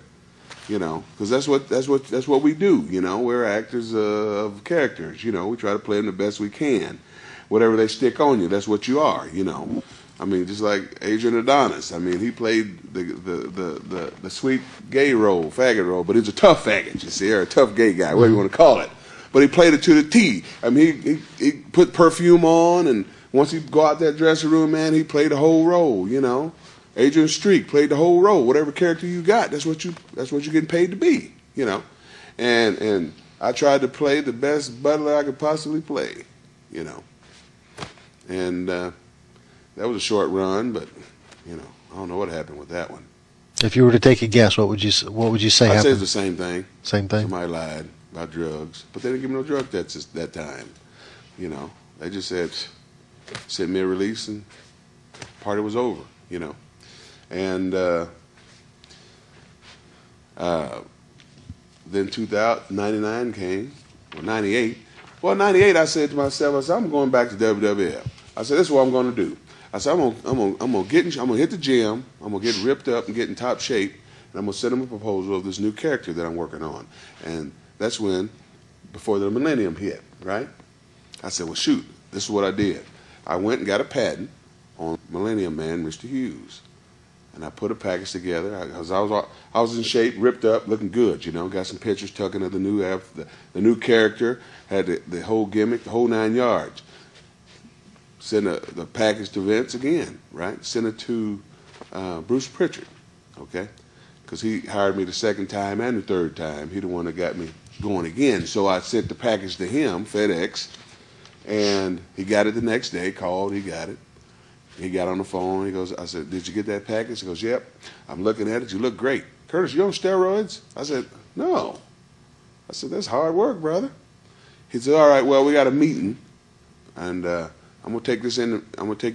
because that's what we do. We're actors of characters. We try to play them the best we can. Whatever they stick on you, that's what you are. I mean, just like Adrian Adonis. I mean, he played the sweet gay role, faggot role, but he's a tough faggot, you see, or a tough gay guy, whatever you want to call it. But he played it to the T. I mean, he put perfume on, and once he go out that dressing room, man, he played the whole role. Adrian Streak played the whole role. Whatever character you got, that's what you're getting paid to be. And I tried to play the best butler I could possibly play. And that was a short run, but I don't know what happened with that one.
If you were to take a guess, what would you say happened?
I'd say it's the same thing.
Same thing.
Somebody lied about drugs, but they didn't give me no drug tests that time. They just said, sent me a release, and party was over. And then 99 came, or 98. Well, 98, I said to myself, I'm going back to WWF. I said, this is what I'm going to do. I said, I'm gonna hit the gym. I'm gonna get ripped up and get in top shape, and I'm gonna send them a proposal of this new character that I'm working on. And that's when, before the millennium hit, right? I said, well, shoot, this is what I did. I went and got a patent on Millennium Man, Mr. Hughes, and I put a package together. I was in shape, ripped up, looking good. Got some pictures tucking of the new character, had the whole gimmick, the whole 9 yards. Sent the package to Vince again, right? Sent it to Bruce Pritchard, okay? Because he hired me the second time and the third time. He the one that got me going again. So I sent the package to him, FedEx, and he got it the next day, called, he got it. He got on the phone, he goes, I said, did you get that package? He goes, yep. I'm looking at it, you look great. Curtis, you on steroids? I said, no. I said, that's hard work, brother. He said, all right, well, we got a meeting, and I'm gonna take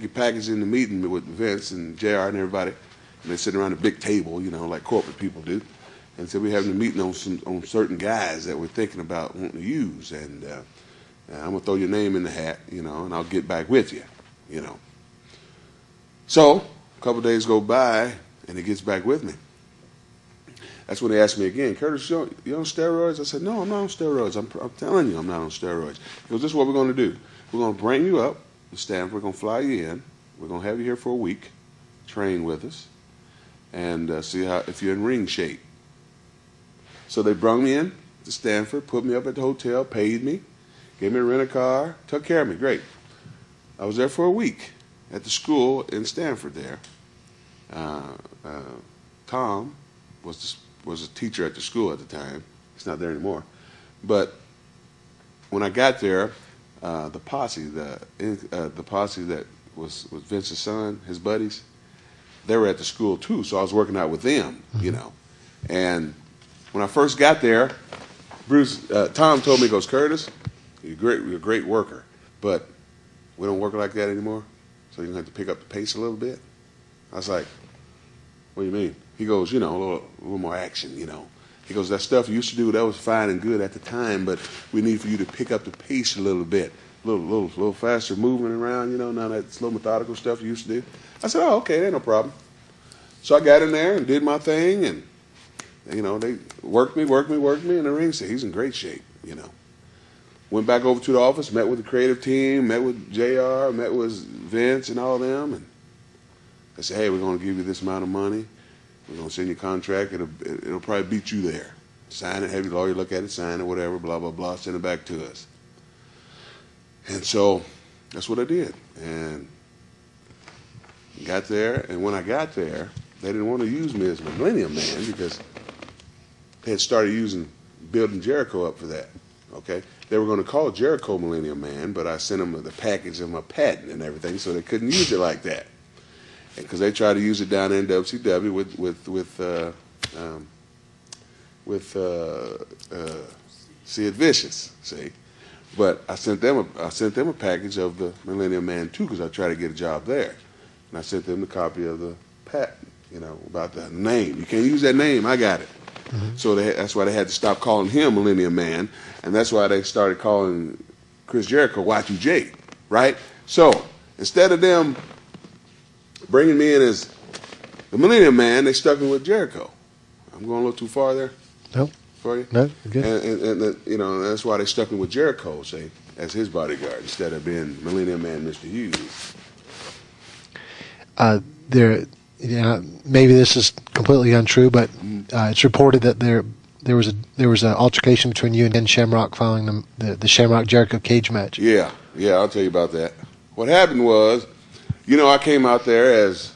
your package in the meeting with Vince and JR and everybody, and they're sitting around a big table, like corporate people do, and so we're having a meeting on certain guys that we're thinking about wanting to use, and I'm gonna throw your name in the hat, and I'll get back with you, So a couple of days go by, and he gets back with me. That's when they asked me again, Curtis, you on steroids? I said, no, I'm not on steroids. I'm telling you, I'm not on steroids. He goes, this is what we're gonna do. We're gonna bring you up to Stanford. We're going to fly you in. We're going to have you here for a week, train with us, and see if you're in ring shape. So they brought me in to Stanford, put me up at the hotel, paid me, gave me a rent-a-car, took care of me. Great. I was there for a week at the school in Stanford there. Tom was a teacher at the school at the time. He's not there anymore. But when I got there, the posse that was Vince's son, his buddies, they were at the school too, so I was working out with them, And when I first got there, Tom told me, he goes, Curtis, you're a great worker, but we don't work like that anymore, so you're going to have to pick up the pace a little bit. I was like, what do you mean? He goes, a little more action, He goes, that stuff you used to do, that was fine and good at the time, but we need for you to pick up the pace a little bit, a little faster moving around, none of that slow methodical stuff you used to do. I said, oh, okay, ain't no problem. So I got in there and did my thing, and they worked me in the ring. Said he's in great shape, Went back over to the office, met with the creative team, met with JR, met with Vince and all of them, and I said, hey, we're going to give you this amount of money. We're going to send you a contract. It'll probably beat you there. Sign it, have your lawyer look at it, sign it, whatever, blah, blah, blah, send it back to us. And so that's what I did. And got there, and when I got there, they didn't want to use me as Millennium Man because they had started building Jericho up for that. Okay, they were going to call Jericho Millennium Man, but I sent them the package of my patent and everything, so they couldn't use it like that. Because they tried to use it down in WCW with Sid Vicious, see. But I sent them a package of the Millennium Man too, because I tried to get a job there, and I sent them the copy of the patent, about the name. You can't use that name. I got it. Mm-hmm. So that's why they had to stop calling him Millennium Man, and that's why they started calling Chris Jericho Y2J, right? So instead of them bringing me in as the Millennium Man, they stuck me with Jericho. I'm going a little too far there.
Nope.
For you?
No, good.
And that's why they stuck me with Jericho, say, as his bodyguard instead of being Millennium Man Mr. Hughes.
Maybe this is completely untrue, but it's reported that there was an altercation between you and Ken Shamrock following the Shamrock Jericho cage match.
Yeah, I'll tell you about that. What happened was, I came out there as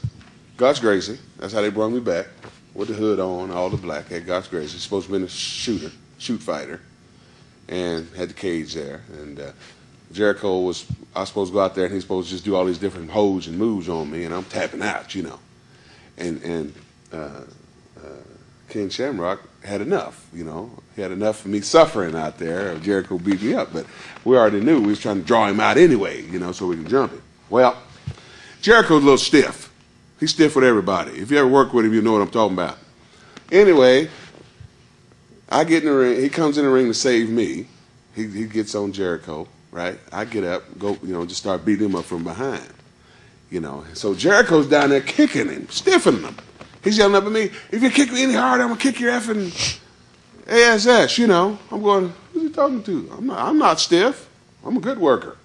Gus Gracie. That's how they brought me back, with the hood on, all the black. Had Gus Gracie, supposed to be a shoot fighter, and had the cage there. And Jericho I was supposed to go out there, and he's supposed to just do all these different holds and moves on me, and I'm tapping out, And Ken Shamrock had enough, He had enough of me suffering out there. Jericho beat me up, but we already knew we was trying to draw him out anyway, so we could jump him. Well, Jericho's a little stiff. He's stiff with everybody. If you ever work with him, you know what I'm talking about. Anyway, I get in the ring. He comes in the ring to save me. He gets on Jericho, right? I get up, go, just start beating him up from behind. So Jericho's down there kicking him, stiffening him. He's yelling up at me, if you kick me any harder, I'm going to kick your effing ass, I'm going, who's he talking to? I'm not stiff. I'm a good worker.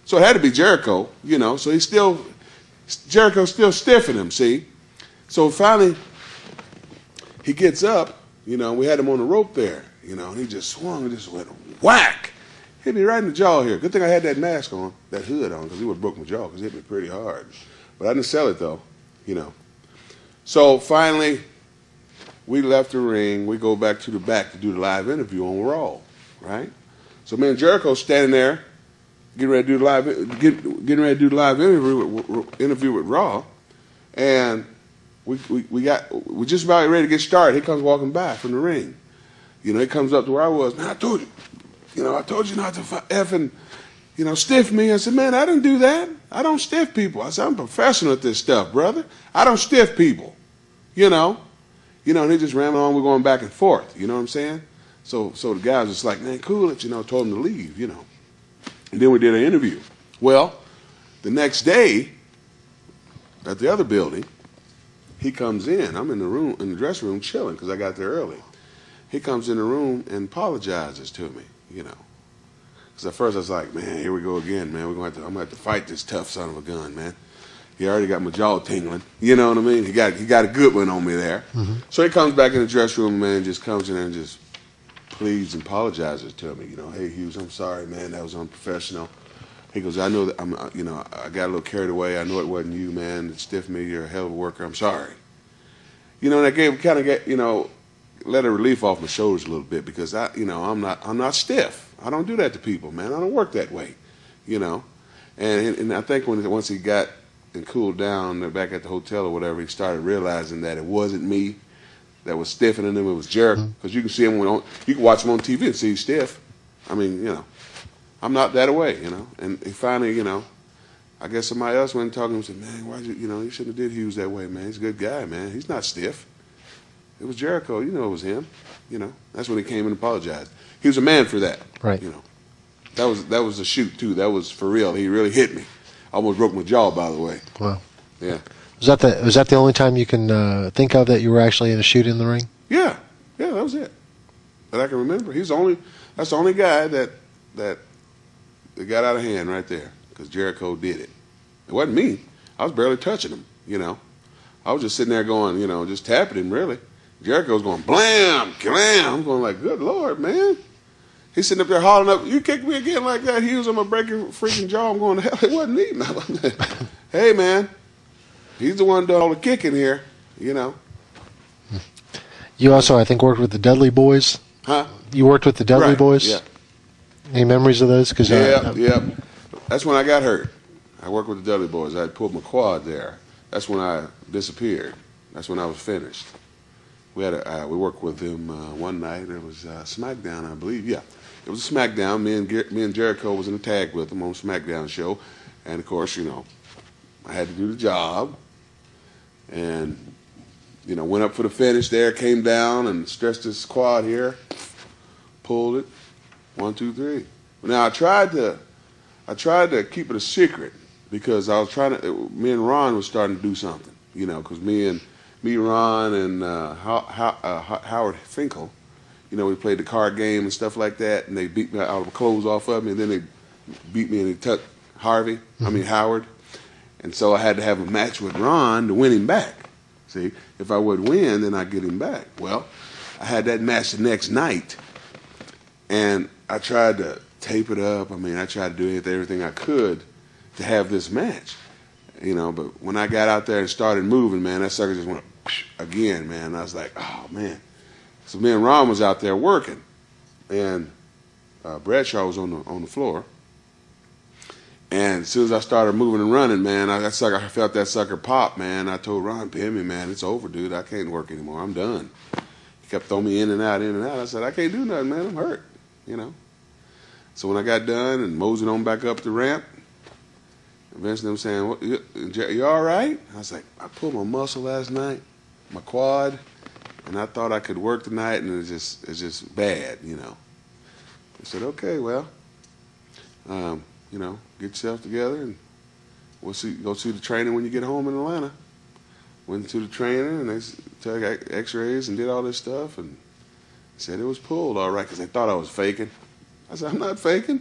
So it had to be Jericho, so Jericho's still stiffing him, see? So finally, he gets up, we had him on the rope there, and he just swung and just went whack. Hit me right in the jaw here. Good thing I had that mask on, that hood on, because he would have broke my jaw, because it hit me pretty hard. But I didn't sell it, though, So finally, we left the ring. We go back to the back to do the live interview on Raw, right? So me and Jericho standing there, getting ready to do the live interview with Raw, and we just about ready to get started. He comes walking by from the ring. He comes up to where I was. Man, I told you. I told you not to effing, stiff me. I said, man, I didn't do that. I don't stiff people. I said, I'm professional at this stuff, brother. I don't stiff people. And he just ran on. We're going back and forth. You know what I'm saying? So the guy was just like, man, cool it. Told him to leave. And then we did an interview. Well, the next day, at the other building, he comes in. I'm in the dressing room, chilling because I got there early. He comes in the room and apologizes to me. Because at first I was like, man, here we go again, man. I'm going to have to fight this tough son of a gun, man. He already got my jaw tingling. You know what I mean? He got a good one on me there. Mm-hmm. So he comes back in the dressing room, man, just comes in there and just pleads and apologizes to me. Hey, Hughes, I'm sorry, man. That was unprofessional. He goes, I know that I got a little carried away. I know it wasn't you, man. It stiffed me. You're a hell of a worker. I'm sorry. And that let a relief off my shoulders a little bit because I'm not stiff. I don't do that to people, man. I don't work that way, And I think once he got and cooled down back at the hotel or whatever, he started realizing that it wasn't me that was stiffening him. It was Jericho. Because you can see him you can watch him on TV and see he's stiff. I mean, I'm not that way, And he finally, I guess somebody else went and talked to him and said, man, why'd you shouldn't have did Hughes that way, man. He's a good guy, man. He's not stiff. It was Jericho. It was him. That's when he came and apologized. He was a man for that.
Right.
That was a shoot too. That was for real. He really hit me. Almost broke my jaw, by the way.
Wow.
Yeah.
Was that the only time you can think of that you were actually in a shoot in the ring?
Yeah. That was it. That I can remember. That's the only guy that got out of hand right there because Jericho did it. It wasn't me. I was barely touching him. I was just sitting there going, just tapping him really. Jericho's going blam, blam. I'm going like, good Lord, man. He's sitting up there hollering up, you kick me again like that, Hughes, I'm going to break your freaking jaw. I'm going, hell, it wasn't me. Hey, man, he's the one doing all the kicking here,
You also, I think, worked with the Dudley Boys.
Huh?
You worked with the Dudley
right.
Boys?
Yeah.
Any memories of those? Cause,
Yeah. That's when I got hurt. I worked with the Dudley Boys. I pulled my quad there. That's when I disappeared. That's when I was finished. We worked with him one night. It was SmackDown, I believe. Yeah, it was a SmackDown. Me and Jericho was in a tag with him on a SmackDown show, and of course, I had to do the job, and went up for the finish there, came down and stretched his quad here, pulled it, 1, 2, 3. Now I tried to keep it a secret because I was me and Ron was starting to do something, because me, Ron, and Howard Finkel, we played the card game and stuff like that, and they beat me out of the clothes off of me, and then they beat me and they took Howard, and so I had to have a match with Ron to win him back. See, if I would win, then I'd get him back. Well, I had that match the next night, and I tried to tape it up. I tried to do everything I could to have this match, but when I got out there and started moving, man, that sucker just went again, man. And I was like, oh, man. So me and Ron was out there working, and Bradshaw was on the floor. And as soon as I started moving and running, man, I felt that sucker pop, man. I told Ron, pin me, man. It's over, dude. I can't work anymore. I'm done. He kept throwing me in and out, in and out. I said, I can't do nothing, man. I'm hurt, So when I got done and moseyed on back up the ramp, eventually I'm saying, you all right? I was like, I pulled my muscle last night, my quad, and I thought I could work tonight, and it's just bad, I said, okay, well, get yourself together, and go see the trainer when you get home in Atlanta. Went to the trainer, and they took x-rays and did all this stuff, and said it was pulled all right, because they thought I was faking. I said, I'm not faking.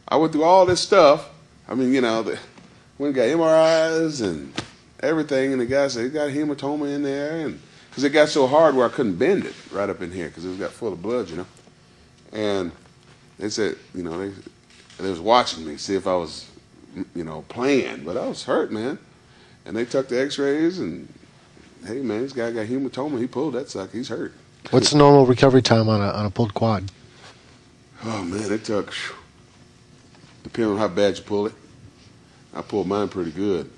I went through all this stuff. Went and got MRIs and everything, and the guy said, he got hematoma in there, and because it got so hard where I couldn't bend it right up in here, because it got full of blood, And they said, they was watching me, see if I was, playing, but I was hurt, man. And they took the x-rays, and, hey, man, this guy got hematoma. He pulled that sucker. He's hurt.
What's the normal recovery time on a pulled quad?
Oh, man, it took, depending on how bad you pull it. I pulled mine pretty good,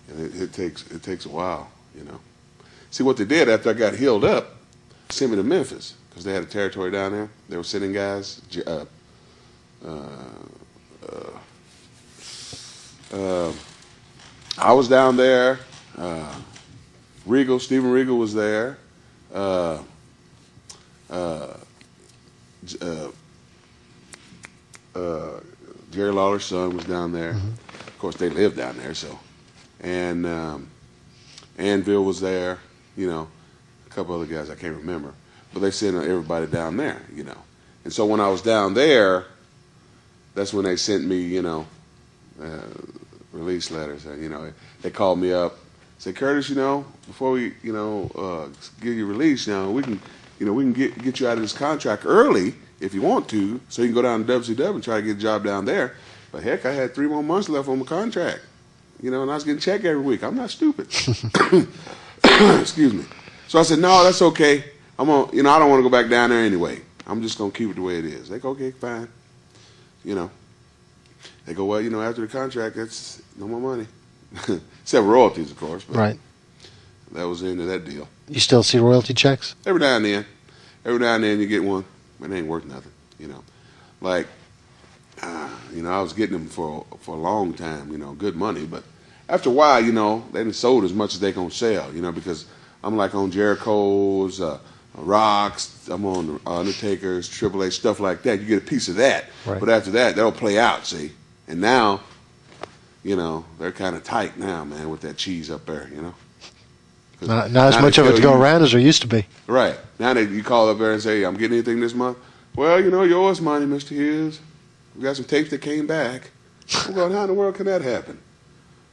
and it takes a while, See, what they did after I got healed up, sent me to Memphis, because they had a territory down there. They were sending guys. I was down there. Stephen Regal was there. Jerry Lawler's son was down there. Mm-hmm. Of course, they lived down there, so. And Anvil was there, a couple other guys I can't remember. But they sent everybody down there, And so when I was down there, that's when they sent me, release letters. They called me up, said, Curtis, before we, give you release, we can get you out of this contract early if you want to, so you can go down to WCW and try to get a job down there. But heck, I had 3 more months left on my contract, and I was getting checked every week. I'm not stupid. Excuse me. So I said, no, that's okay. I don't want to go back down there anyway. I'm just gonna keep it the way it is. They go, okay, fine. They go, well, after the contract, that's no more money. Except royalties, of course. But
right.
That was the end of that deal.
You still see royalty checks?
Every now and then. Every now and then you get one, but it ain't worth nothing, Like, I was getting them for a long time, good money. But after a while, they didn't sold as much as they gonna sell, because I'm like on Jericho's, Rocks, I'm on Undertaker's, Triple H, stuff like that. You get a piece of that. Right. But after that, that'll play out, see? And now, they're kind of tight now, man, with that cheese up there,
Not as much of it to go around as there used to be.
Right. Now you call up there and say, I'm getting anything this month? Well, you owe us money, Mr. Hughes. We got some tapes that came back. I'm going, how in the world can that happen?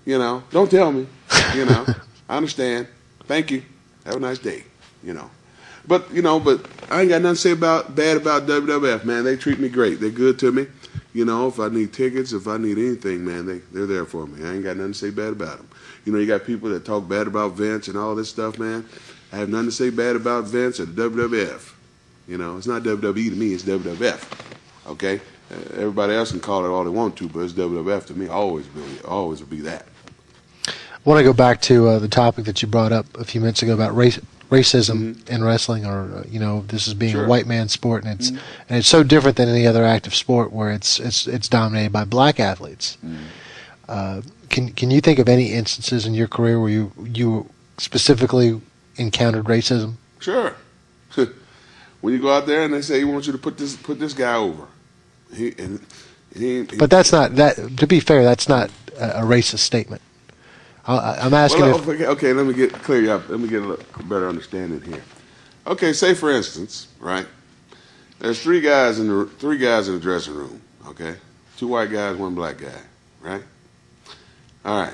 Don't tell me. I understand. Thank you. Have a nice day. But I ain't got nothing to say bad about WWF, man. They treat me great. They're good to me. If I need tickets, if I need anything, man, they're there for me. I ain't got nothing to say bad about them. You got people that talk bad about Vince and all this stuff, man. I have nothing to say bad about Vince or the WWF. It's not WWE to me, it's WWF. Okay? Everybody else can call it all they want to, but it's WWF to me. Always will be that.
I want to go back to the topic that you brought up a few minutes ago about racism in wrestling, or this is being a white man's sport, and it's so different than any other active sport where it's dominated by black athletes. Can you think of any instances in your career where you specifically encountered racism?
Sure. When you go out there and they say, "We want you to put this guy over,"
but that's not that. To be fair, that's not a racist statement. I'm asking.
Okay, let me get clear up. Let me get a better understanding here. Okay, say for instance, right? There's three guys in the dressing room. Okay, 2 white guys, 1 black guy. Right. All right.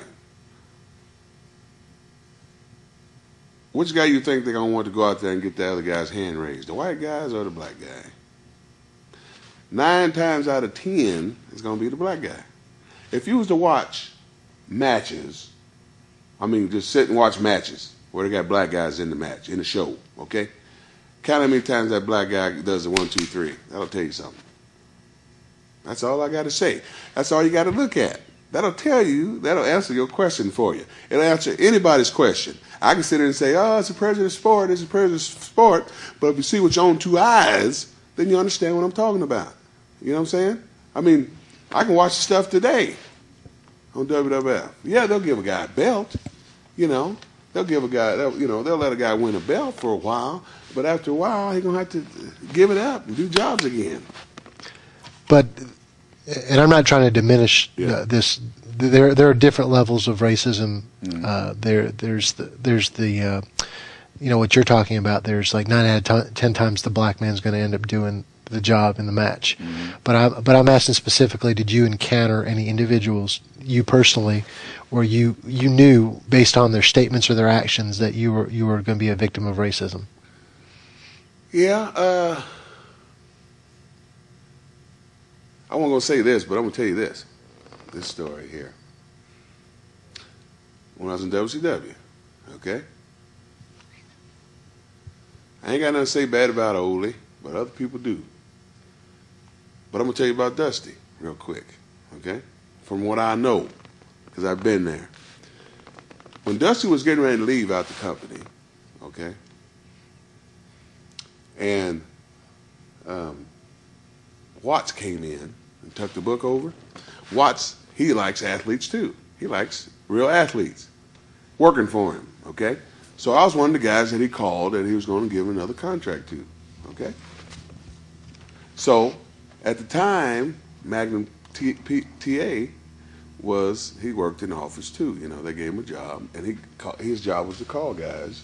Which guy you think they're gonna want to go out there and get the other guy's hand raised? The white guys or the black guy? 9 times out of 10, it's gonna be the black guy. If you was to watch matches, just sit and watch matches where they got black guys in the match, in the show, okay? Count how many times that black guy does the 1, 2, 3. That'll tell you something. That's all I got to say. That's all you got to look at. That'll answer your question for you. It'll answer anybody's question. I can sit there and say, oh, it's a prejudice sport, but if you see with your own 2 eyes, then you understand what I'm talking about. You know what I'm saying? I can watch the stuff today on WWF. Yeah, they'll give a guy a belt. They'll give a guy, they'll let a guy win a belt for a while, but after a while, he's going to have to give it up and do jobs again.
But, and I'm not trying to diminish this. There are different levels of racism. There's the what you're talking about. There's like 9 out of 10 times the black man's going to end up doing the job in the match. But I'm asking specifically, did you encounter any individuals, you personally, where you knew based on their statements or their actions that you were going to be a victim of racism?
Yeah. I wasn't going to say this, but I'm going to tell you this story here. When I was in WCW, okay? I ain't got nothing to say bad about Ole, but other people do. But I'm going to tell you about Dusty real quick, okay? From what I know, because I've been there. When Dusty was getting ready to leave out the company, okay, and Watts came in and tucked the book over. Watts, he likes athletes too. He likes real athletes working for him, okay? So I was one of the guys that he called that he was going to give another contract to, okay? So at the time, Magnum TA he worked in the office too. They gave him a job, and his job was to call guys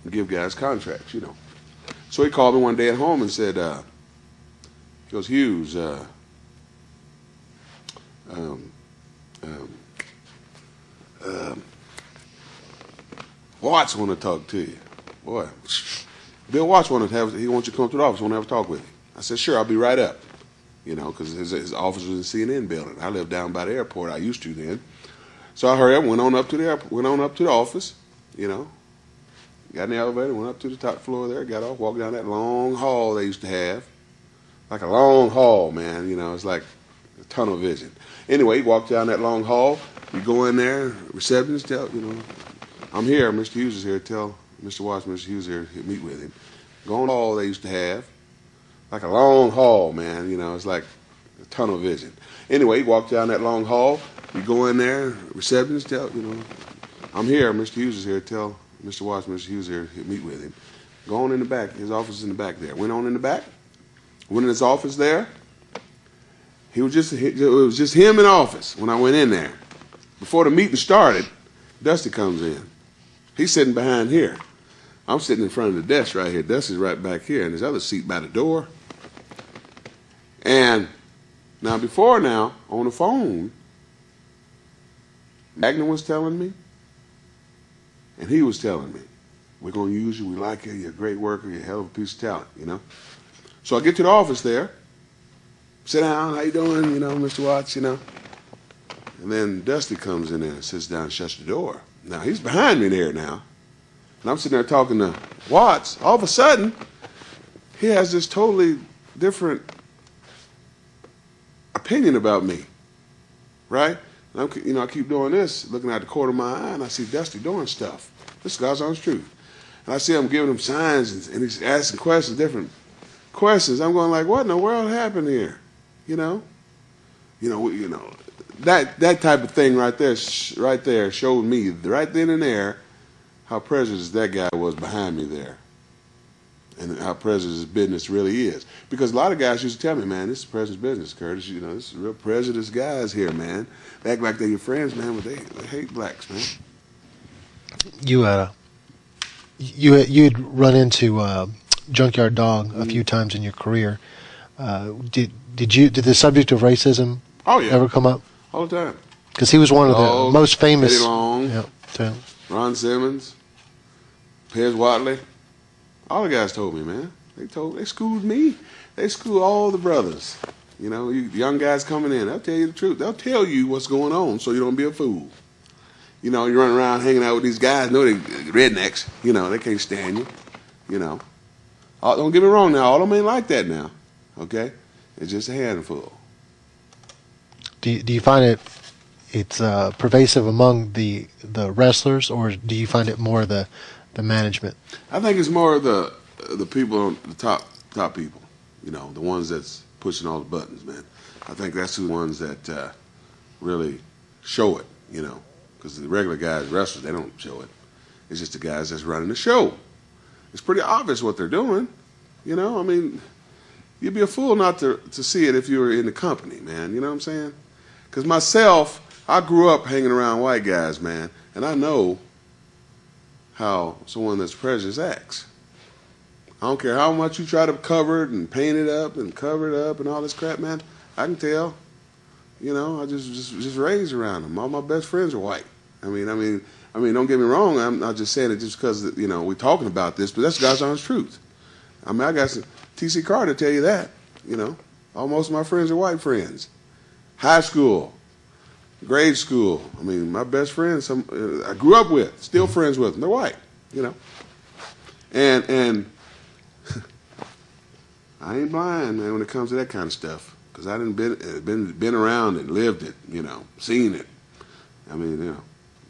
and give guys contracts, So he called me one day at home and said, he goes, Hughes, Watts want to talk to you. Boy, Bill Watts he wants you to come to the office, want to have a talk with him. I said, sure, I'll be right up. Because his office was in the CNN building. I lived down by the airport. I used to then. So I hurried up, went on up to the office, got in the elevator, went up to the top floor there, got off, walked down that long hall they used to have. Like a long hall, man. It's like a tunnel vision. Anyway, you walk down that long hall, you go in there, receptionist tell, I'm here, Mr. Hughes is here, tell Mr. Watts, Mr. Hughes here, meet with him. Go in the hall they used to have. Like a long hall, man. It's like a tunnel vision. Anyway, you walk down that long hall, you go in there, receptionist tell, I'm here, Mr. Hughes is here, tell Mr. Watts, Mr. Hughes here, meet with him. Go on in the back, his office is in the back there. Went on in the back, went in his office there. It was just him in office when I went in there. Before the meeting started, Dusty comes in. He's sitting behind here. I'm sitting in front of the desk right here. Dusty's right back here, and his other seat by the door. And on the phone, Magnum was telling me, and he was telling me, we're going to use you, we like you, you're a great worker, you're a hell of a piece of talent, So I get to the office there, sit down, how you doing, Mr. Watts, And then Dusty comes in there and sits down and shuts the door. Now, he's behind me there now. And I'm sitting there talking to Watts. All of a sudden, he has this totally different opinion about me, right? And I keep doing this, looking at the corner of my eye, and I see Dusty doing stuff. This is God's honest truth. And I see him giving him signs, and he's asking questions, different questions. I'm going like, what in the world happened here? That type of thing right there showed me right then and there how prejudiced that guy was behind me there, and how prejudiced business really is. Because a lot of guys used to tell me, man, this is prejudiced business, Curtis. This is real prejudiced guys here, man. They act like they're your friends, man, but they hate blacks, man.
You'd run into Junkyard Dog a few times in your career. Did the subject of racism ever come up?
All the time.
Because he was one of the most famous.
Eddie Long,
yeah,
Ron Simmons, Pez Watley. All the guys told me, man. They schooled me. They schooled all the brothers. You young guys coming in, they'll tell you the truth. They'll tell you what's going on so you don't be a fool. You run around hanging out with these guys, they rednecks. They can't stand you. Don't get me wrong now, all of them ain't like that now. Okay? It's just a handful.
Do you find it's pervasive among the wrestlers, or do you find it more the management?
I think it's more the people on the top people. The ones that's pushing all the buttons, man. I think that's the ones that really show it. Because the regular guys, wrestlers, they don't show it. It's just the guys that's running the show. It's pretty obvious what they're doing. You'd be a fool not to see it if you were in the company, man. You know what I'm saying? Because myself, I grew up hanging around white guys, man, and I know how someone that's prejudiced acts. I don't care how much you try to cover it and paint it up and cover it up and all this crap, man. I can tell. I just raised around them. All my best friends are white. I mean, don't get me wrong. I'm not just saying it just because we're talking about this, but that's God's honest truth. I got some T.C. Carter tell you that. Most of my friends are white friends. High school, grade school. My best friends, I grew up with, still friends with them. They're white. And I ain't blind, man, when it comes to that kind of stuff, because I done been around and lived it, seen it.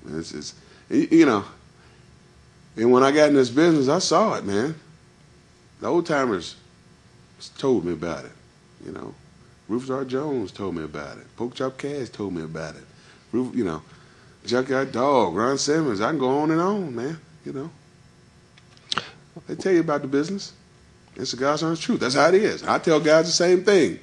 It's and when I got in this business, I saw it, man. The old timers told me about it, Rufus R. Jones told me about it. Pork Chop Cash told me about it. Junkyard Dog, Ron Simmons. I can go on and on, man. They tell you about the business. It's the God's honest truth. That's how it is. I tell guys the same thing.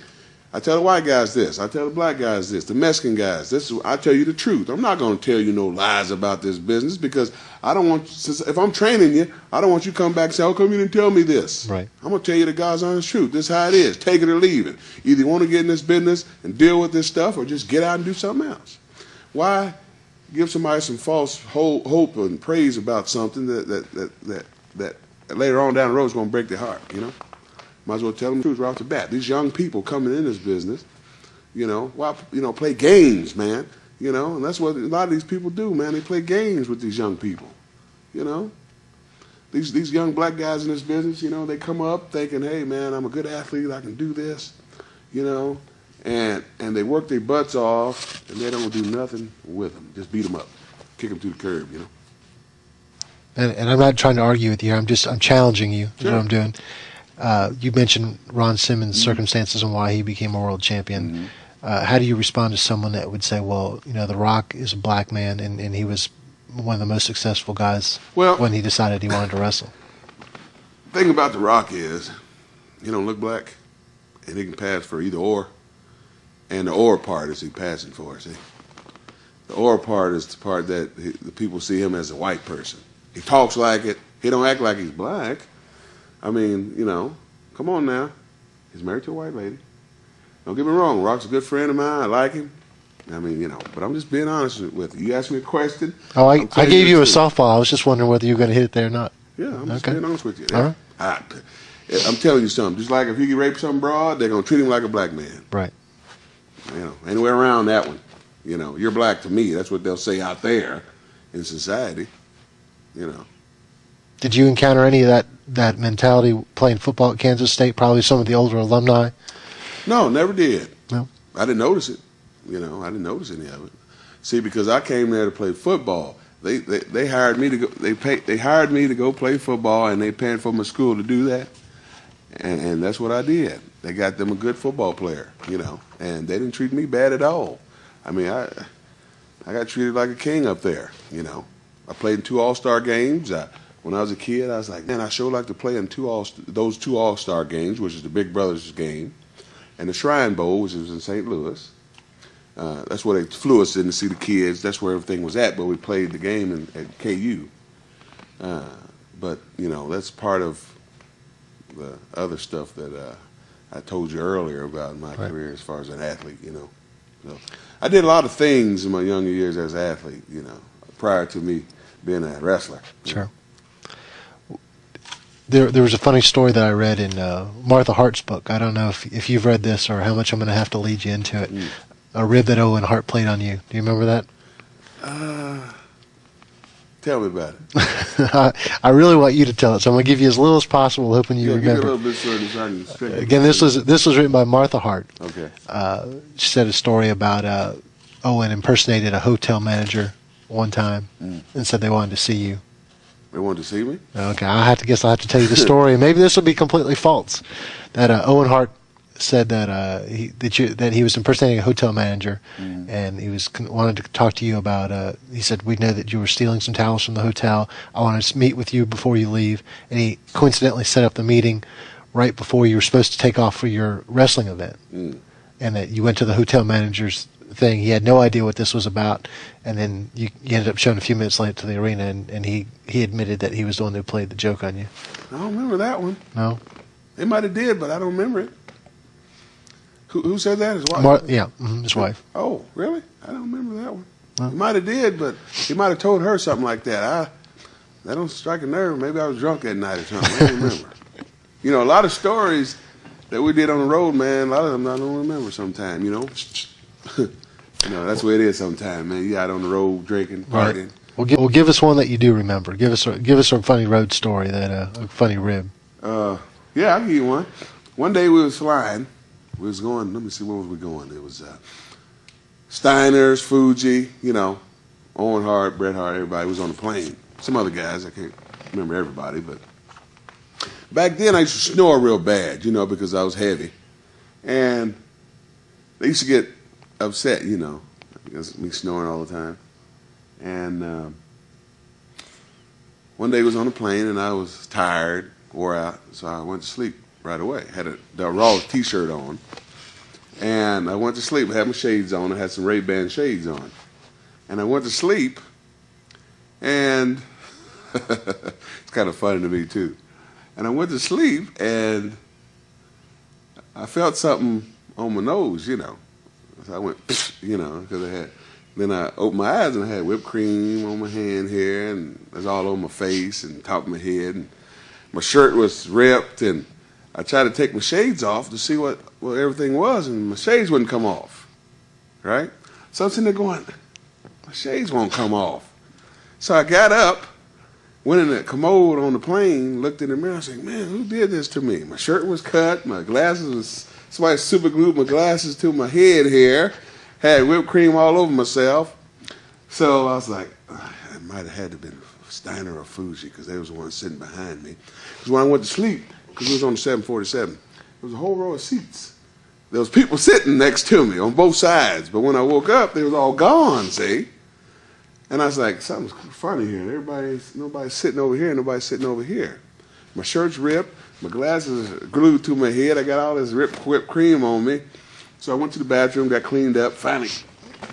I tell the white guys this. I tell the black guys this. The Mexican guys. I tell you the truth. I'm not going to tell you no lies about this business, because I don't want. If I'm training you, I don't want you to come back and say, "How come you didn't tell me this?"
Right.
I'm going to tell you the God's honest truth. This is how it is. Take it or leave it. Either you want to get in this business and deal with this stuff, or just get out and do something else. Why give somebody some false hope and praise about something that later on down the road is going to break their heart? Might as well tell them the truth right off the bat. These young people coming in this business, play games, man. And that's what a lot of these people do, man. They play games with these young people. These young black guys in this business, they come up thinking, hey, man, I'm a good athlete. I can do this, and they work their butts off, and they don't do nothing with them. Just beat them up, kick them to the curb,
And I'm not trying to argue with you. I'm challenging you. Is
Sure.
what I'm doing. You mentioned Ron Simmons' circumstances and why he became a world champion. How do you respond to someone that would say, well, The Rock is a black man and he was one of the most successful guys when he decided he wanted to wrestle?
The thing about The Rock is he don't look black, and he can pass for either or. And the or part is he passing for, see? The or part is the part that the people see him as a white person. He talks like it. He don't act like he's black. Come on now. He's married to a white lady. Don't get me wrong. Rock's a good friend of mine. I like him. But I'm just being honest with you. You asked me a question.
Oh, I gave you a softball. I was just wondering whether you were going to hit it there or not.
Yeah, I'm just being honest with you.
All right.
I'm telling you something. Just like if he get raped some broad, they're going to treat him like a black man.
Right.
Anywhere around that one. You're black to me. That's what they'll say out there in society.
Did you encounter any of that mentality playing football at Kansas State? Probably some of the older alumni.
No, never did.
No.
I didn't notice it. I didn't notice any of it. See, because I came there to play football. They hired me to go. They hired me to go play football, and they paid for my school to do that. And that's what I did. They got them a good football player, and they didn't treat me bad at all. I mean, I got treated like a king up there, I played in 2 All-Star games. When I was a kid, I was like, man, I sure like to play in those 2 All-Star games, which is the Big Brothers game, and the Shrine Bowl, which was in St. Louis. That's where they flew us in to see the kids. That's where everything was at, but we played the game at KU. But, that's part of the other stuff that I told you earlier about my career as far as an athlete, So I did a lot of things in my younger years as an athlete, prior to me being a wrestler.
Sure. There was a funny story that I read in Martha Hart's book. I don't know if you've read this or how much I'm going to have to lead you into it. A rib that Owen Hart played on you. Do you remember that?
Tell me about it.
I really want you to tell it, so I'm going to give you as little as possible, hoping you remember.
Give me a little bit so I can
Again, this was written by Martha Hart.
Okay.
She said a story about Owen impersonated a hotel manager one time and said they wanted to see you.
They wanted to see me?
Okay, I'll have to tell you the story. Maybe this will be completely false. That Owen Hart said that he was impersonating a hotel manager, and he wanted to talk to you about. He said, "We know that you were stealing some towels from the hotel. I want to meet with you before you leave." And he coincidentally set up the meeting right before you were supposed to take off for your wrestling event, and that you went to the hotel manager's thing. He had no idea what this was about, and then you ended up showing a few minutes late to the arena, and he admitted that he was the one who played the joke on you.
I don't remember that one.
No,
they might have did, but I don't remember it. Who said that? His wife?
His wife.
Oh, really? I don't remember that one. He might have did, but he might have told her something like that. That don't strike a nerve. Maybe I was drunk that night or something. I don't remember. A lot of stories that we did on the road, man, a lot of them I don't remember sometimes, that's the way it is sometimes, man. You out on the road drinking, partying.
Right. Well, give us one that you do remember. Give us a funny road story, a funny rib.
Yeah, I'll give you one. One day we was flying. We was going, let me see, where was we going? It was Steiner's, Fuji, Owen Hart, Bret Hart, everybody was on the plane. Some other guys, I can't remember everybody, but back then I used to snore real bad, because I was heavy. And they used to get upset, because me snoring all the time. And one day I was on the plane and I was tired, wore out, so I went to sleep right away. Had the Raw t-shirt on. And I went to sleep. I had my shades on. I had some Ray-Ban shades on. And I went to sleep, and it's kind of funny to me, too. And I went to sleep, and I felt something on my nose, So I went, because I had. Then I opened my eyes, and I had whipped cream on my hand here, and it was all over my face and top of my head. And my shirt was ripped, and I tried to take my shades off to see what everything was, and my shades wouldn't come off, right? So I'm sitting there going, my shades won't come off. So I got up, went in the commode on the plane, looked in the mirror, I said, man, who did this to me? My shirt was cut, my glasses was, somebody super glued my glasses to my head here, had whipped cream all over myself. So I was like, it might have had to have been Steiner or Fuji, because they was the ones sitting behind me. Because when I went to sleep, because it was on the 747, there was a whole row of seats. There was people sitting next to me on both sides, but when I woke up, they was all gone, see? And I was like, something's funny here. Nobody's sitting over here, nobody's sitting over here. My shirt's ripped, my glasses are glued to my head, I got all this whipped cream on me. So I went to the bathroom, got cleaned up, finally,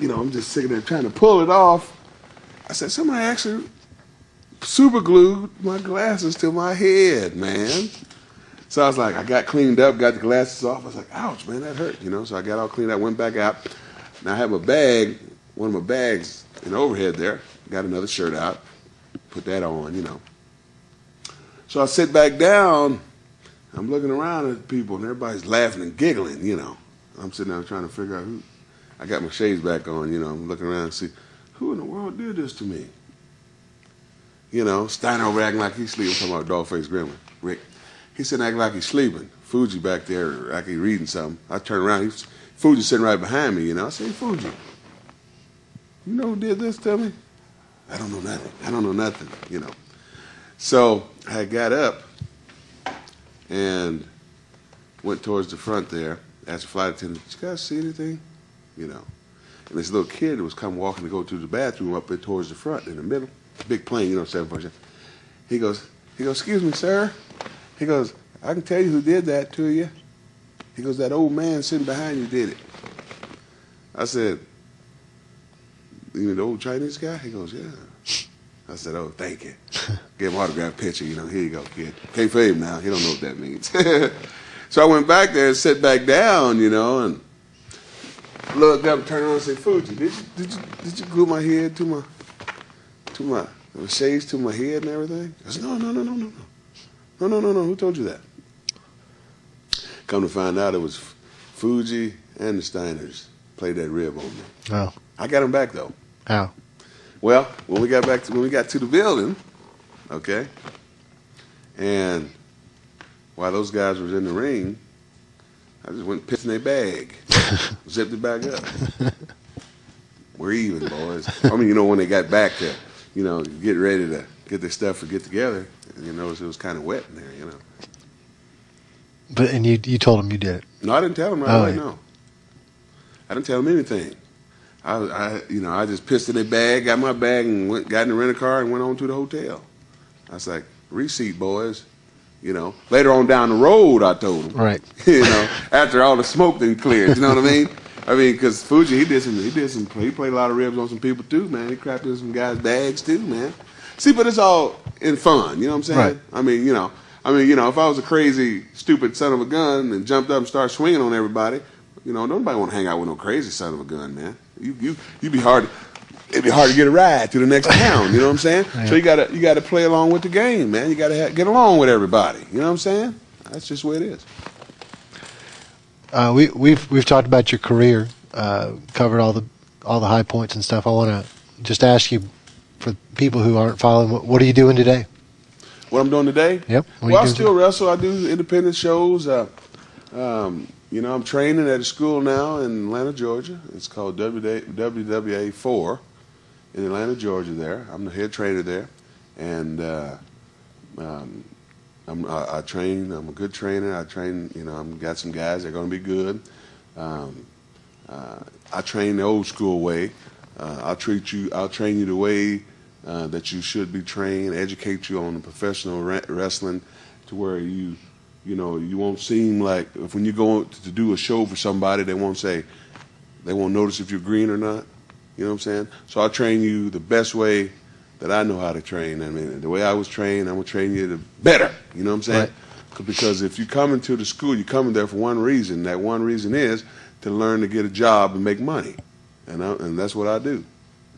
I'm just sitting there trying to pull it off. I said, somebody actually super glued my glasses to my head, man. So I was like, I got cleaned up, got the glasses off. I was like, ouch, man, that hurt, So I got all cleaned up, went back out. Now I have a bag, one of my bags in the overhead there. Got another shirt out, put that on, So I sit back down. I'm looking around at people, and everybody's laughing and giggling, I'm sitting there trying to figure out who. I got my shades back on, I'm looking around and see, who in the world did this to me? Steiner over acting like he's sleeping. I'm talking about Dogface Gremlin, Rick. He's sitting acting like he's sleeping. Fuji back there, like he's reading something. I turn around, Fuji sitting right behind me, you know. I said, Fuji, you know who did this to me? I don't know nothing. I don't know nothing, you know. So I got up and went towards the front there. Asked the flight attendant, did you guys see anything? You know. And this little kid was coming walking to go to the bathroom up there towards the front in the middle. Big plane, you know, 747. He goes, excuse me, sir. He goes, I can tell you who did that to you. He goes, that old man sitting behind you did it. I said, you mean the old Chinese guy? He goes, yeah. I said, oh, thank you. Gave him an autograph picture, you know, here you go, kid. Can't for him now. He don't know what that means. So I went back there and sat back down, you know, and looked up and turned around and said, Fuji, did you glue my head to my shades to my head and everything? I said, no. No, who told you that? Come to find out it was Fuji and the Steiners played that rib on me.
Oh.
I got him back though.
How?
Well, when we got to the building, okay, and while those guys was in the ring, I just went and pissed in their bag, zipped it back up. We're even, boys. I mean, you know, when they got back to, you know, get ready to get their stuff to get together, you know, it was kind of wet in there, you know.
But and you told him you did it.
No, I didn't tell them right away. No, I didn't tell them anything. I just pissed in their bag, got my bag, and got in the rental car and went on to the hotel. I was like, receipt, boys. You know, later on down the road, I told them.
Right.
You know, after all the smoke then cleared. You know what I mean? I mean, because Fuji, he played a lot of ribs on some people too, man. He crapped in some guys' bags too, man. See, but it's all in fun. You know what I'm saying?
Right.
I mean, you know, if I was a crazy, stupid son of a gun and jumped up and started swinging on everybody, you know, nobody want to hang out with no crazy son of a gun, man. You'd be hard. It'd be hard to get a ride to the next town. You know what I'm saying? Yeah. So you gotta play along with the game, man. You gotta get along with everybody. You know what I'm saying? That's just the way it is.
We've talked about your career, covered all the high points and stuff. I want to just ask you, for people who aren't following, what are you doing today?
What I'm doing today?
Yep.
Well, I still wrestle. I do independent shows. You know, I'm training at a school now in Atlanta, Georgia. It's called WWA 4 in Atlanta, Georgia. There, I'm the head trainer there, and I train. I'm a good trainer. I train. You know, I've got some guys that are going to be good. I train the old school way. I'll train you the way that you should be trained. Educate you on the professional wrestling, to where you won't seem like, if when you go to do a show for somebody, they won't notice if you're green or not. You know what I'm saying? So I'll train you the best way that I know how to train. I mean, the way I was trained, I'm going to train you the better. You know what I'm saying? Right. Because if you come into the school, you're coming there for one reason. That one reason is to learn to get a job and make money. And that's what I do,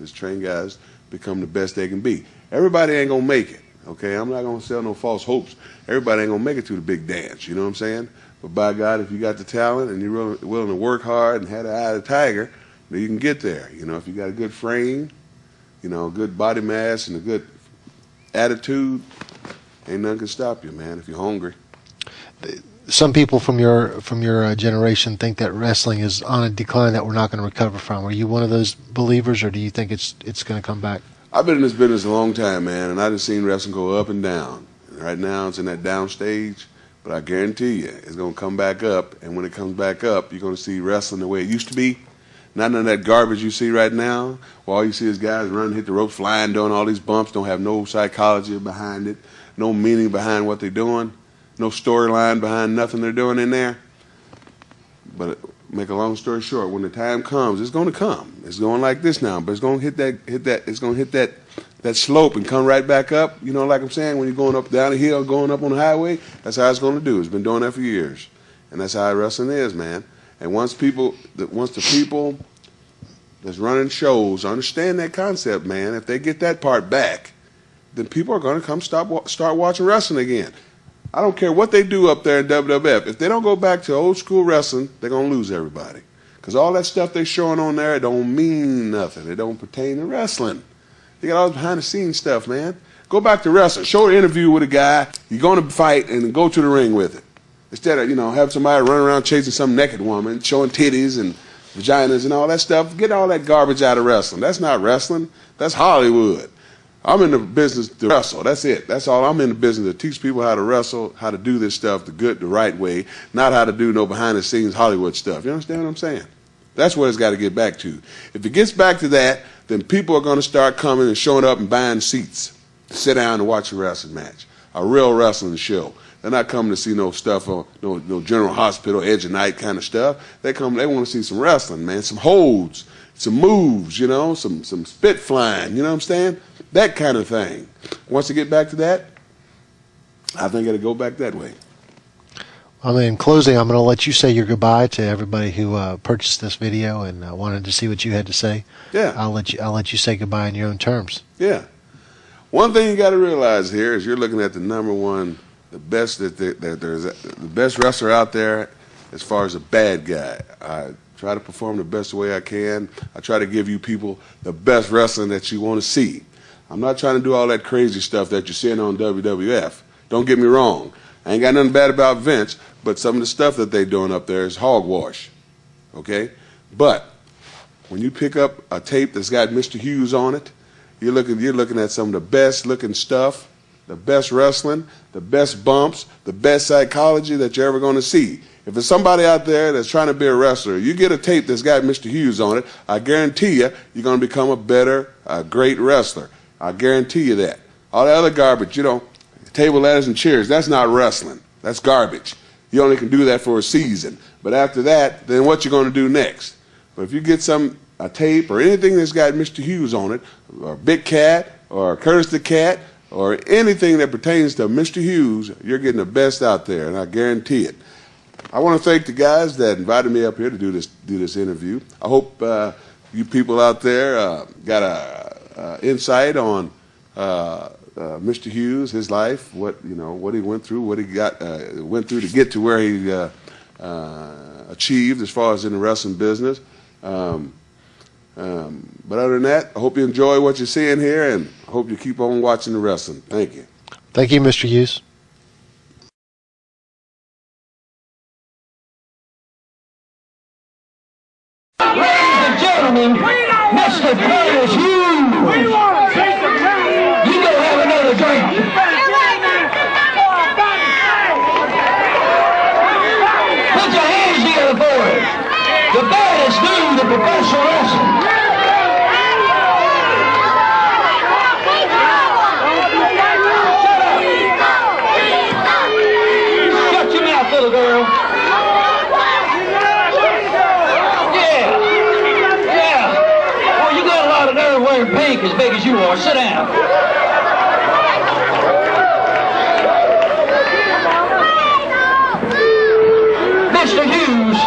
is train guys become the best they can be. Everybody ain't going to make it. Okay, I'm not going to sell no false hopes. Everybody ain't going to make it to the big dance, you know what I'm saying? But by God, if you got the talent and you're willing to work hard and have the eye of the tiger, then you can get there. You know, if you got a good frame, you know, a good body mass and a good attitude, ain't nothing can stop you, man, if you're hungry.
Some people from your generation think that wrestling is on a decline that we're not going to recover from. Are you one of those believers, or do you think it's going to come back?
I've been in this business a long time, man, and I've just seen wrestling go up and down. And right now it's in that down stage, but I guarantee you it's going to come back up, and when it comes back up, you're going to see wrestling the way it used to be. Not none of that garbage you see right now, where all you see is guys running, hit the ropes, flying, doing all these bumps, don't have no psychology behind it, no meaning behind what they're doing, no storyline behind nothing they're doing in there. But make a long story short, when the time comes, it's going to come. It's going like this now, but it's going to hit that slope and come right back up. You know, like I'm saying, when you're going up down the hill, going up on the highway, that's how it's going to do. It's been doing that for years, and that's how wrestling is, man. And once the people that's running shows understand that concept, man, if they get that part back, then people are going to start watching wrestling again. I don't care what they do up there in WWF. If they don't go back to old school wrestling, they're going to lose everybody. Because all that stuff they're showing on there, it don't mean nothing. It don't pertain to wrestling. They got all this behind-the-scenes stuff, man. Go back to wrestling. Show an interview with a guy you're going to fight and go to the ring with it. Instead of, have somebody run around chasing some naked woman, showing titties and vaginas and all that stuff, get all that garbage out of wrestling. That's not wrestling. That's Hollywood. I'm in the business to wrestle. That's it. That's all. I'm in the business to teach people how to wrestle, how to do this stuff the right way, not how to do no behind-the-scenes Hollywood stuff. You understand what I'm saying? That's what it's got to get back to. If it gets back to that, then people are going to start coming and showing up and buying seats to sit down and watch a wrestling match, a real wrestling show. They're not coming to see no stuff on no General Hospital, Edge of Night kind of stuff. They want to see some wrestling, man, some holds, some moves, some spit flying, you know what I'm saying? That kind of thing. Once you get back to that, I think it'll go back that way.
In closing, I'm going to let you say your goodbye to everybody who purchased this video and wanted to see what you had to say.
Yeah.
I'll let you say goodbye in your own terms.
Yeah. One thing you got to realize here is you're looking at the number one, the best that there's the best wrestler out there as far as a bad guy. I try to perform the best way I can. I try to give you people the best wrestling that you want to see. I'm not trying to do all that crazy stuff that you're seeing on WWF. Don't get me wrong. I ain't got nothing bad about Vince, but some of the stuff that they're doing up there is hogwash. Okay? But when you pick up a tape that's got Mr. Hughes on it, you're looking at some of the best looking stuff, the best wrestling, the best bumps, the best psychology that you're ever going to see. If there's somebody out there that's trying to be a wrestler, you get a tape that's got Mr. Hughes on it, I guarantee you're going to become a great wrestler. I guarantee you that. All the other garbage, table ladders and chairs, that's not wrestling. That's garbage. You only can do that for a season. But after that, then what you going to do next? But if you get a tape or anything that's got Mr. Hughes on it, or Big Cat, or Curtis the Cat, or anything that pertains to Mr. Hughes, you're getting the best out there, and I guarantee it. I want to thank the guys that invited me up here to do this interview. I hope you people out there got a insight on Mr. Hughes, his life, what he went through, what he went through to get to where he achieved as far as in the wrestling business. But other than that, I hope you enjoy what you're seeing here, and I hope you keep on watching the wrestling. Thank you.
Thank you, Mr. Hughes.
Ladies and gentlemen, Mr. Curtis Hughes. You go have another drink. Put your hands together for it. The baddest dude in professional wrestling. Shut your mouth, little girl. Wearing pink as big as you are. Sit down. Mr. Hughes,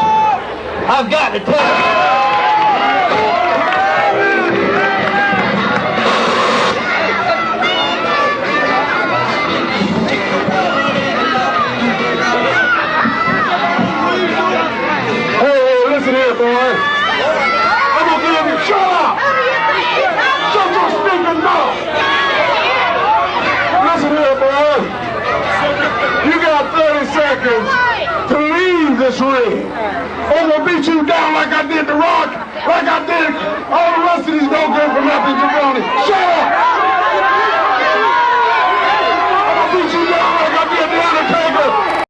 I've got to tell you. Hey, listen here, boy. I'm going to give you, shut up! Shut your stinking mouth! Listen here, boy. You got 30 seconds to leave this ring. I'm gonna beat you down like I did The Rock, like I did all the rest of these no good for nothing jabronis. Shut up!